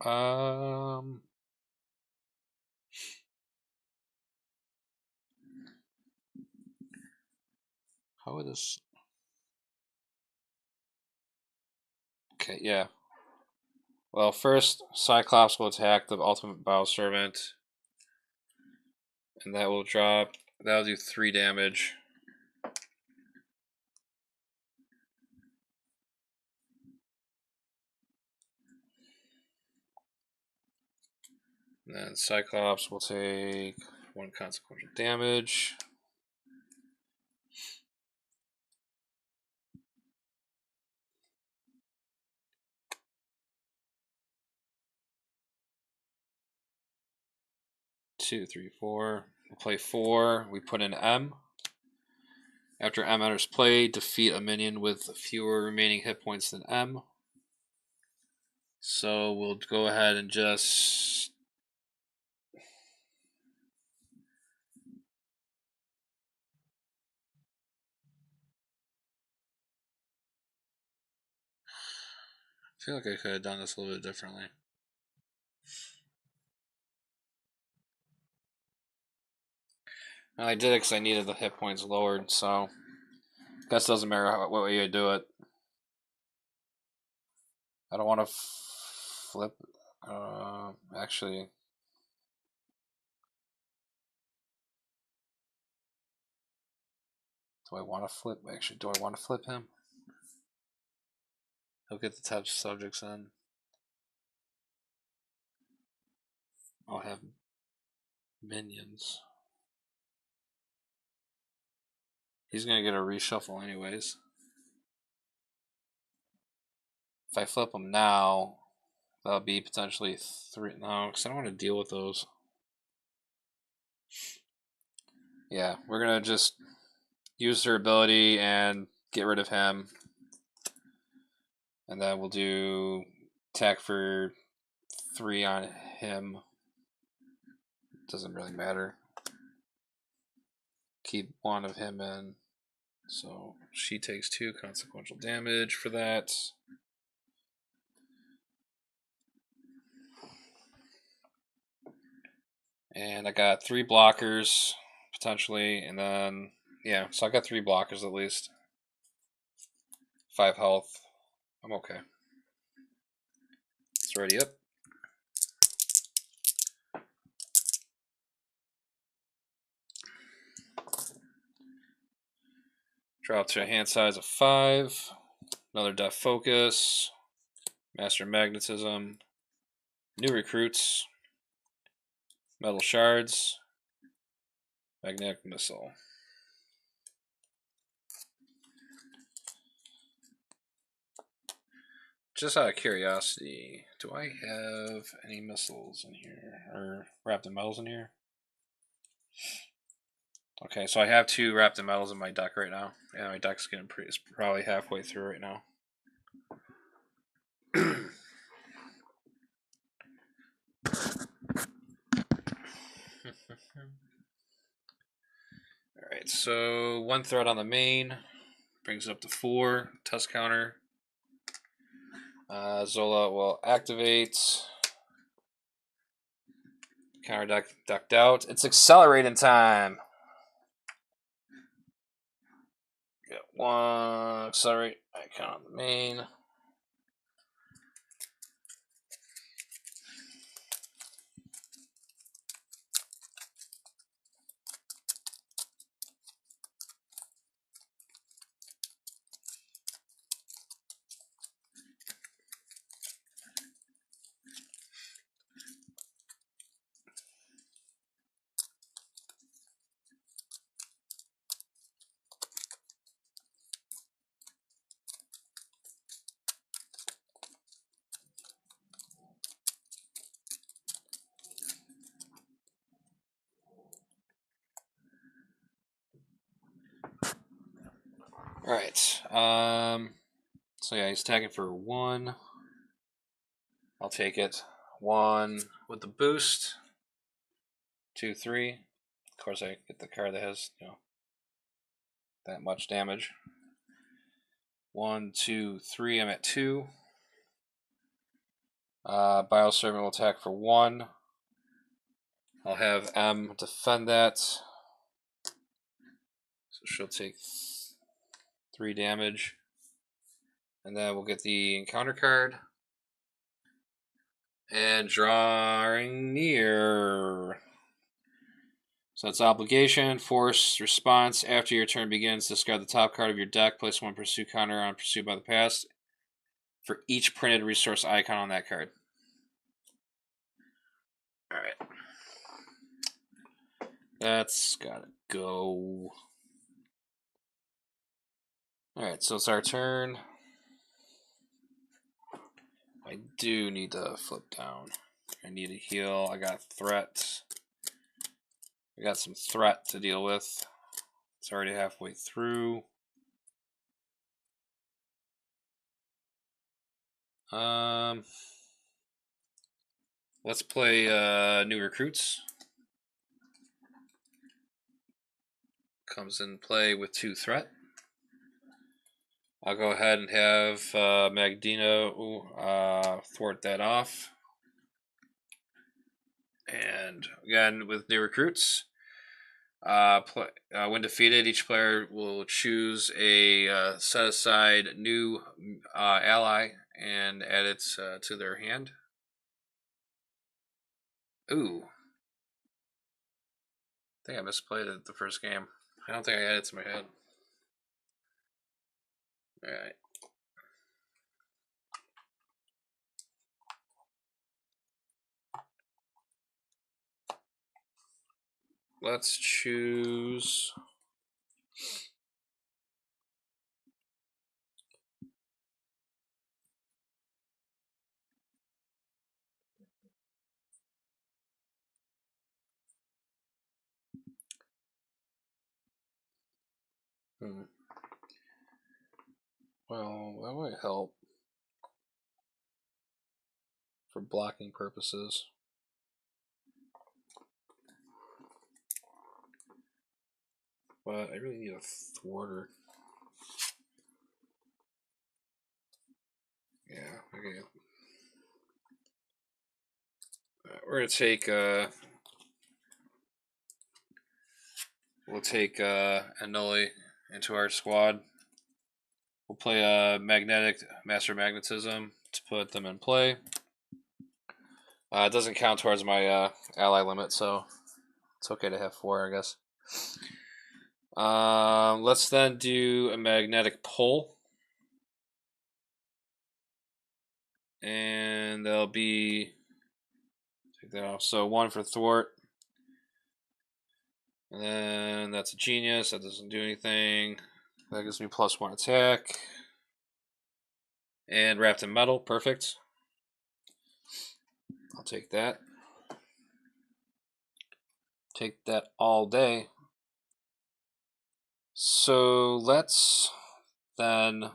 Um, how would this? Okay, yeah. Well, first Cyclops will attack the Ultimate Bioservant, and that will drop. That'll do 3 damage. And then Cyclops will take 1 consequential damage. Two, three, four. We'll play 4. We put in M. After M enters play, defeat a minion with fewer remaining hit points than M. So we'll go ahead and just. I feel like I could have done this a little bit differently. I did it because I needed the hit points lowered, so I guess it doesn't matter what way you do it. I don't want to flip. Actually, do I want to flip? Actually, do I want to flip him? He'll get the test subjects in. I'll have minions. He's gonna get a reshuffle anyways. If I flip him now, that'll be potentially 3. No, because I don't want to deal with those. Yeah, we're gonna just use their ability and get rid of him. And then we'll do attack for 3 on him. Doesn't really matter. Keep 1 of him in. So she takes 2 consequential damage for that. And I got 3 blockers, potentially. And then, yeah, so I got 3 blockers at least. 5 health. I'm okay. It's ready up. Drop to a hand size of 5. Another Death Focus. Master of Magnetism. New recruits. Metal Shards. Magnetic Missile. Just out of curiosity, do I have any missiles in here? Or wrapped in metals in here? Okay, so I have 2 wrapped in metals in my deck right now. Yeah, my deck's getting it's probably halfway through right now. Alright, so 1 threat on the main. Brings it up to 4. Test counter. Zola will activate. Counter deck ducked out. It's accelerating time. Got 1 accelerate icon on the main. Alright. So yeah, he's tagging for 1. I'll take it. 1 with the boost. 2, 3. Of course, I get the card that has, that much damage. 1, 2, 3. I'm at 2. Bioservant will attack for 1. I'll have M defend that. So she'll take 3 damage. And then we'll get the encounter card. And drawing near. So it's obligation, force, response. After your turn begins, discard the top card of your deck. Place 1 pursuit counter on pursuit by the past for each printed resource icon on that card. Alright. That's gotta go. Alright, so it's our turn. I do need to flip down. I need a heal. I got threat. I got some threat to deal with. It's already halfway through. Let's play new recruits. Comes in play with 2 threat. I'll go ahead and have Magneto thwart that off. And again, with new recruits, when defeated, each player will choose a set aside new ally and add it to their hand. Ooh. I think I misplayed it the first game. I don't think I added it to my head. Alright. Let's choose. Well, that might help for blocking purposes. But I really need a thwarter. Yeah, okay. We're gonna take we'll take Annuli into our squad. We'll play a Master of Magnetism to put them in play. It doesn't count towards my ally limit, so it's okay to have 4, I guess. Let's then do a magnetic pull. And there'll be, take that off. So 1 for thwart. And then that's a genius. That doesn't do anything. That gives me +1 attack. And wrapped in metal. Perfect. I'll take that. Take that all day. So let's then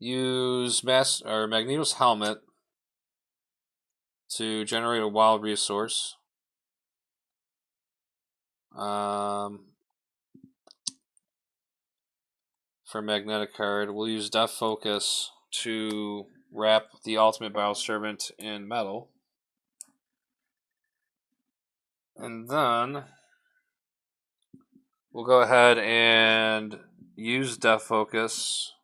use Magneto's helmet to generate a wild resource. For Magnetic card, we'll use Death Focus to wrap the Ultimate Bioservant in metal. And then we'll go ahead and use Death Focus.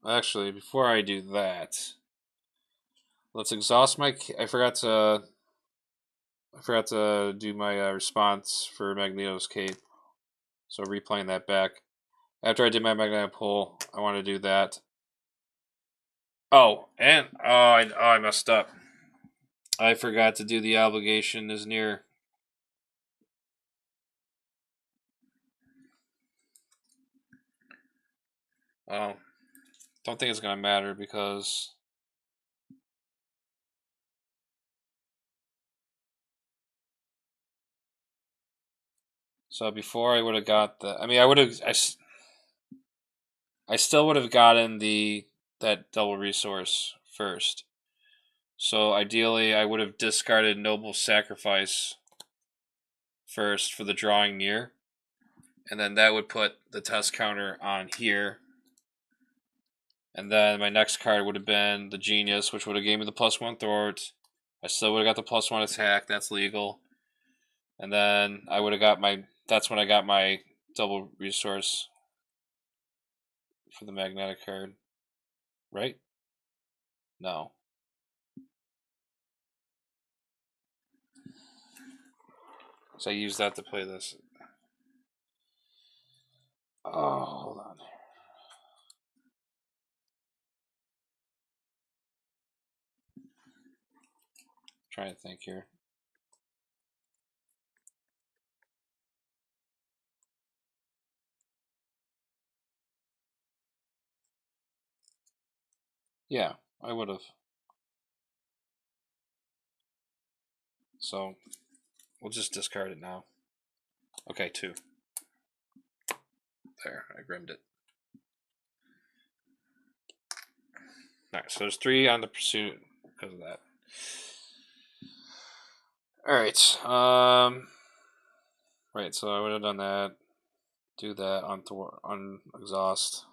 Actually, before I do that, let's exhaust my. I forgot to do my response for Magneto's cape, so replaying that back. After I did my magnetic pull, I want to do that. Oh, and I messed up. I forgot to do the obligation is near. Oh, don't think it's gonna matter because. So before I would have got the, I mean, I still would have gotten that double resource first. So ideally, I would have discarded Noble Sacrifice first for the drawing near, and then that would put the test counter on here. And then my next card would have been the Genius, which would have gave me the +1 thwart. I still would have got the +1 attack. That's legal. And then I would have got my. That's when I got my double resource for the magnetic card. Right? No. So I used that to play this. Oh, hold on. Trying to think here. Yeah, I would have. So we'll just discard it now. Okay, 2. There, I grimmed it. Alright, so there's 3 on the pursuit because of that. Alright, right, so I would have done that. Do that on exhaust.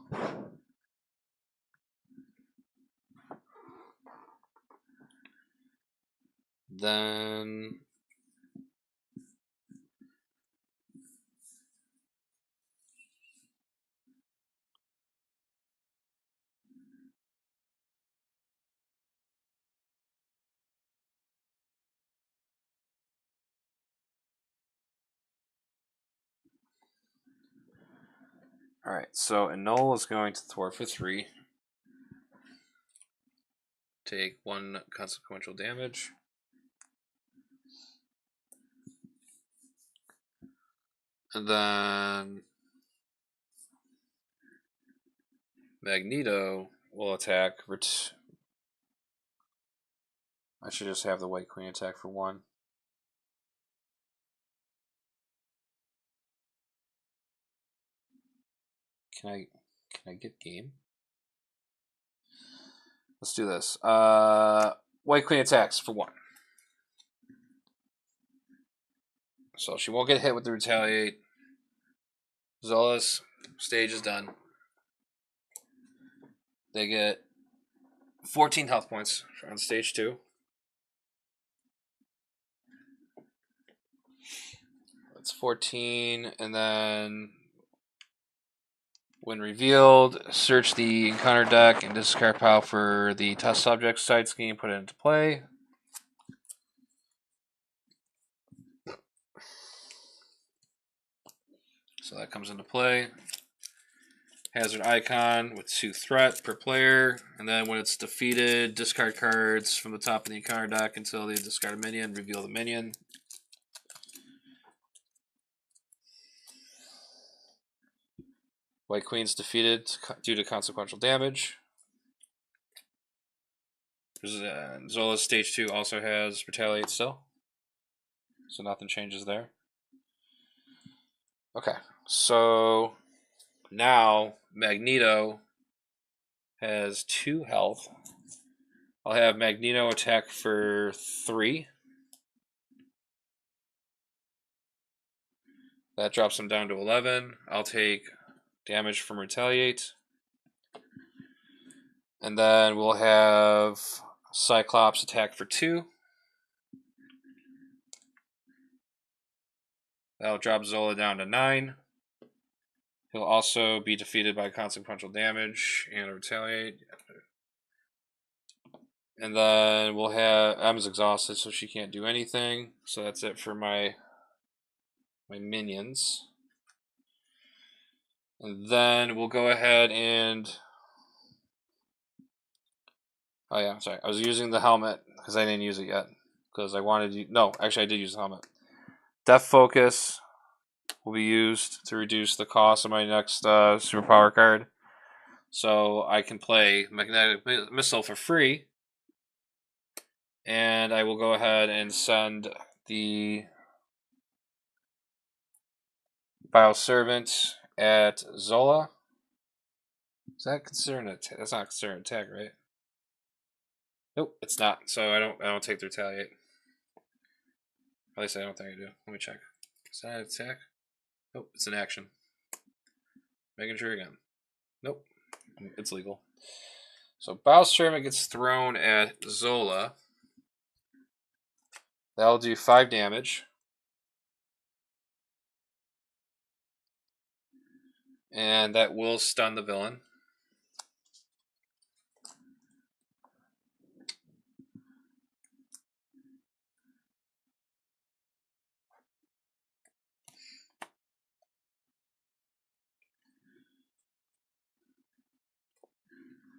Then alright, so Annul is going to thwart for 3. Take 1 consequential damage. And then Magneto will attack. I should just have the White Queen attack for 1. Can I get game? Let's do this. White Queen attacks for 1. So she won't get hit with the retaliate. Zola's stage is done. They get 14 health points on stage 2. That's 14, and then when revealed, search the encounter deck and discard pile for the test subject side scheme, put it into play. So that comes into play. Hazard icon with 2 threat per player, and then when it's defeated, discard cards from the top of the encounter deck until they discard a minion, reveal the minion. White Queen's defeated due to consequential damage. Zola's stage 2 also has retaliate still, so nothing changes there. Okay, so now Magneto has 2 health. I'll have Magneto attack for 3. That drops him down to 11. I'll take damage from retaliate. And then we'll have Cyclops attack for 2. That'll drop Zola down to 9. He'll also be defeated by consequential damage and retaliate. And then we'll have Em's exhausted, so she can't do anything. So that's it for my minions. And then we'll go ahead and... Oh yeah, sorry. I was using the helmet because I didn't use it yet. Because I wanted to... No, actually I did use the helmet. Death Focus will be used to reduce the cost of my next superpower card. So I can play Magnetic Missile for free. And I will go ahead and send the Bioservant at Zola. Is that considered an attack? That's not considered an attack, right? Nope, it's not. So I don't take the retaliate. At least I don't think I do. Let me check. Is that an attack? Nope, it's an action. Making sure again. Nope, it's legal. So Bioservant gets thrown at Zola. That'll do 5 damage. And that will stun the villain.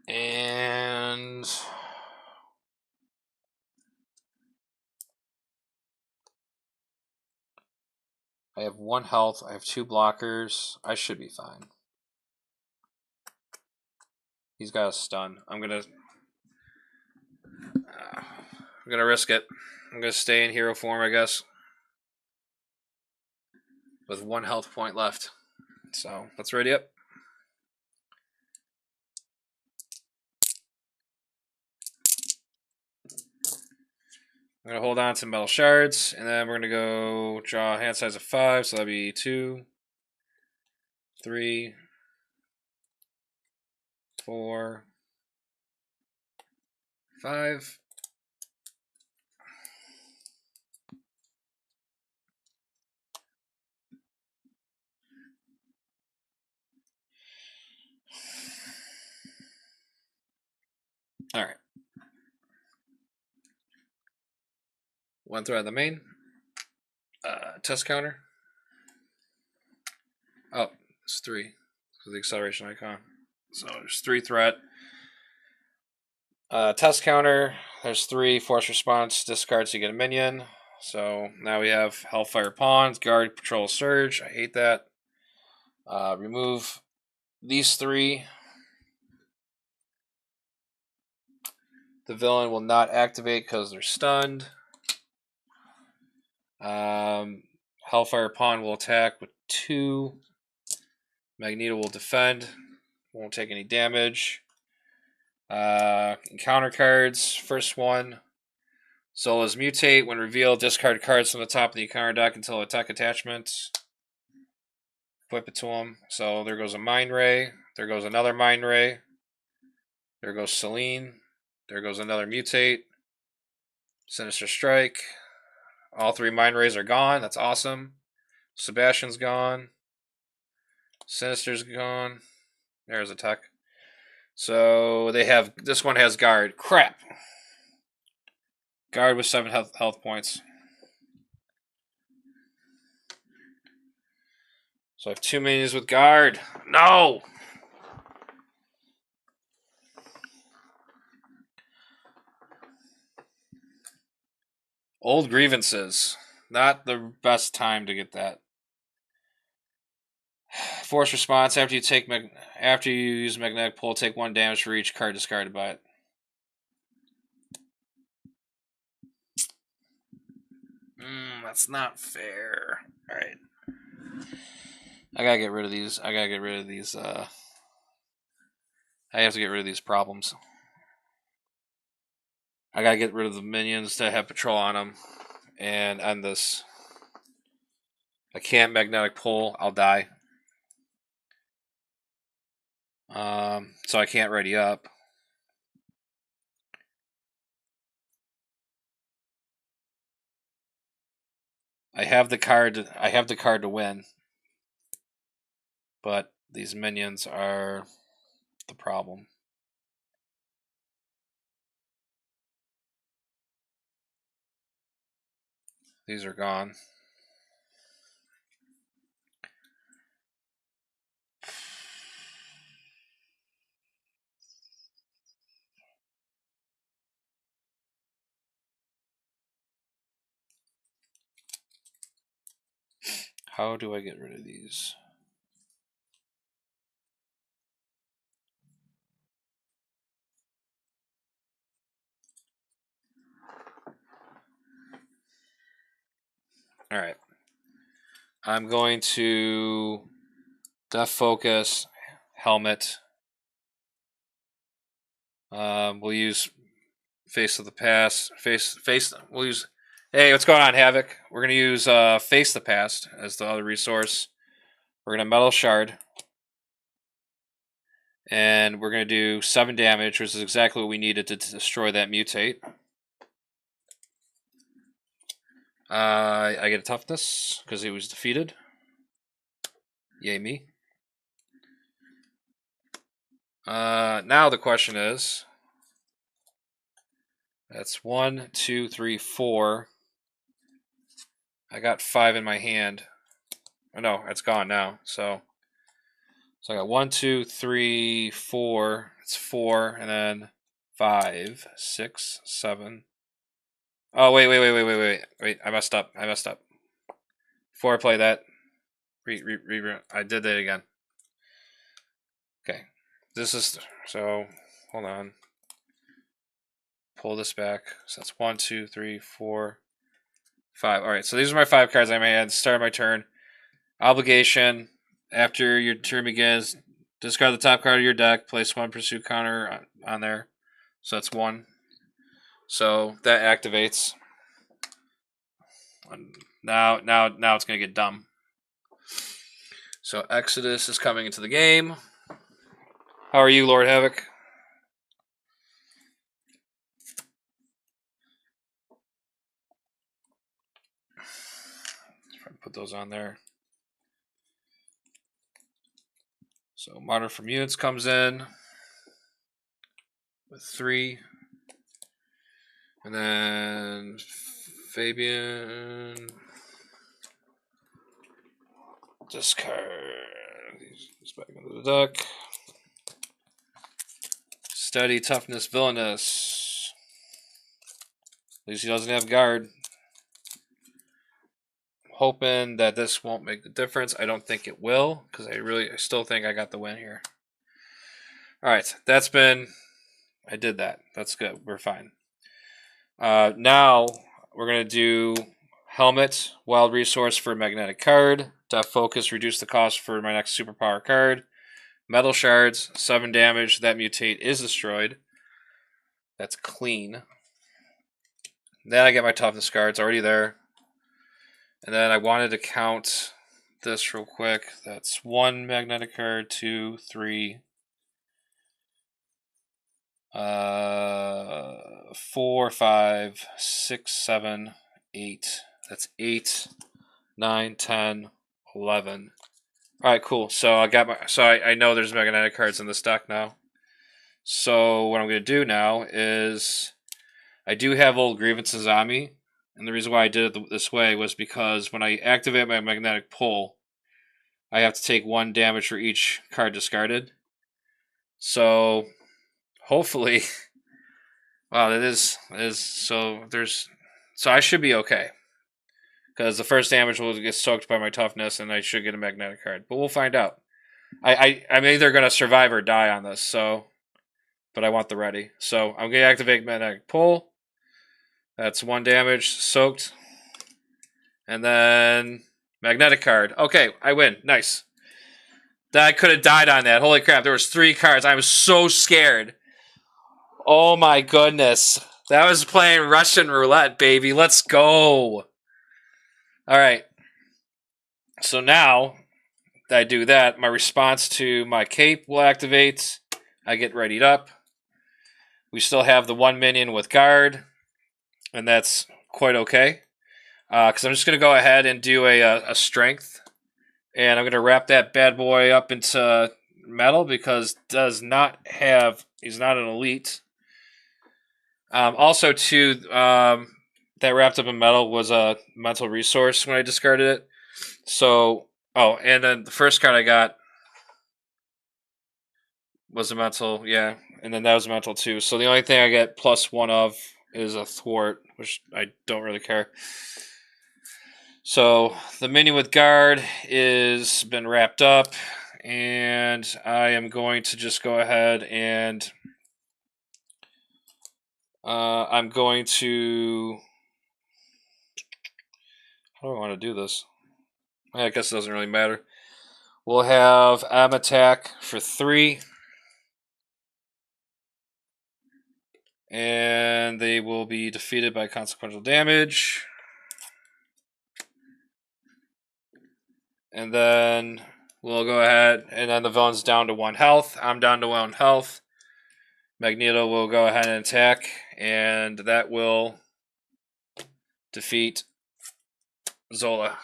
And I have 1 health. I have 2 blockers. I should be fine. He's got a stun. I'm gonna risk it. I'm gonna stay in hero form, I guess, with 1 health point left. So let's ready up. I'm gonna hold on to metal shards, and then we're gonna go draw a hand size of 5. So that'd be 2, 3, 4, 5. All right. 1 threat on the main. Test counter. Oh, it's 3. So the acceleration icon. So there's 3 threat. Test counter. There's 3 force response. Discards to get a minion. So now we have Hellfire Pawns, Guard, Patrol, Surge. I hate that. Remove these 3. The villain will not activate because they're stunned. Hellfire Pawn will attack with 2. Magneto will defend. Won't take any damage. Encounter cards. First one. Zola's Mutate. When revealed, discard cards from the top of the encounter deck until attack attachment. Equip it to him. So there goes a Mind Ray. There goes another Mind Ray. There goes Selene. There goes another Mutate. Sinister Strike. All 3 Mind Rays are gone. That's awesome. Sebastian's gone. Sinister's gone. There's a tech. So they have... This one has Guard. Crap. Guard with 7 health points. So I have 2 minions with Guard. No! Old grievances. Not the best time to get that. Force response. After you use magnetic pull, take 1 damage for each card discarded by it. That's not fair. All right. I gotta get rid of these. I have to get rid of these problems. I gotta get rid of the minions that have patrol on them and end this. I can't magnetic pull. I'll die. So I can't ready up. I have the card to win, but these minions are the problem. These are gone. How do I get rid of these? All right. I'm going to Death Focus, Helmet. We'll use Face of the Past. We'll use. Hey, what's going on, Havoc? We're gonna use Face the Past as the other resource. We're gonna Metal Shard, and we're gonna do 7 damage, which is exactly what we needed to destroy that mutate. I get a toughness because he was defeated. Yay me. Now the question is, that's 1, 2, 3, 4. I got 5 in my hand. Oh no, it's gone now. So I got 1, 2, 3, 4. It's 4, and then 5, 6, 7. Oh wait! I messed up. 4. I play that. I did that again. Okay, this is so. Hold on. Pull this back. So that's 1, 2, 3, 4, 5. All right. So these are my 5 cards I may add. Start my turn. Obligation. After your turn begins, discard the top card of your deck. Place 1 pursuit counter on there. So that's 1. So that activates. Now it's gonna get dumb. So Exodus is coming into the game. How are you, Lord Havoc? Put those on there. So Modern for Mutants comes in with 3. And then Fabian. Discard. He's back into the deck. Steady, toughness, villainous. At least he doesn't have guard. Hoping that this won't make the difference. I don't think it will, because I still think I got the win here. Alright, I did that. That's good. We're fine. Now, we're going to do Helmet, Wild Resource for Magnetic card. Death Focus, reduce the cost for my next superpower card. Metal Shards, 7 damage. That mutate is destroyed. That's clean. Then I get my Toughness card. It's already there. And then I wanted to count this real quick. That's 1 magnetic card, 2, 3, 4, 5, 6, 7, 8. That's 8, 9, 10, 11. All right, cool. So I know there's magnetic cards in this deck now. So what I'm going to do now is I do have Old Grievances on me. And the reason why I did it this way was because when I activate my magnetic pull, I have to take 1 damage for each card discarded. So hopefully, wow, that is so I should be okay. Because the first damage will get soaked by my toughness, and I should get a magnetic card. But we'll find out. I'm either going to survive or die on this, but I want the ready. So I'm going to activate magnetic pull. That's 1 damage, soaked. And then magnetic card. Okay, I win. Nice. That I could have died on that. Holy crap, there was 3 cards. I was so scared. Oh my goodness. That was playing Russian roulette, baby. Let's go. Alright. So now that I do that, my response to my cape will activate. I get readied up. We still have the 1 minion with guard. And that's quite okay. Because I'm just going to go ahead and do a strength. And I'm going to wrap that bad boy up into metal because does not have... He's not an elite. Also, too, that wrapped up in metal was a mental resource when I discarded it. So, oh, and then the first card I got was a mental, yeah. And then that was a mental, too. So the only thing I get +1 of is a thwart, which I don't really care. So the minion with guard is been wrapped up, and I am going to just go ahead and I'm going to... How do I want to do this? I guess it doesn't really matter. We'll have M attack for 3. And they will be defeated by consequential damage. And then we'll go ahead, and then the villain's down to 1 health. I'm down to 1 health. Magneto will go ahead and attack, and that will defeat Zola.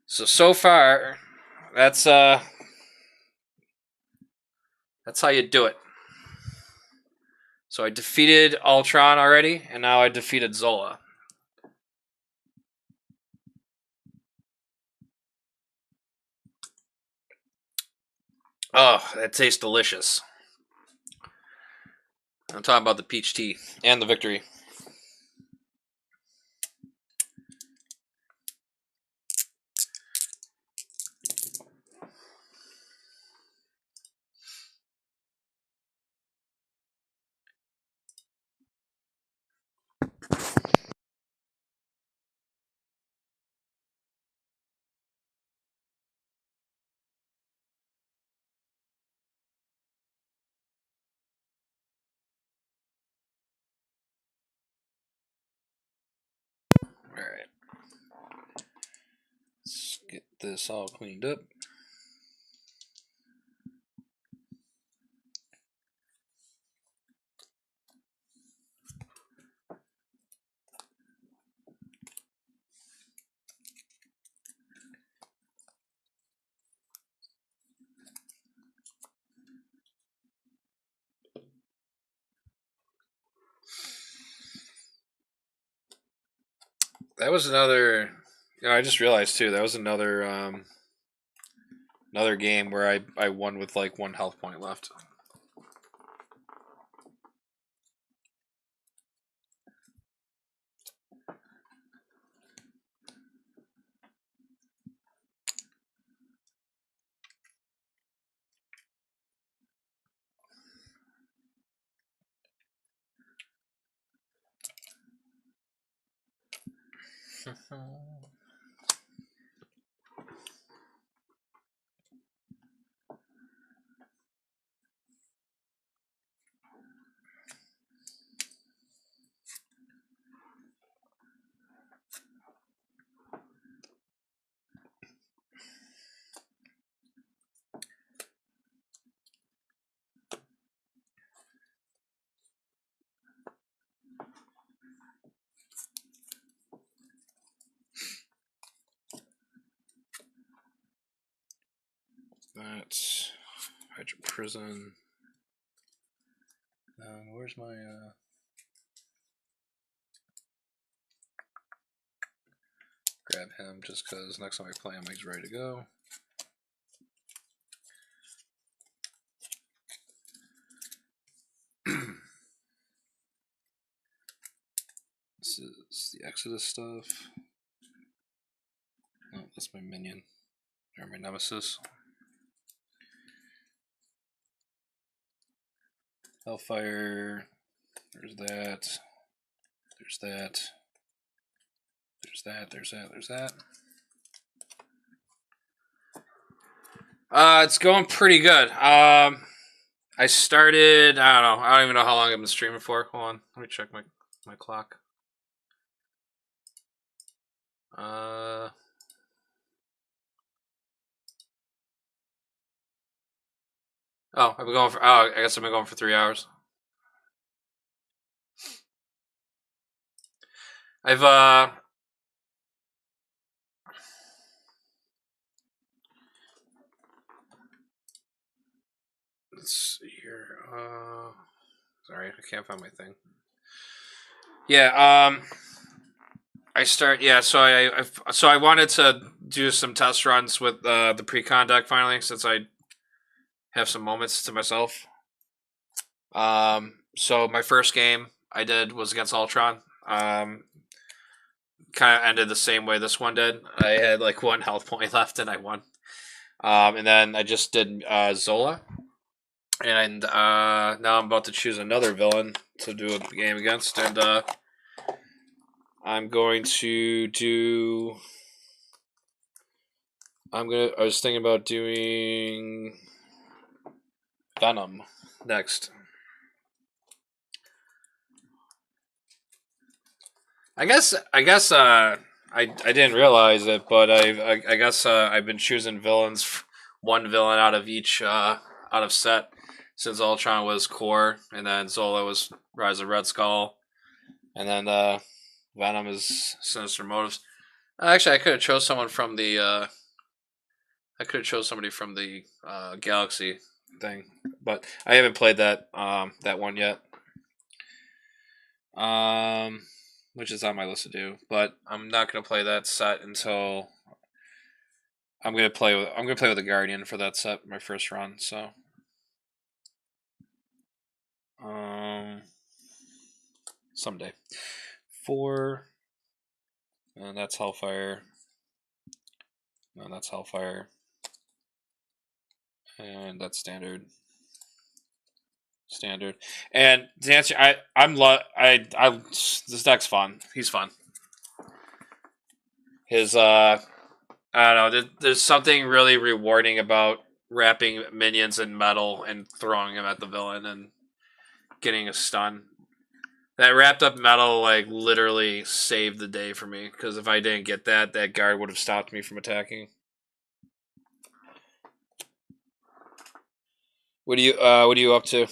So far, that's how you do it. So I defeated Ultron already, and now I defeated Zola. Oh, that tastes delicious. I'm talking about the peach tea and the victory. Alright. Let's get this all cleaned up. That was another... I just realized, too, that was another another game where I won with like 1 health point left. That's Hydra Prison. Where's my grab him just because next time I play him he's ready to go. This is the Exodus stuff. Oh, that's my minion. Or my nemesis. Hellfire. There's that. There's that. There's that. It's going pretty good. I started. I don't know. I don't even know how long I've been streaming for. Hold on. Let me check my clock. Oh, I've been going for. Oh, I guess I've been going for 3 hours. I've let's see here. Sorry, I can't find my thing. Yeah. I start. Yeah. So I wanted to do some test runs with the precon deck finally, since I have some moments to myself. So my first game I did was against Ultron. Kind of ended the same way this one did. I had like 1 health point left and I won. And then I just did Zola. And now I'm about to choose another villain to do a game against. And I'm going to do. I was thinking about doing Venom next. I guess I didn't realize it, but I guess I've been choosing villains, one villain out of each out of set, since Ultron was Core, and then Zola was Rise of Red Skull, and then Venom is Sinister Motives. Actually, I could have chose someone from the I could have chose somebody from the Galaxy thing, but I haven't played that one yet. Which is on my list to do, but I'm not gonna play that set until I'm gonna play with the Guardian for that set, my first run. So, someday 4, and that's Hellfire, and that's Hellfire, and that's standard. And to answer, this deck's fun. He's fun. His I don't know. There's something really rewarding about wrapping minions in metal and throwing them at the villain and getting a stun. That wrapped up metal like literally saved the day for me, because if I didn't get that, that guard would have stopped me from attacking. What are you up to?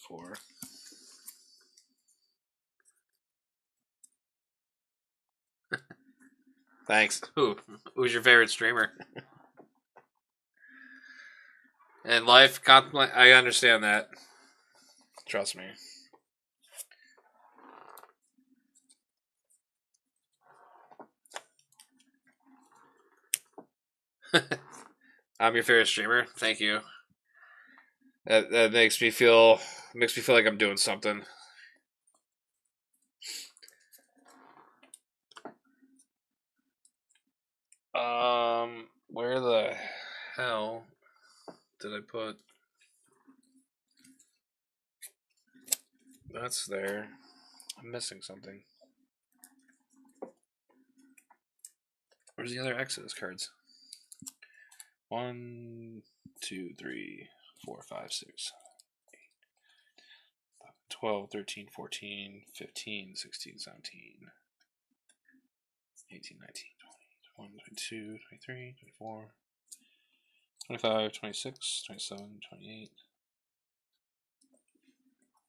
Four. Thanks. Who's your favorite streamer? And life contemplate. I understand that. Trust me. I'm your favorite streamer. Thank you. That makes me feel like I'm doing something. Where the hell did I put? That's there. I'm missing something. Where's the other Exodus cards? 1, 2, 3, 4, 5, 6, 8, 12, 13, 14, 15, 16, 17, 18, 19, 20, 21, 22, 23, 24, 25, 26, 27, 28,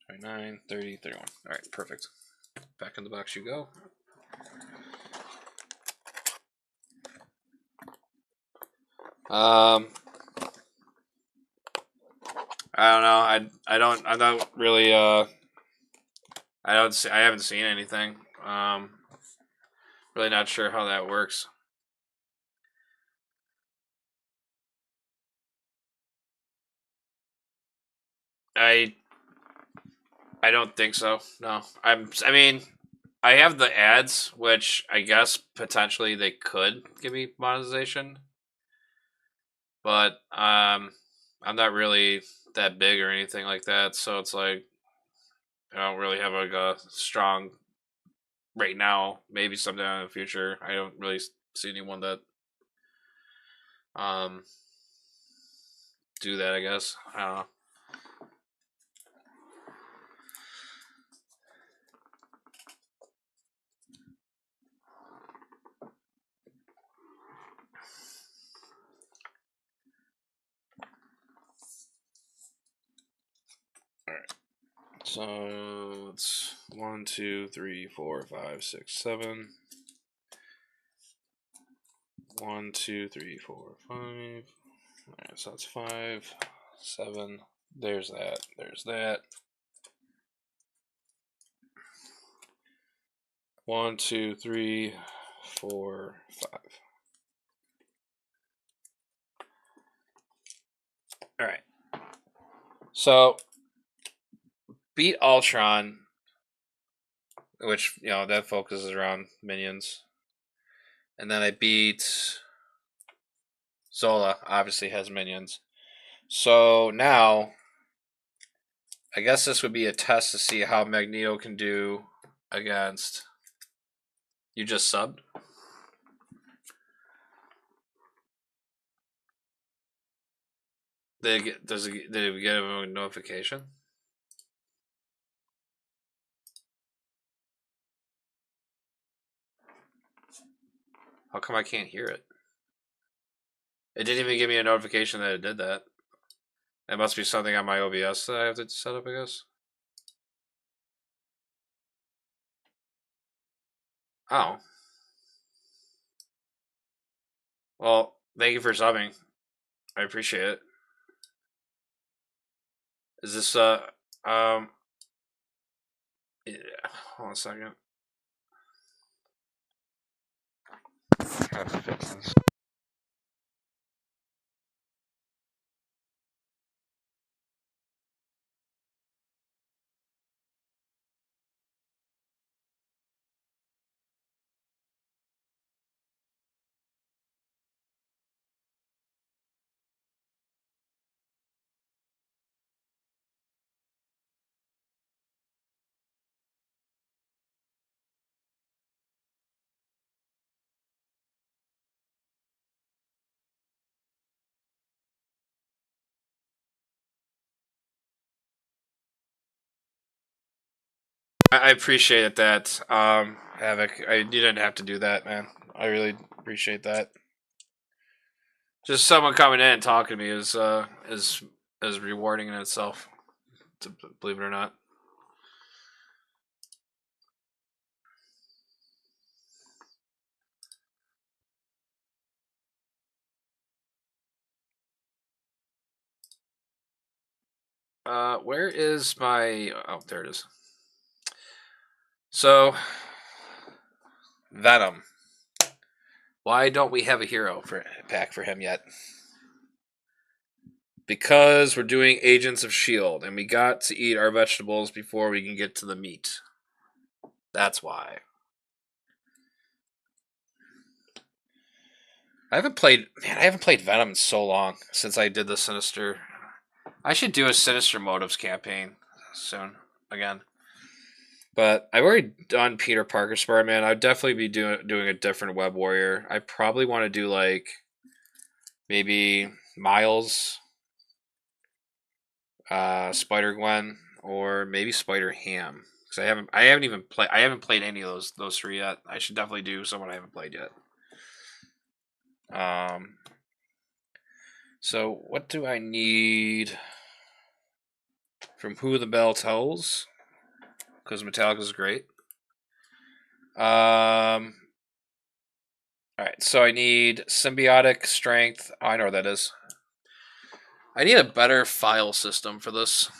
29, 30, 31. Alright, perfect. Back in the box you go. I don't know. I'm not really I don't see. I haven't seen anything. Really not sure how that works. I I don't think so. No. I mean, I have the ads, which I guess potentially they could give me monetization, but I'm not really that big or anything like that, so it's like I don't really have like a strong right now. Maybe sometime in the future. I don't really see anyone that um do that. I guess I don't know. All right. So it's 1, 2, 3, 4, 5, 6, 7. 1, 2, 3, 4, 5. All right, so that's 5, 7. There's that. There's that. 1, 2, 3, 4, 5. All right. So beat Ultron, which that focuses around minions, and then I beat Zola. Obviously has minions. So now, I guess this would be a test to see how Magneto can do against. You just subbed. Did we get a notification? How come I can't hear it? It didn't even give me a notification that it did that. It must be something on my OBS that I have to set up, I guess. Oh. Well, thank you for subbing. I appreciate it. Is this um yeah, hold on a second. I have to fix this. I appreciate that, Havoc. You didn't have to do that, man. I really appreciate that. Just someone coming in and talking to me is rewarding in itself. To believe it or not. Where is my? Oh, there it is. So, Venom. Why don't we have a hero pack for him yet? Because we're doing Agents of S.H.I.E.L.D. and we got to eat our vegetables before we can get to the meat. That's why. I haven't played Venom in so long since I did the Sinister. I should do a Sinister Motives campaign soon again. But I've already done Peter Parker Spider-Man. I'd definitely be doing a different Web Warrior. I probably want to do like maybe Miles, Spider Gwen, or maybe Spider Ham. Because I haven't played any of those three yet. I should definitely do someone I haven't played yet. So what do I need from Who the Bell Tolls? Because Metallica's great. All right, so I need symbiotic strength. Oh, I know what that is. I need a better file system for this.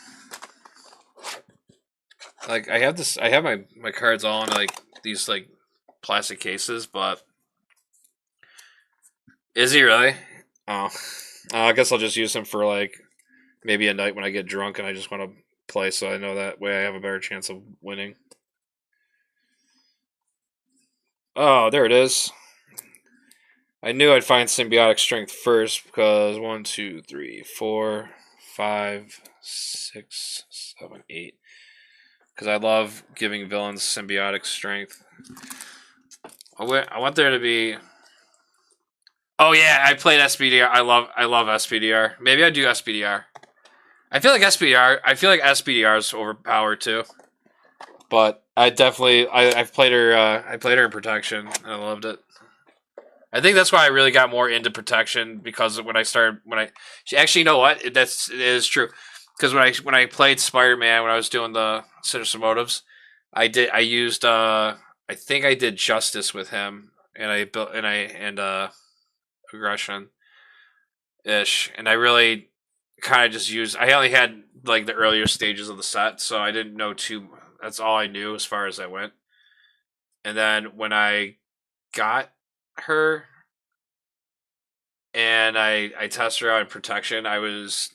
Like I have this, I have my cards all in like these like plastic cases, but is he really? Oh, I guess I'll just use him for like maybe a night when I get drunk and I just want to play, so I know that way I have a better chance of winning. Oh, there it is. I knew I'd find symbiotic strength first because 1, 2, 3, 4, 5, 6, 7, 8. Because I love giving villains symbiotic strength. I want there to be. Oh yeah, I played SPDR. I love SPDR. Maybe I do SPDR. I feel like SPDR. I feel like SPDR is overpowered too. But I definitely I've played her. I played her in protection and I loved it. I think that's why I really got more into protection because when I actually, you know what, it is true, because when I played Spider Man when I was doing the Sinister Motives, I used I think I did Justice with him and I built and aggression ish, and I really kind of just used. I only had like the earlier stages of the set, so I didn't know too. That's all I knew as far as I went. And then when I got her and I tested her out in protection, I was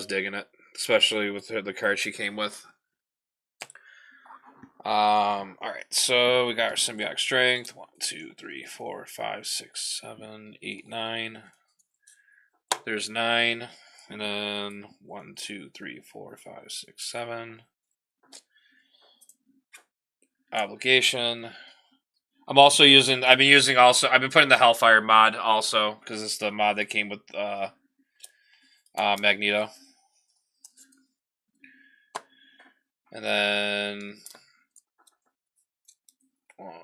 digging it, especially with the card she came with. All right, so we got our symbiotic strength. 1, 2, 3, 4, 5, 6, 7, 8, 9. There's 9, and then 1, 2, 3, 4, 5, 6, 7. Obligation. I'm also using. I've been using also. I've been putting the Hellfire mod also because it's the mod that came with Magneto. And then one.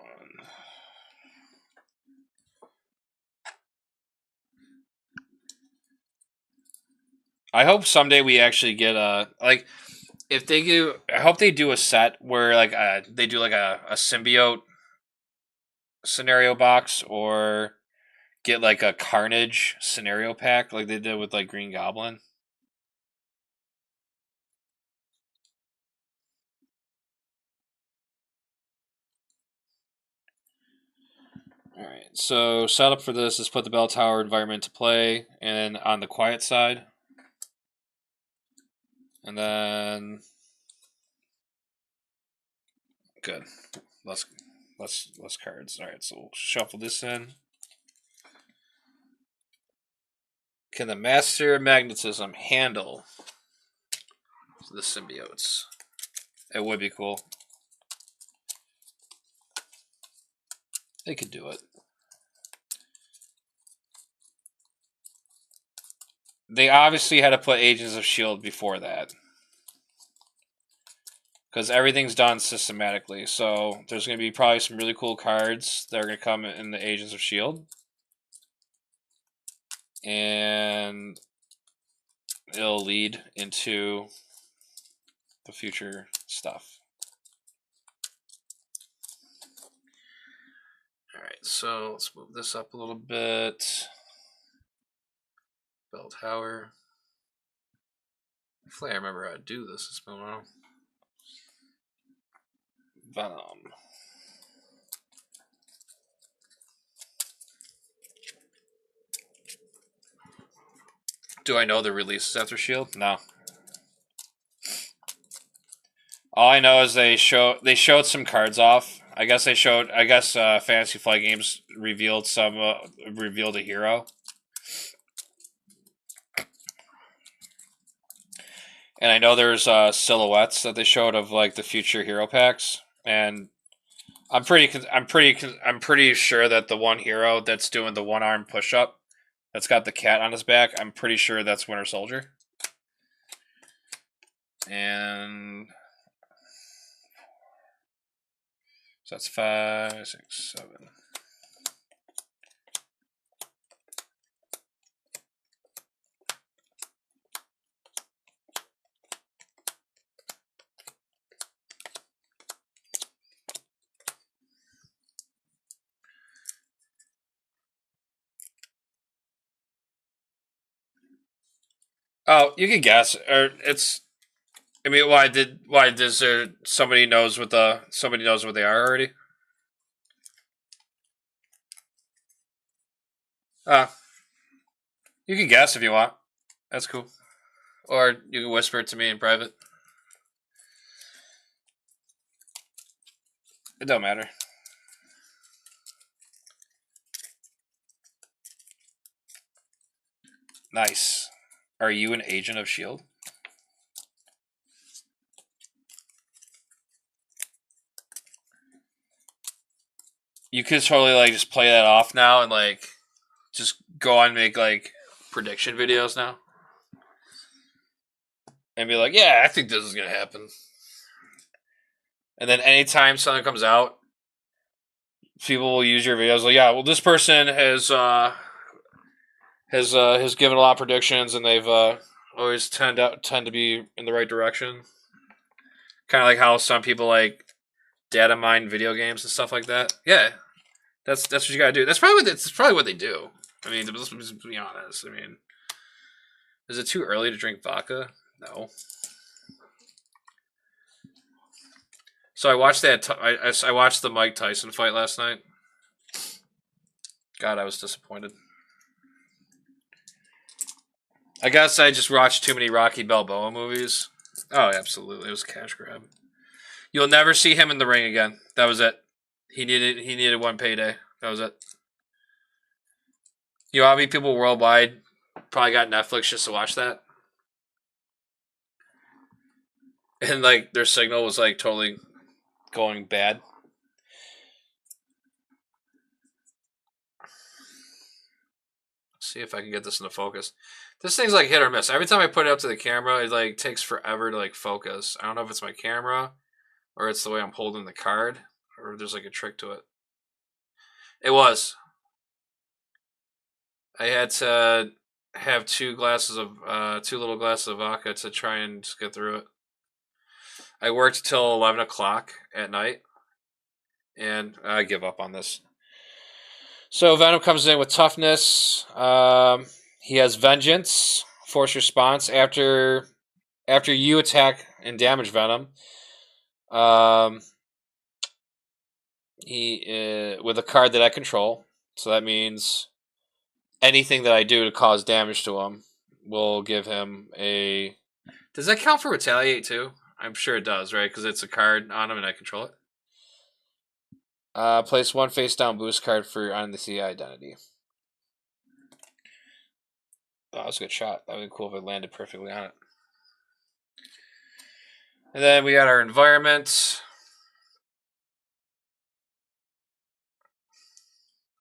I hope someday we actually get a like if they do. I hope they do a set where like they do like a symbiote scenario box or get like a Carnage scenario pack like they did with like Green Goblin. All right, so setup for this is put the bell tower environment to play, and on the quiet side, and then good. Less, less cards. All right, so we'll shuffle this in. Can the Master of Magnetism handle the symbiotes? It would be cool. They could do it. They obviously had to put Agents of S.H.I.E.L.D. before that. Because everything's done systematically. So there's going to be probably some really cool cards that are going to come in the Agents of S.H.I.E.L.D. And it'll lead into the future stuff. Alright, so let's move this up a little bit. Bell tower. Hopefully I remember how to do this. It's been a while. Venom. Do I know the releases after S.H.I.E.L.D.? No. All I know is they showed some cards off. I guess Fantasy Flight Games revealed revealed a hero. And I know there's silhouettes that they showed of like the future hero packs, and I'm pretty sure that the one hero that's doing the one arm push up, that's got the cat on his back. I'm pretty sure that's Winter Soldier. And so that's 5, 6, 7. Oh, you can guess, or it's I mean, why does there somebody knows what they are already? Uh you can guess if you want. That's cool. Or you can whisper it to me in private. It don't matter. Nice. Are you an agent of Shield? You could totally like just play that off now and like just go on and make like prediction videos now and be like, yeah, I think this is gonna happen. And then anytime something comes out, people will use your videos like, yeah, well, this person has given a lot of predictions and they've always tend to be in the right direction. Kind of like how some people like data mine video games and stuff like that. Yeah, that's what you gotta do. That's probably what they do. I mean, let's be honest. I mean, is it too early to drink vodka? No. So I watched I watched the Mike Tyson fight last night. God, I was disappointed. I guess I just watched too many Rocky Balboa movies. Oh, absolutely, it was a cash grab. You'll never see him in the ring again. That was it. He needed one payday. That was it. You know how many people worldwide probably got Netflix just to watch that? And like their signal was like totally going bad. Let's see if I can get this into focus. This thing's like hit or miss. Every time I put it up to the camera, it like takes forever to like focus. I don't know if it's my camera or it's the way I'm holding the card or there's like a trick to it. It was. I had to have two little glasses of vodka to try and just get through it. I worked till 11 o'clock at night, and I give up on this. So Venom comes in with toughness. He has vengeance, force response after you attack and damage Venom. Um, he with a card that I control, so that means anything that I do to cause damage to him will give him a. Does that count for retaliate too? I'm sure it does, right? Because it's a card on him and I control it. Place one face down boost card for on the CI identity. Oh, that was a good shot. That would be cool if it landed perfectly on it. And then we got our environment.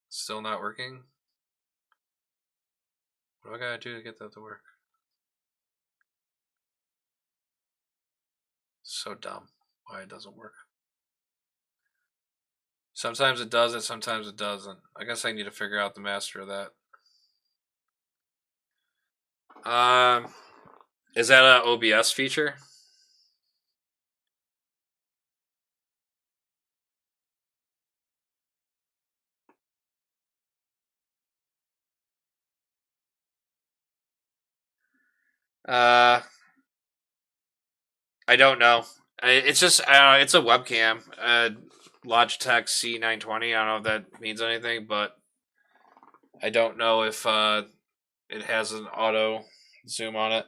Still not working. What do I gotta do to get that to work? So dumb. Why it doesn't work. Sometimes it does it, sometimes it doesn't. I guess I need to figure out the master of that. Um, is that a OBS feature? Uh, I don't know. It's just it's a webcam. Logitech C920. I don't know if that means anything, but I don't know if it has an auto zoom on it.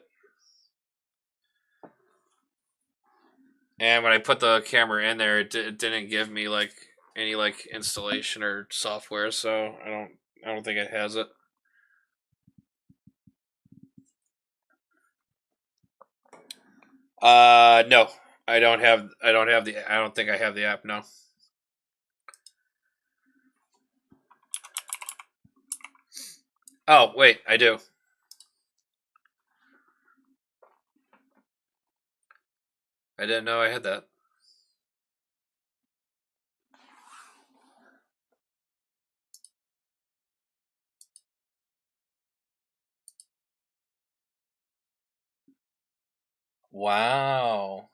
And when I put the camera in there, it didn't give me like any like installation or software, so I don't think it has it. No, I don't think I have the app. No. Oh wait, I do. I didn't know I had that. Wow.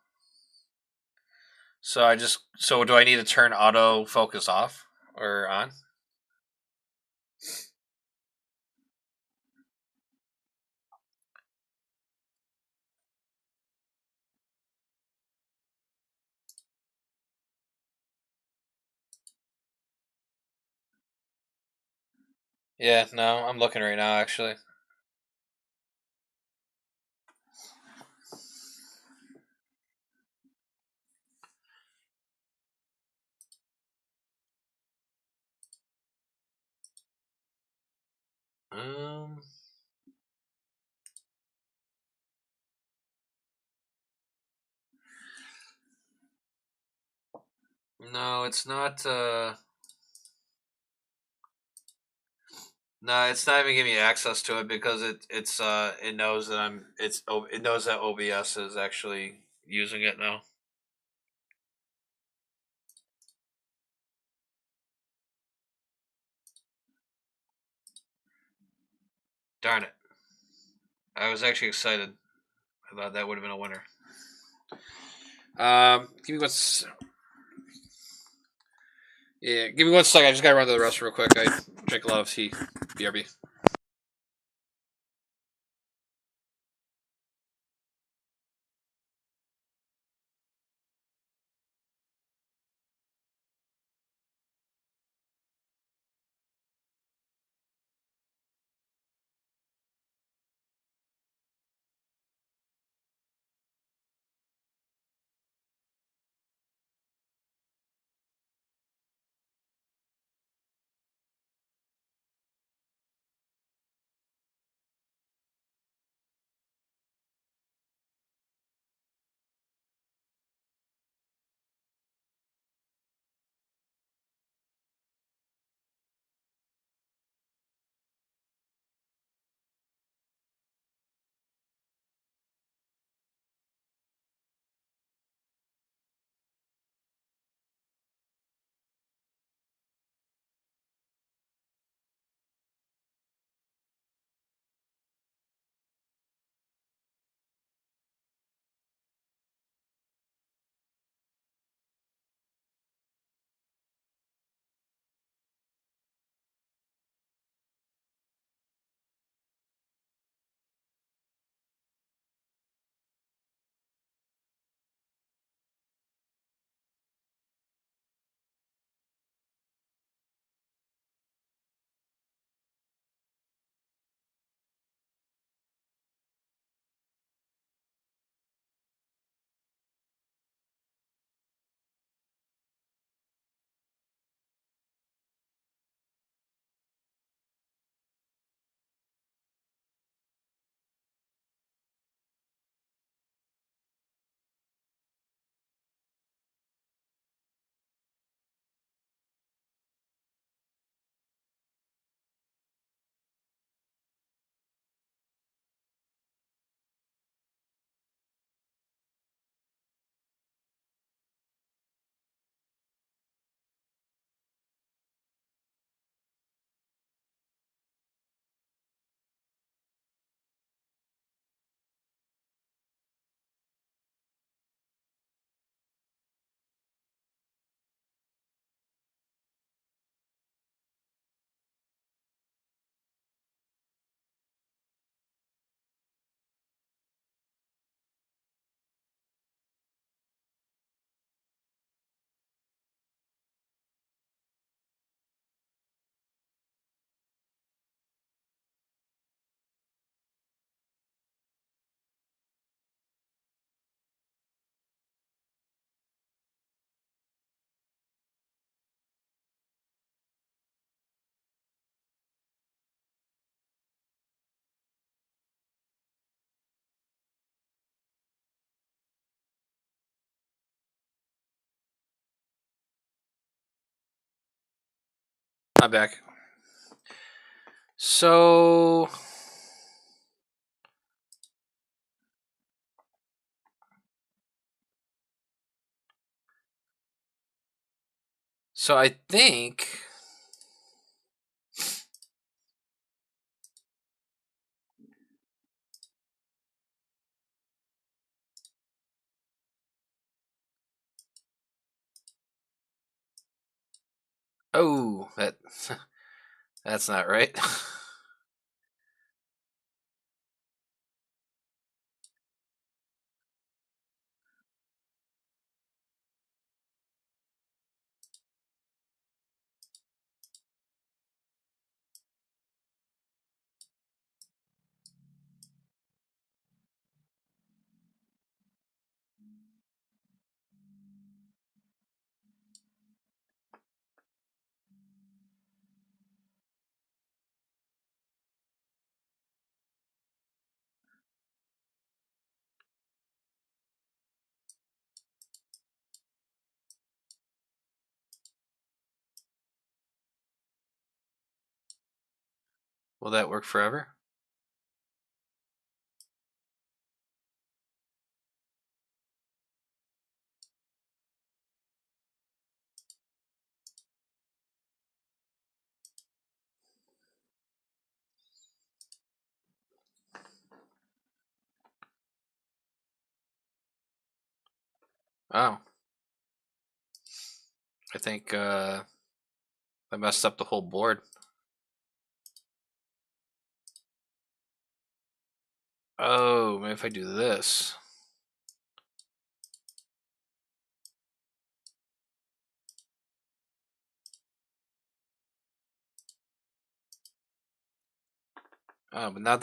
So do I need to turn auto focus off or on? Yeah, no, I'm looking right now actually. Um, no, it's not. No, it's not even giving me access to it because it knows that it knows that OBS is actually using it now. Darn it! I was actually excited. I thought that would have been a winner. Give me yeah, give me 1 second. I just gotta run to the restroom real quick. I drink a lot of tea. BRB. I'm back. So, I think. Oh, that's not right. Will that work forever? Oh. I think I messed up the whole board. Oh, maybe if I do this. Oh, but now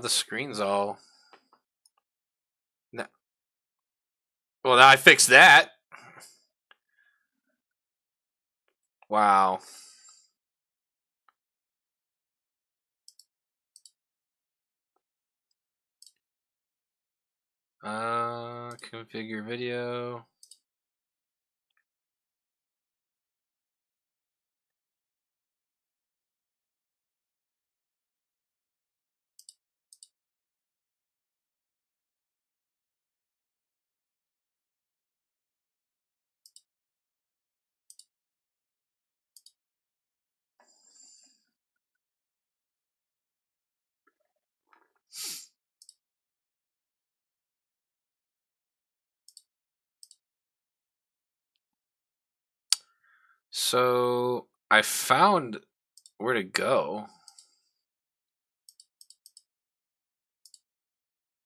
the screen's all. No, well, now I fixed that. Wow. Configure video. So I found where to go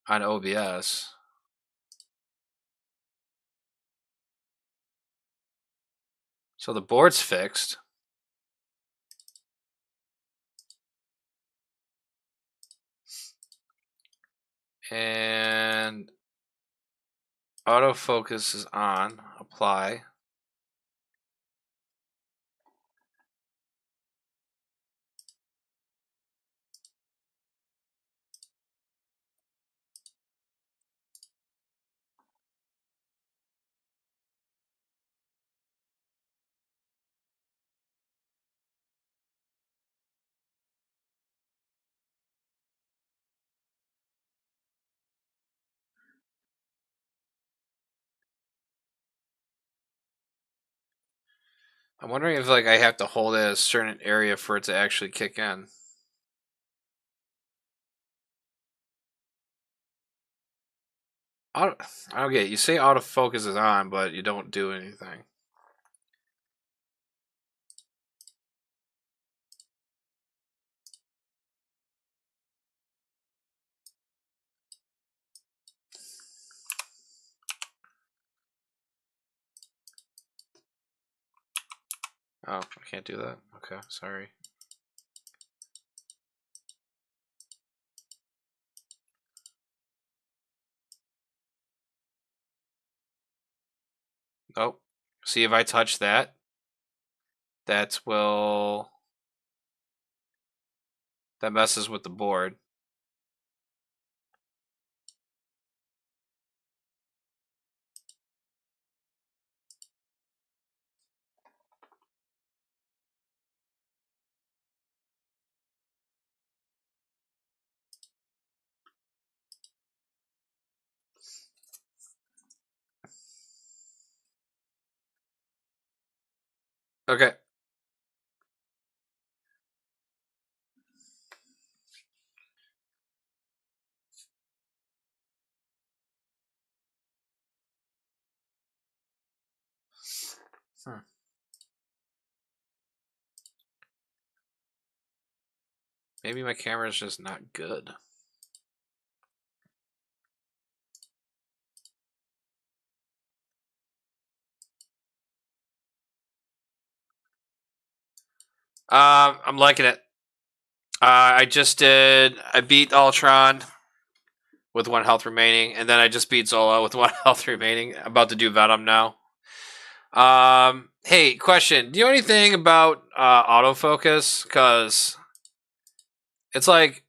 on OBS. So the board's fixed. And autofocus is on. Apply. I'm wondering if like I have to hold it at a certain area for it to actually kick in. I don't get it. You say autofocus is on, but you don't do anything. Oh, I can't do that? Okay, sorry. Oh, see if I touch that, that messes with the board. Okay. Hmm. Maybe my camera is just not good. I'm liking it. I beat Ultron with 1 health remaining, and then I just beat Zola with 1 health remaining. I'm about to do Venom now. Hey, question. Do you know anything about autofocus? Because it's like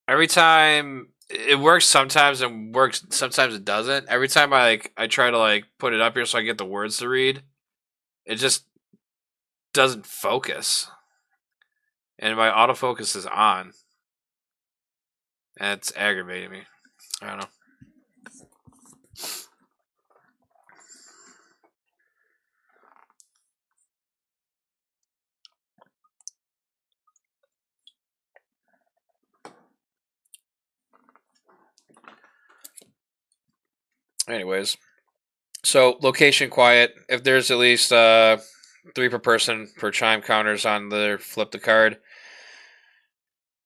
every time it works sometimes and works sometimes it doesn't. Every time I try to like put it up here so I get the words to read, it just doesn't focus. And my autofocus is on. And it's aggravating me. I don't know. Anyways, so location quiet. If there's at least 3 per person per chime counters on the flip the card.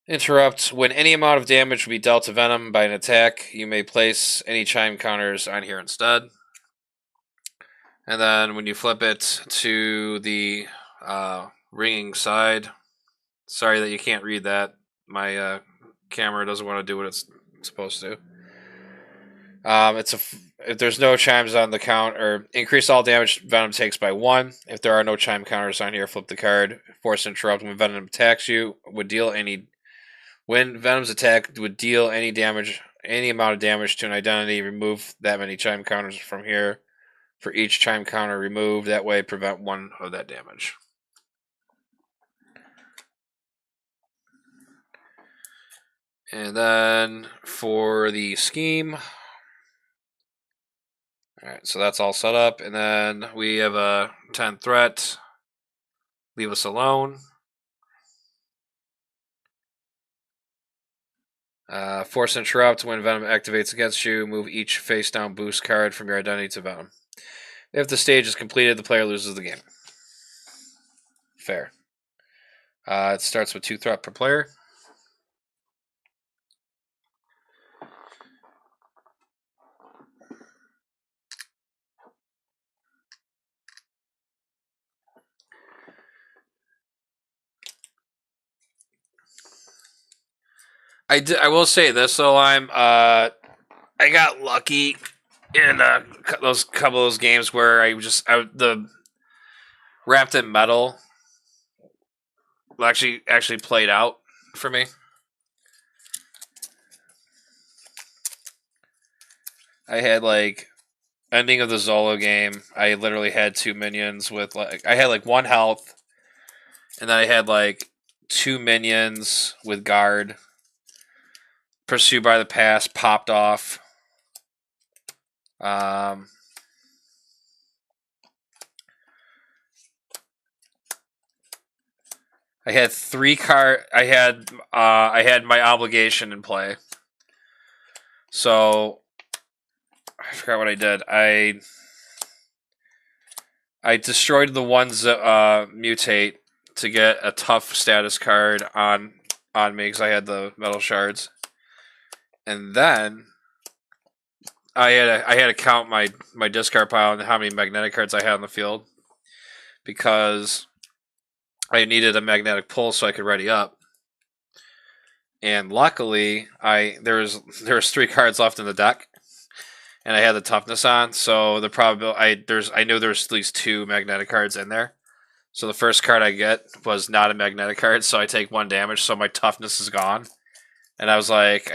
Interrupt. When any amount of damage will be dealt to Venom by an attack, you may place any chime counters on here instead. And then when you flip it to the ringing side, sorry that you can't read that. My camera doesn't want to do what it's supposed to. If there's no chimes on the count, or increase all damage Venom takes by 1. If there are no chime counters on here, flip the card. Force interrupt when Venom attacks you. When Venom's attack would deal any damage, any amount of damage to an identity, remove that many chime counters from here. For each chime counter removed, that way prevent 1 of that damage. And then for the scheme, alright, so that's all set up. And then we have a 10 threat. Leave us alone. Force interrupt when Venom activates against you. Move each face down boost card from your identity to Venom. If the stage is completed, the player loses the game. Fair. It starts with 2 threat per player. I will say this though, I got lucky in those couple of those games where the wrapped in metal actually played out for me. I had ending of the Zolo game. I literally had 2 minions with I had 1 health, and then I had 2 minions with guard. Pursued by the pass, popped off. I had 3 card. I had my obligation in play. So I forgot what I did. I destroyed the ones that mutate to get a tough status card on me because I had the metal shards. And then I had to count my discard pile and how many magnetic cards I had on the field because I needed a magnetic pull so I could ready up. And luckily, there was 3 cards left in the deck, and I had the toughness on. So the probability I knew there was at least 2 magnetic cards in there. So the first card I get was not a magnetic card, so I take 1 damage. So my toughness is gone, and I was like,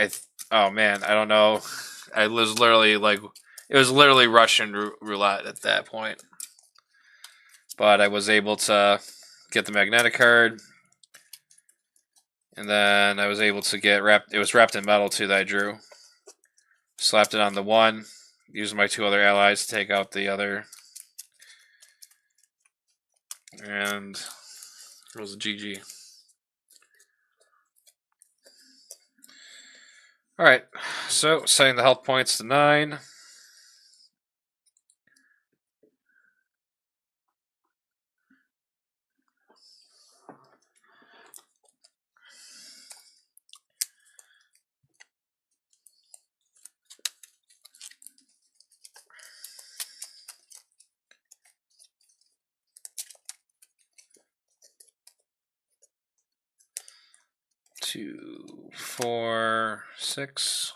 oh man, I don't know. I was literally it was literally Russian roulette at that point. But I was able to get the magnetic card. And then I was able to get it was wrapped in metal too that I drew. Slapped it on the 1. Used my 2 other allies to take out the other. And it was a GG. Alright, so setting the health points to 9. Two, 4, 6.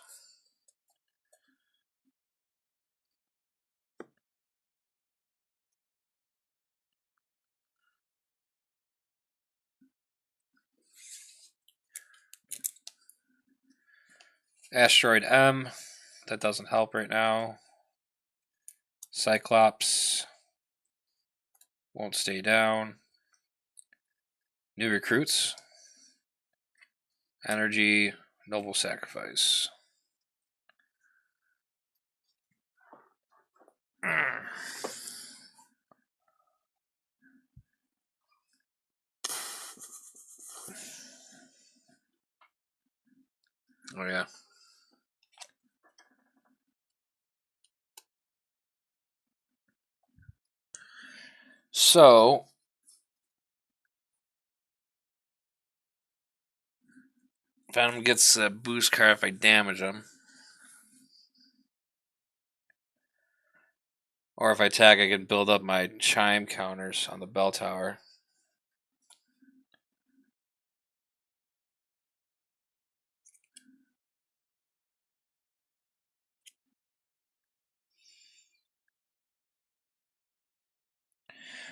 Asteroid M. That doesn't help right now. Cyclops. Won't stay down. New recruits. Energy, noble sacrifice. Oh yeah. So Venom gets a boost card if I damage him. Or if I attack, I can build up my chime counters on the bell tower.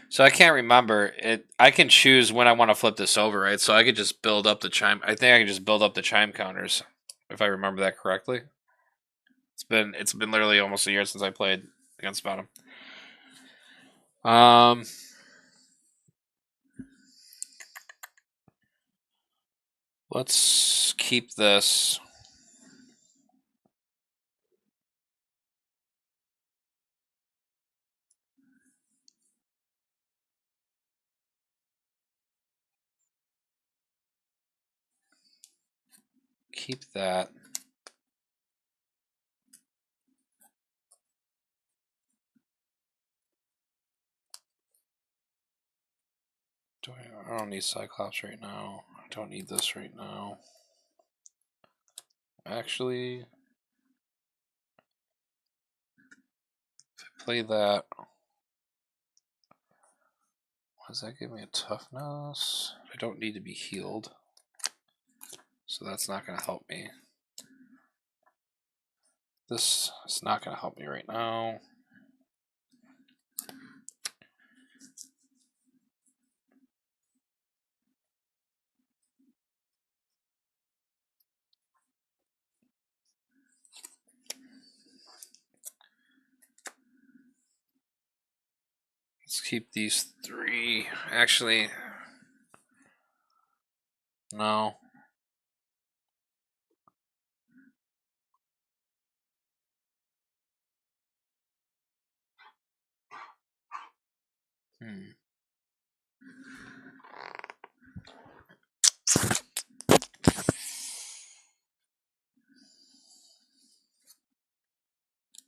So I can't remember it. I can choose when I want to flip this over, right? So I could just build up the chime. I think I can just build up the chime counters, if I remember that correctly. It's been literally almost a year since I played against Venom. Let's keep this. Keep that. I don't need Cyclops right now. I don't need this right now. Actually, if I play that, does that give me a toughness? I don't need to be healed, so that's not going to help me. This is not going to help me right now. Let's keep these three. Actually, no.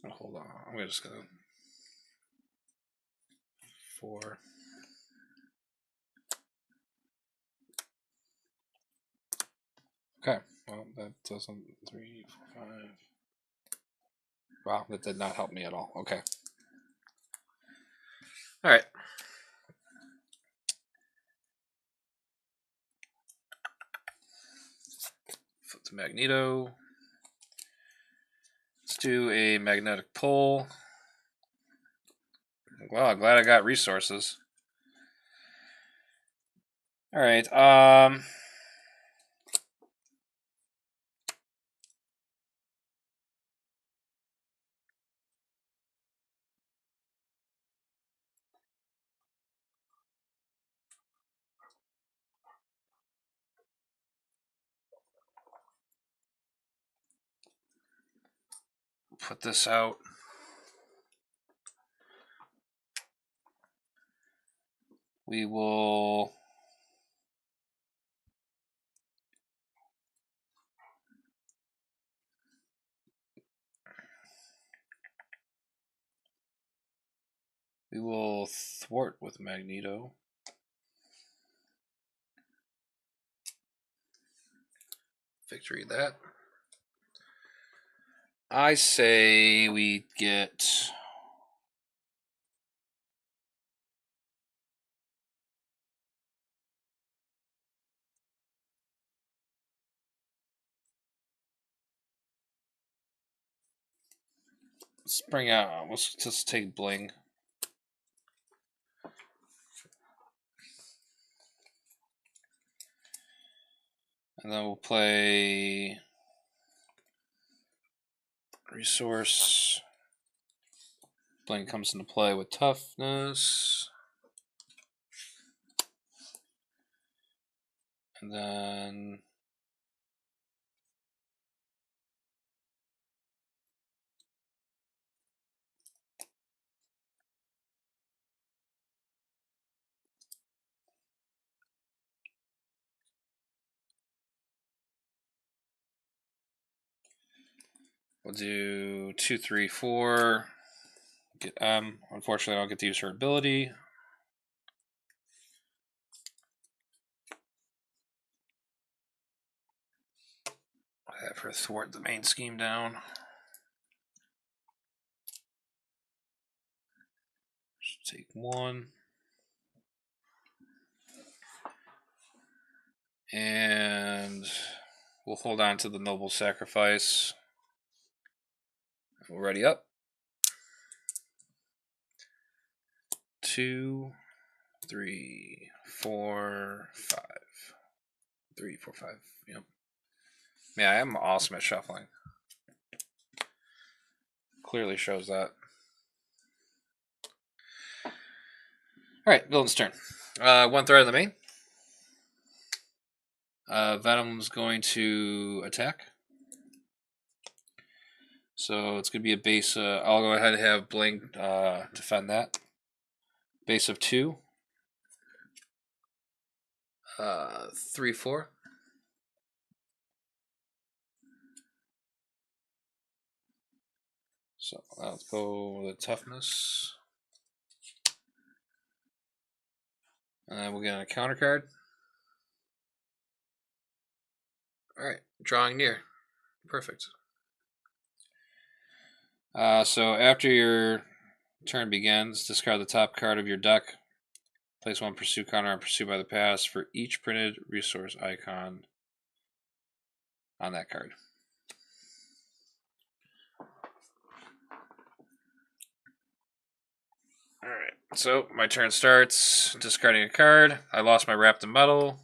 Oh, hold on. I'm just gonna 4. Okay. Well, that doesn't 3, 4, 5. Wow, that did not help me at all. Okay. All right. Flip to Magneto. Let's do a magnetic pull. Well, I'm glad I got resources. All right. Put this out. We will. We will thwart with Magneto. Victory that. I say we get. Let's bring out. Let's just take Bling. And then we'll play resource. Bling comes into play with toughness. And then We'll do 2, 3, 4. Get M. Unfortunately, I don't get to use her ability. I have her thwart the main scheme down. Just take 1. And we'll hold on to the noble sacrifice. We'll ready up. 2, 3, 4, 5. 3, 4, 5. Yep. Yeah, I am awesome at shuffling. Clearly shows that. Alright, villain's turn. 1 threat of the main. Venom's going to attack. So it's going to be a base. I'll go ahead and have Blink defend that. Base of 2. 3, 4. So let's go with a toughness. And we'll get a counter card. Alright, drawing near. Perfect. So after your turn begins, discard the top card of your deck. Place 1 pursuit counter on Pursuit by the Past for each printed resource icon on that card. Alright, so my turn starts. Discarding a card. I lost my Wrapped in Metal.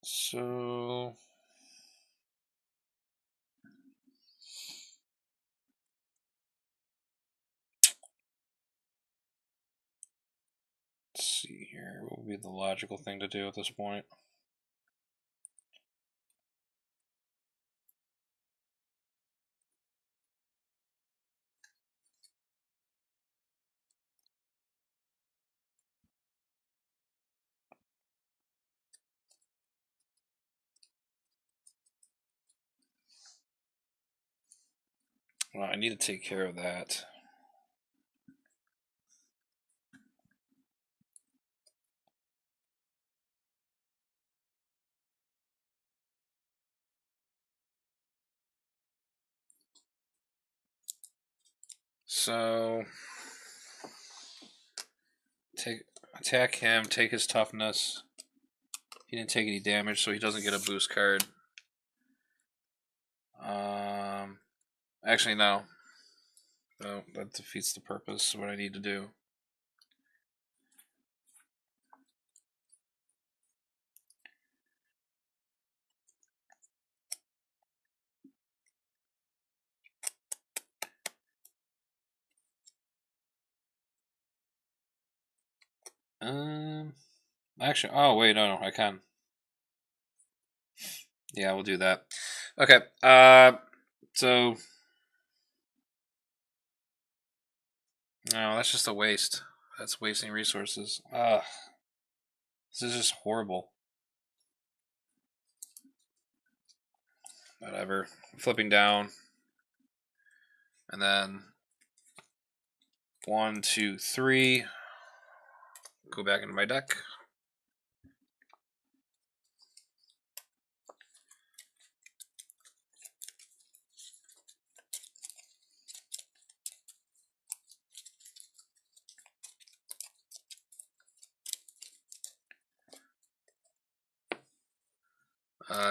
So let's see here. What would be the logical thing to do at this point? Well, I need to take care of that. So attack him, take his toughness. He didn't take any damage, so he doesn't get a boost card. Actually, no. No, that defeats the purpose of what I need to do. Actually, oh wait, no, I can. Yeah, we'll do that. Okay, so no, that's just a waste. That's wasting resources. This is just horrible. Whatever. Flipping down, and then 1, 2, 3. Go back into my deck.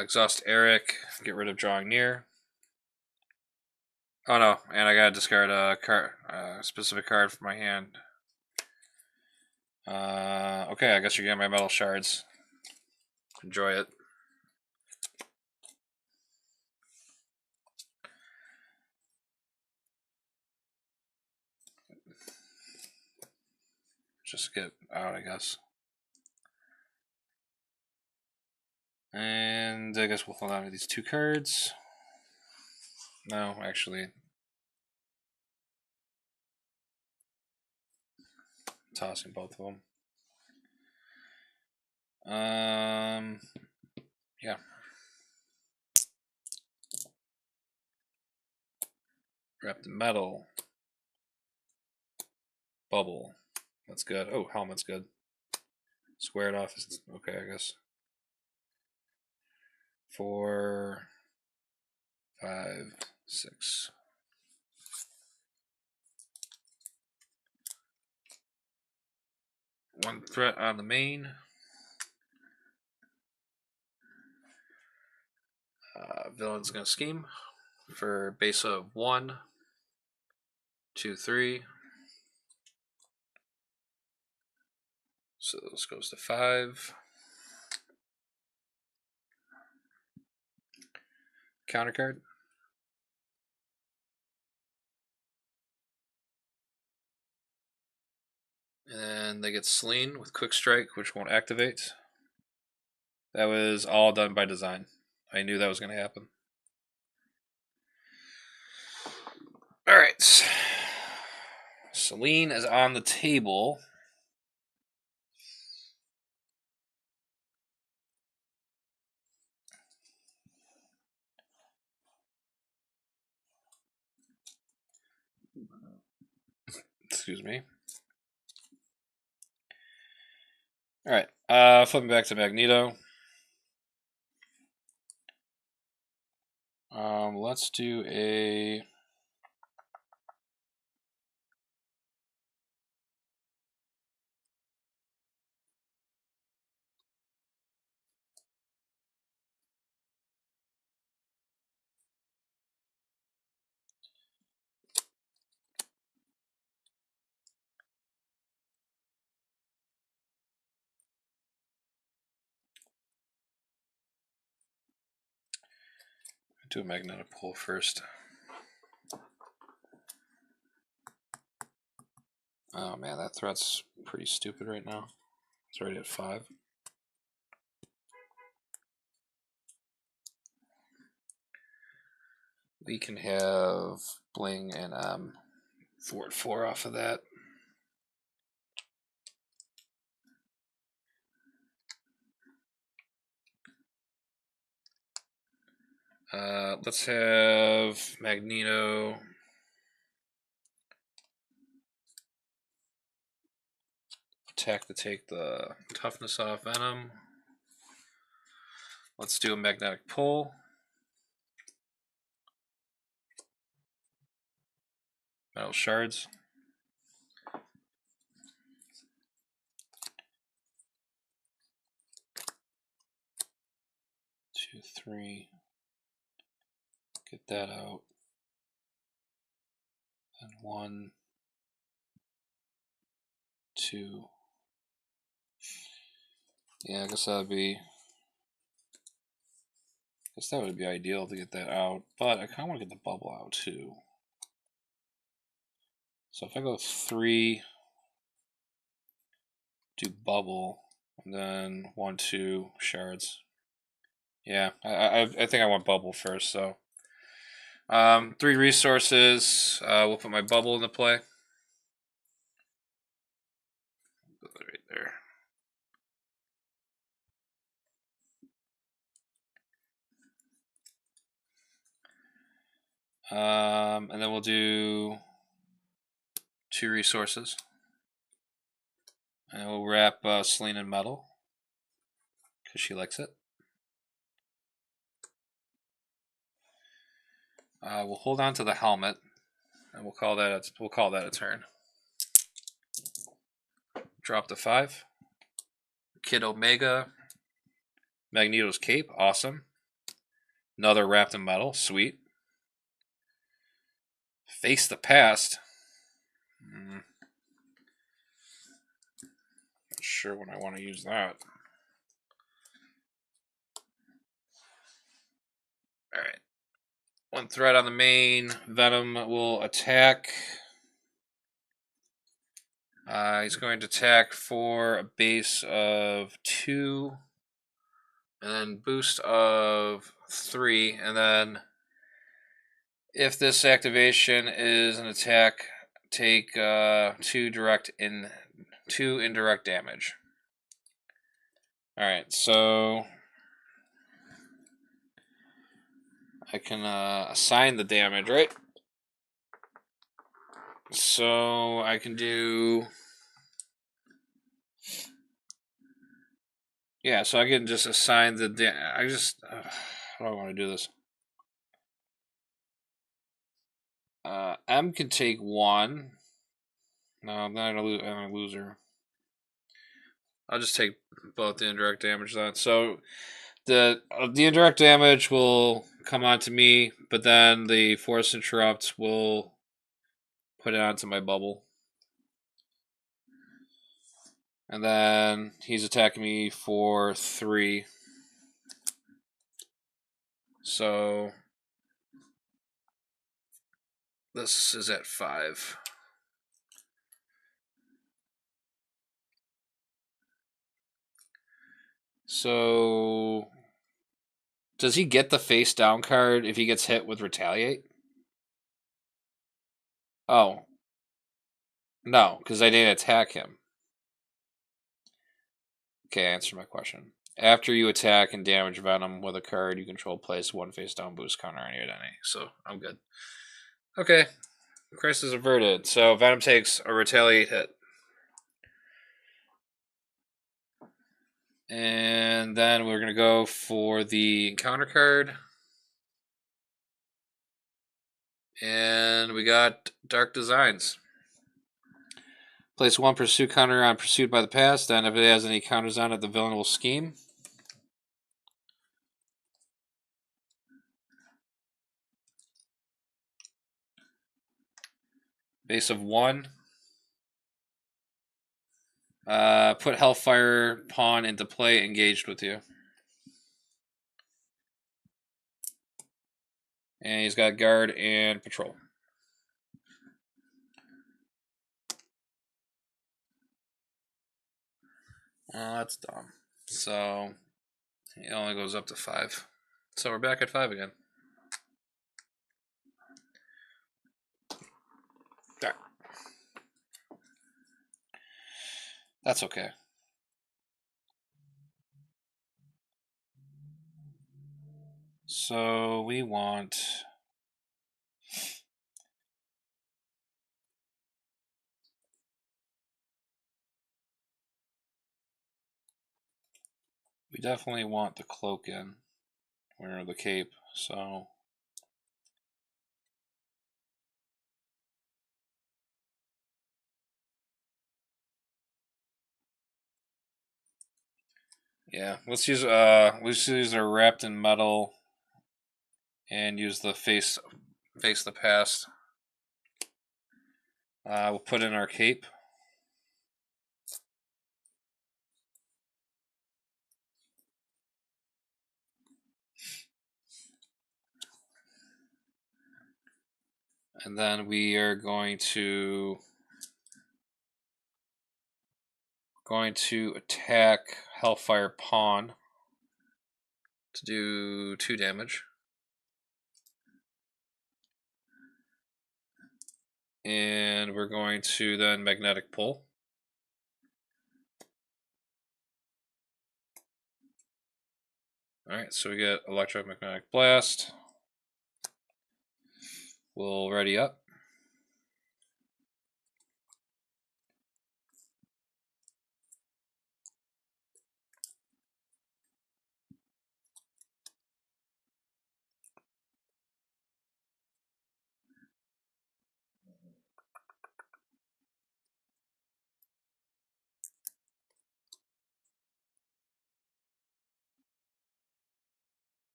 Exhaust Eric. Get rid of drawing near. Oh no, and I gotta discard a specific card from my hand. Okay, I guess you're getting my metal shards. Enjoy it. Just get out, I guess. And I guess we'll hold on to these 2 cards. No, actually. tossing both of them. Yeah. Wrapped in metal. Bubble. That's good. Oh, helmet's good. Square it off. Okay, I guess. 4, 5, 6. One threat on the main. Villain's gonna scheme for base of 1, 2, 3. So this goes to 5. Counter card. And they get Selene with Quick Strike, which won't activate. That was all done by design. I knew that was going to happen. Alright. Selene is on the table. Excuse me. Alright. Flipping back to Magneto. Let's do a... do a magnetic pull first. Oh man, that threat's pretty stupid right now. It's already at 5. We can have Bling and 4 off of that. Let's have Magneto attack to take the toughness off Venom. Let's do a magnetic pull. Metal shards. 2, 3. Get that out. And 1, 2. Yeah, I guess that would be ideal to get that out, but I kind of want to get the bubble out too. So if I go 3, do bubble, and then 1, 2 shards. Yeah, I think I want bubble first. So 3 resources. We'll put my bubble into play. Put that right there. And then we'll do 2 resources. And we'll wrap Selene in metal because she likes it. We'll hold on to the helmet, and we'll call that a turn. Drop the 5. Kid Omega. Magneto's cape, awesome. Another wrapped in metal, sweet. Face the past. Not sure when I want to use that. Alright. 1 threat on the main. Venom will attack. He's going to attack for a base of 2. And then boost of 3. And then if this activation is an attack, take 2 direct in 2 indirect damage. Alright, so I can assign the damage, right? So I can do... Yeah, so I can just assign the... How do I want to do this? M can take 1. No, I'm not a loser. I'll just take both the indirect damage then. So the indirect damage will come onto me, but then the force interrupt will put it onto my bubble. And then he's attacking me for 3. So this is at 5. So does he get the face down card if he gets hit with retaliate? Oh. No, because I didn't attack him. Okay, answer my question. After you attack and damage Venom with a card you control, place 1 face down boost counter on your identity. So I'm good. Okay. Crisis averted. So Venom takes a retaliate hit. And then we're going to go for the encounter card. And we got Dark Designs. Place 1 pursuit counter on Pursued by the Past. Then if it has any counters on it, the villain will scheme. Base of 1. Put Hellfire Pawn into play, engaged with you. And he's got Guard and Patrol. Oh, that's dumb. So, it only goes up to 5. So we're back at 5 again. There. That's okay. So we want... We definitely want the cloak in, or the cape, so... Yeah, let's use our wrapped in metal and use the face the past. We'll put in our cape. And then we are going to attack Hellfire Pawn to do 2 damage. And we're going to then Magnetic Pull. Alright, so we get Electromagnetic Blast. We'll ready up.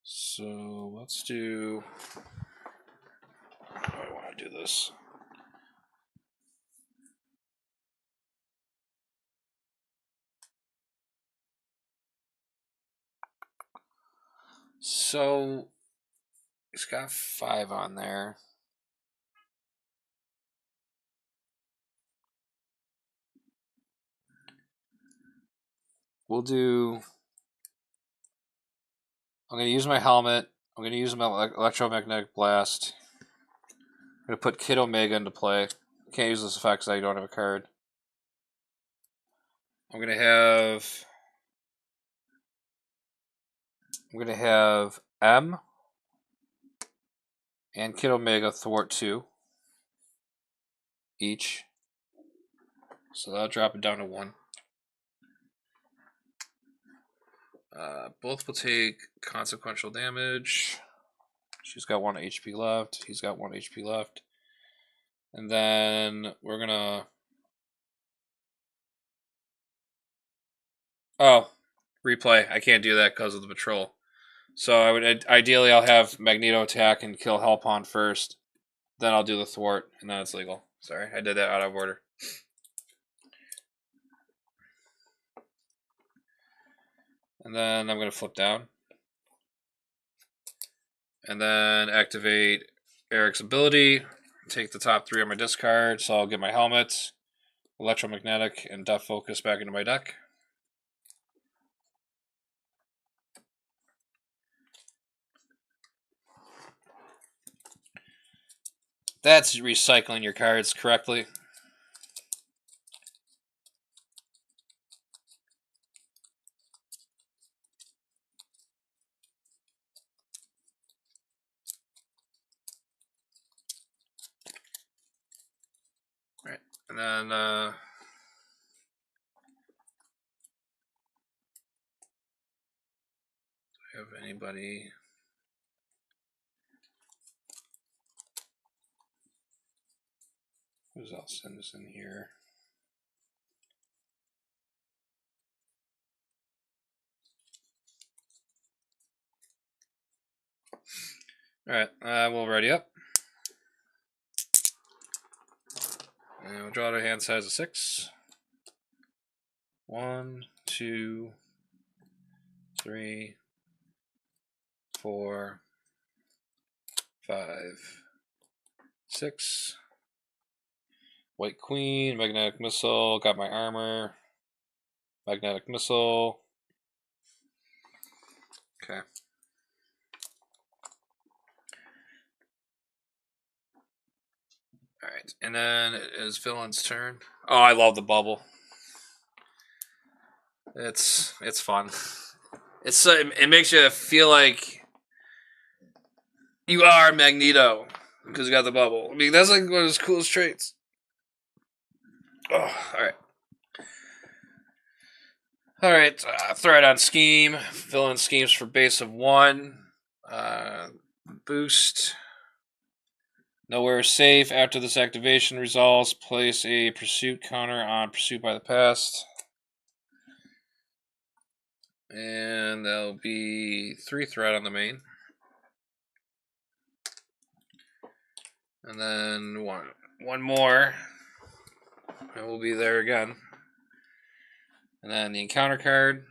So let's do... How do I want to do this? So it's got 5 on there. We'll do... I'm going to use my helmet. I'm going to use my Electromagnetic Blast. I'm going to put Kid Omega into play. Can't use this effect because I don't have a card. I'm gonna have M and Kid Omega thwart 2 each. So that'll drop it down to 1. Both will take consequential damage. She's got 1 HP left. He's got 1 HP left. And then we're gonna... Oh, replay. I can't do that because of the patrol. So I would ideally I'll have Magneto attack and kill Hellpawn first. Then I'll do the thwart, and then it's legal. Sorry, I did that out of order. And then I'm going to flip down. And then activate Eric's ability. Take the top 3 on my discard, so I'll get my helmet, electromagnetic, and death focus back into my deck. That's recycling your cards correctly. Right. And then have anybody? Who's else send this in here? Alright, we'll ready up. And we'll draw our hand size of 6. 1, 2, 3, 4, 5, 6. White Queen, Magnetic Missile, got my armor. Magnetic Missile. Okay. Alright, and then it is villain's turn. Oh, I love the bubble. It's fun. It makes you feel like you are Magneto because you got the bubble. I mean, that's like one of his coolest traits. Oh, alright, threat on scheme. Villain schemes for base of 1. Boost. Nowhere is safe. After this activation resolves, place a pursuit counter on pursuit by the past. And there'll be 3 threat on the main. And then one more. And we'll be there again. And then the encounter card.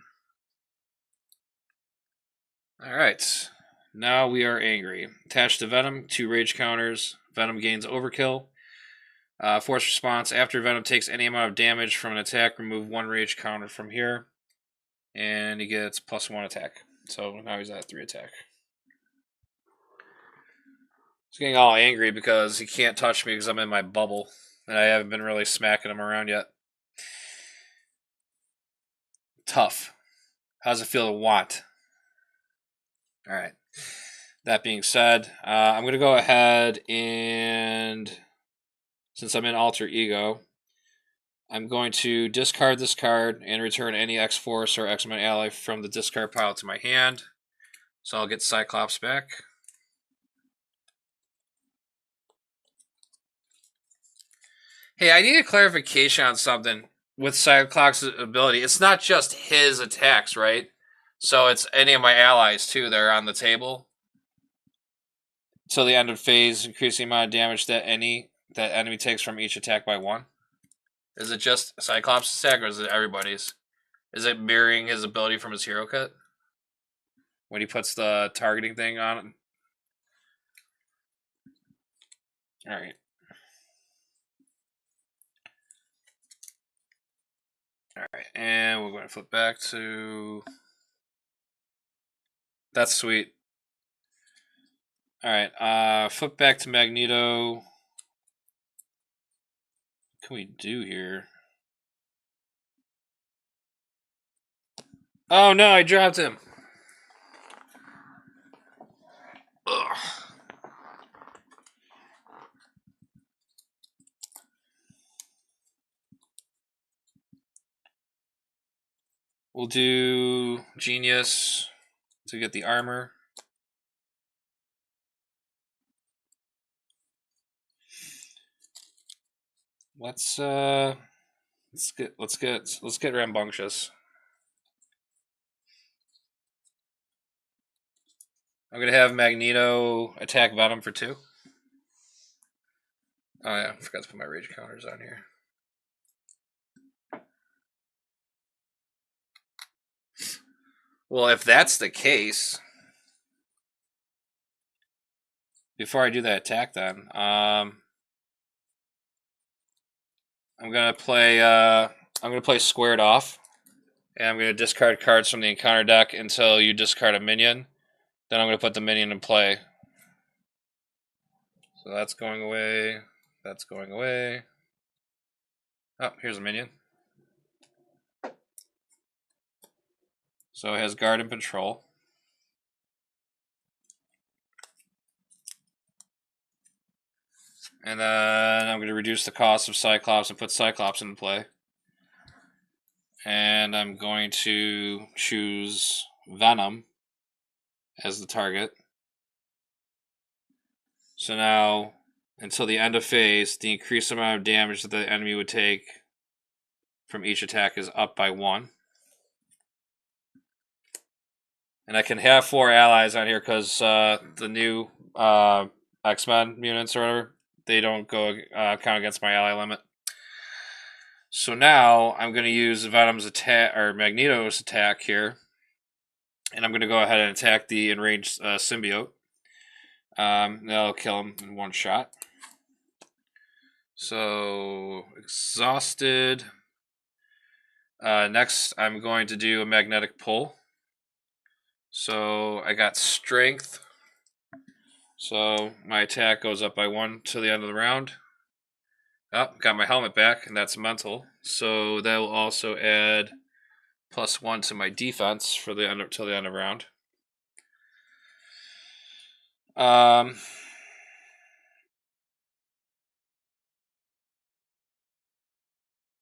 Alright. Now we are angry. Attached to Venom, 2 rage counters. Venom gains overkill. Force response. After Venom takes any amount of damage from an attack, remove 1 rage counter from here. And he gets +1 attack. So now he's at 3 attack. He's getting all angry because he can't touch me because I'm in my bubble. And I haven't been really smacking him around yet. Tough. How's it feel to want? Alright. That being said, I'm going to go ahead and, since I'm in Alter Ego, I'm going to discard this card and return any X-Force or X-Men ally from the discard pile to my hand. So I'll get Cyclops back. Hey, I need a clarification on something with Cyclops' ability. It's not just his attacks, right? So it's any of my allies, too, that are on the table. Till the end of phase, increase the amount of damage that enemy takes from each attack by 1. Is it just Cyclops' attack, or is it everybody's? Is it mirroring his ability from his hero kit? When he puts the targeting thing on it? Alright. Alright, and we're going to flip back to... That's sweet. Alright, flip back to Magneto. What can we do here? Oh no, I dropped him. Ugh. We'll do Genius to get the armor. Let's get rambunctious. I'm gonna have Magneto attack Venom for 2. Oh yeah, I forgot to put my rage counters on here. Well, if that's the case, before I do that attack, then I'm gonna play squared off, and I'm gonna discard cards from the encounter deck until you discard a minion. Then I'm gonna put the minion in play. So that's going away. That's going away. Oh, here's a minion. So it has guard and patrol. And then I'm going to reduce the cost of Cyclops and put Cyclops into play. And I'm going to choose Venom as the target. So now, until the end of phase, the increased amount of damage that the enemy would take from each attack is up by 1. And I can have 4 allies on here because the new X-Men mutants or whatever, they don't go count against my ally limit. So now I'm going to use Venom's attack, or Magneto's attack here. And I'm going to go ahead and attack the enraged symbiote. That'll kill him in 1 shot. So, exhausted. Next, I'm going to do a magnetic pull. So, I got strength. So, my attack goes up by 1 to the end of the round. Oh, got my helmet back, and that's mental. So, that will also add +1 to my defense for the end till the end of the round.